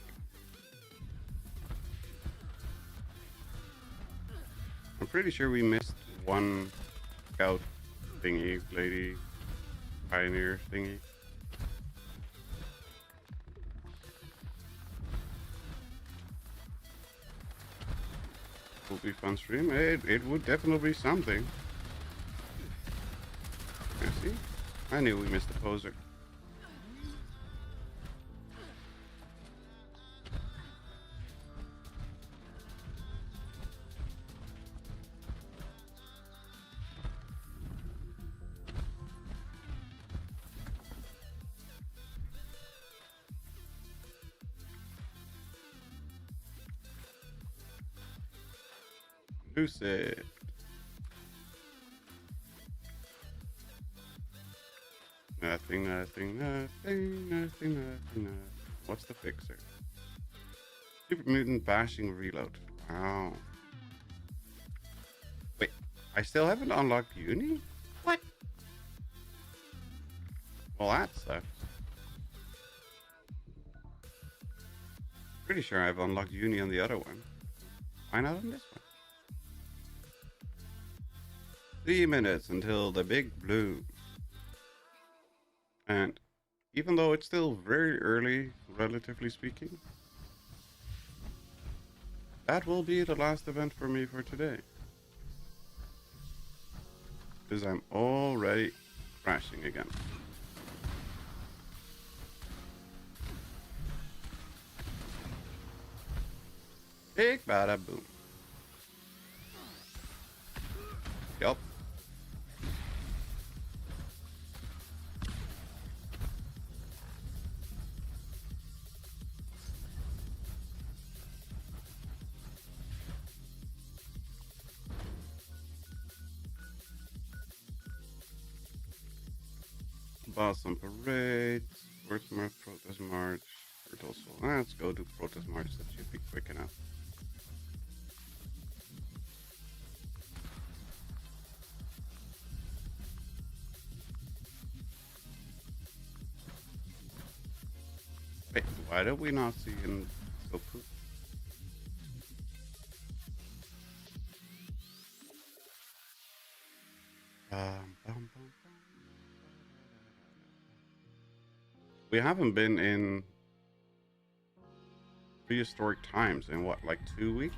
[SPEAKER 1] I'm pretty sure we missed one scout thingy, lady, pioneer thingy. Will be fun stream. It would definitely be something. You see? I knew we missed the poser. Who said? Nothing. What's the fixer? Super mutant bashing reload. Wow. Wait, I still haven't unlocked Uni? What? Well, that sucks. Pretty sure I've unlocked Uni on the other one. Why not on this one? 3 minutes until the big blue. And even though it's still very early, relatively speaking, that will be the last event for me for today. Because I'm already crashing again. Big bada boom. Yup. Boss on parade, Wordsmith, Protest March, Turtle Soul. Let's go to Protest March, that should be quick enough. Why did we not see him go poop? Bum. We haven't been in prehistoric times in what, like 2 weeks?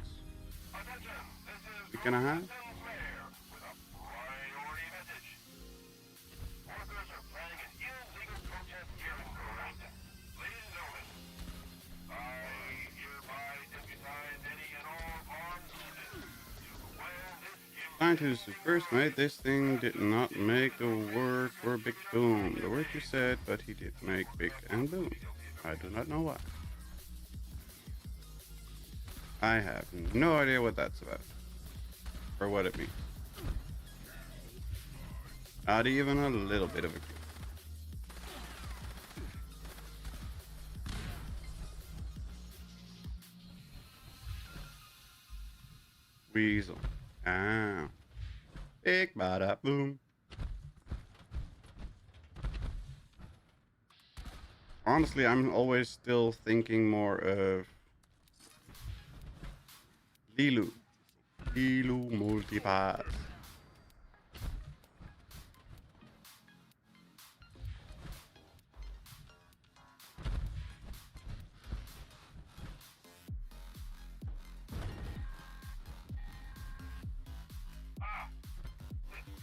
[SPEAKER 1] Week and a half? Scientists who first made this thing did not make the word for big boom. The word you said, but he did make big and boom. I do not know why. I have no idea what that's about. Or what it means. Not even a little bit of a clue. Weasel. Ah. Big bada boom. Honestly, I'm always still thinking more of Lilu. Lilu multipass.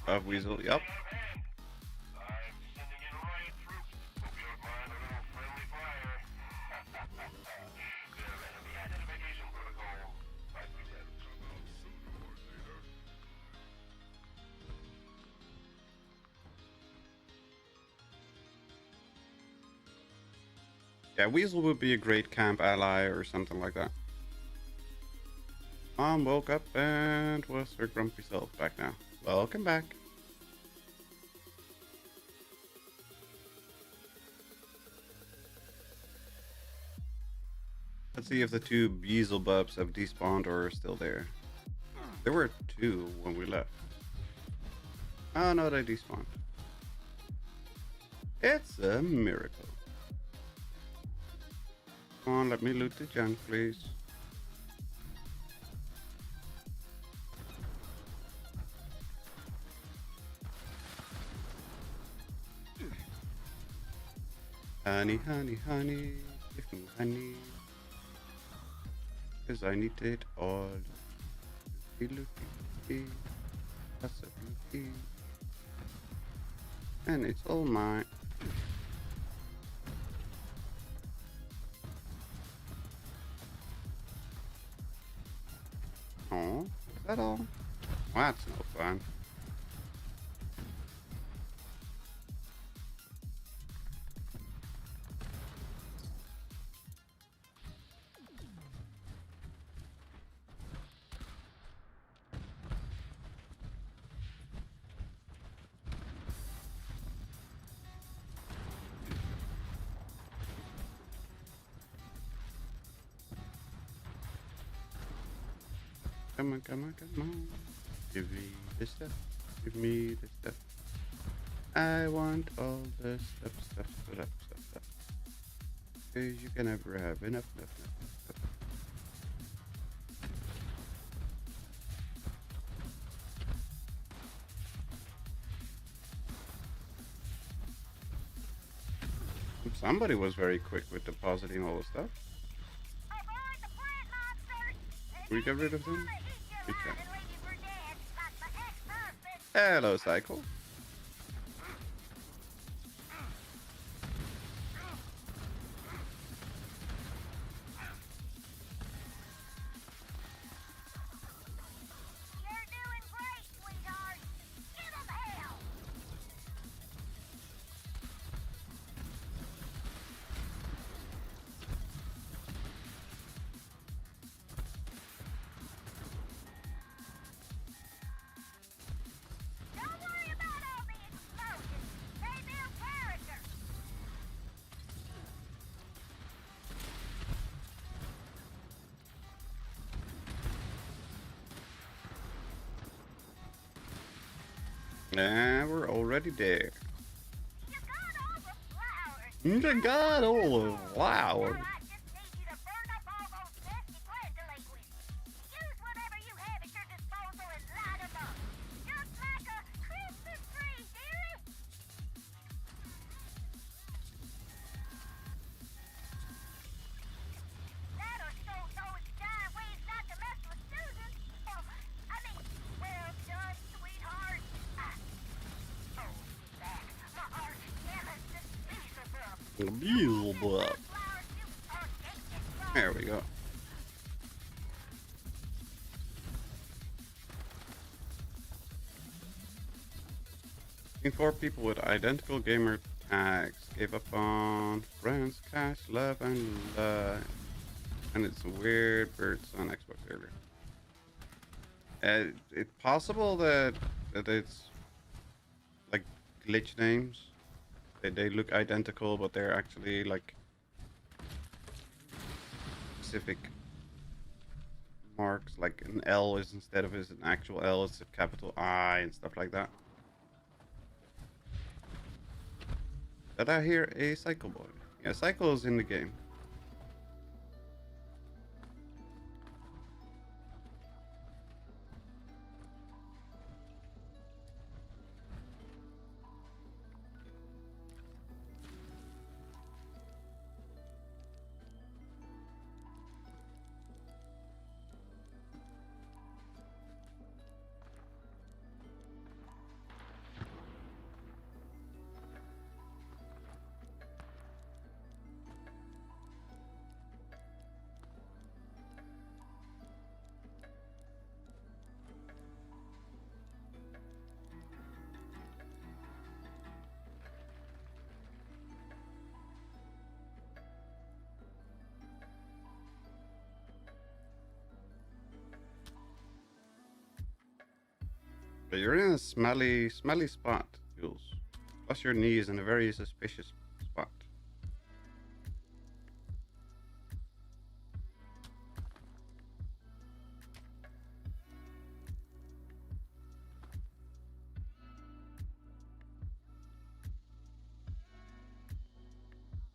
[SPEAKER 1] Of Weasel, yep. Yeah, Weasel would be a great camp ally or something like that. Mom woke up and was her grumpy self back now. Welcome back. Let's see if the two Beelzebubs have despawned or are still there. There were 2 when we left. Oh no, they despawned. It's a miracle. Come on, let me loot the junk, please. Honey, honey, honey, give me honey. 'Cause I need it all. Possibility. And it's all mine. Oh, is that all? Well, that's no fun. Come on, come on, come on. Give me the stuff. Give me the stuff. I want all the stuff. Cause you can never have enough. Somebody was very quick with depositing all the stuff. Can we get rid of them? We can. Hello, Cycle. Nah, we're already there. You got all the flowers. Beelzebub. There we go. Seen 4 people with identical gamer tags gave up on friends, cash, love, and and it's weird birds on Xbox server. It's possible that it's like glitch names. They look identical, but they're actually like specific marks. Like an L is instead of an actual L, it's a capital I and stuff like that. Did I hear a Cycle Boy? Yeah, Cycle is in the game. But you're in a smelly spot, Jules. Plus your knee is in a very suspicious spot.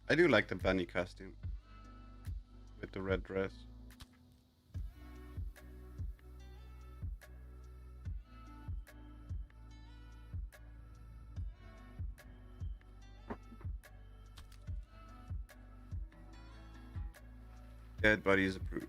[SPEAKER 1] I do like the bunny costume with the red dress. Dead body is approved.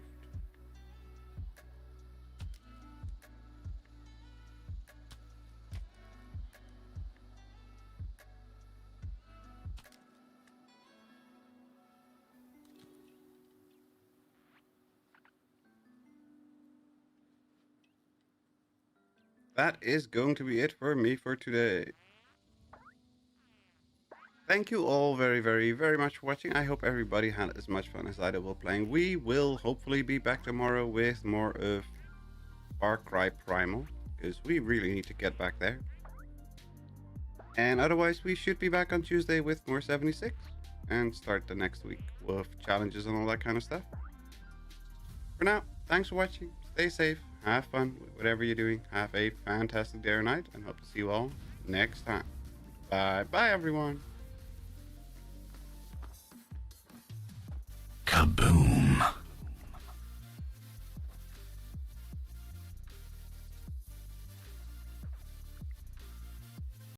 [SPEAKER 1] That is going to be it for me for today. Thank you all very much for watching. I hope everybody had as much fun as I did while playing. We will hopefully be back tomorrow with more of Far Cry Primal, because we really need to get back there. And otherwise, we should be back on Tuesday with more 76 and start the next week with challenges and all that kind of stuff. For now, thanks for watching. Stay safe, have fun with whatever you're doing, have a fantastic day or night, and hope to see you all next time. Bye everyone.
[SPEAKER 11] Kaboom.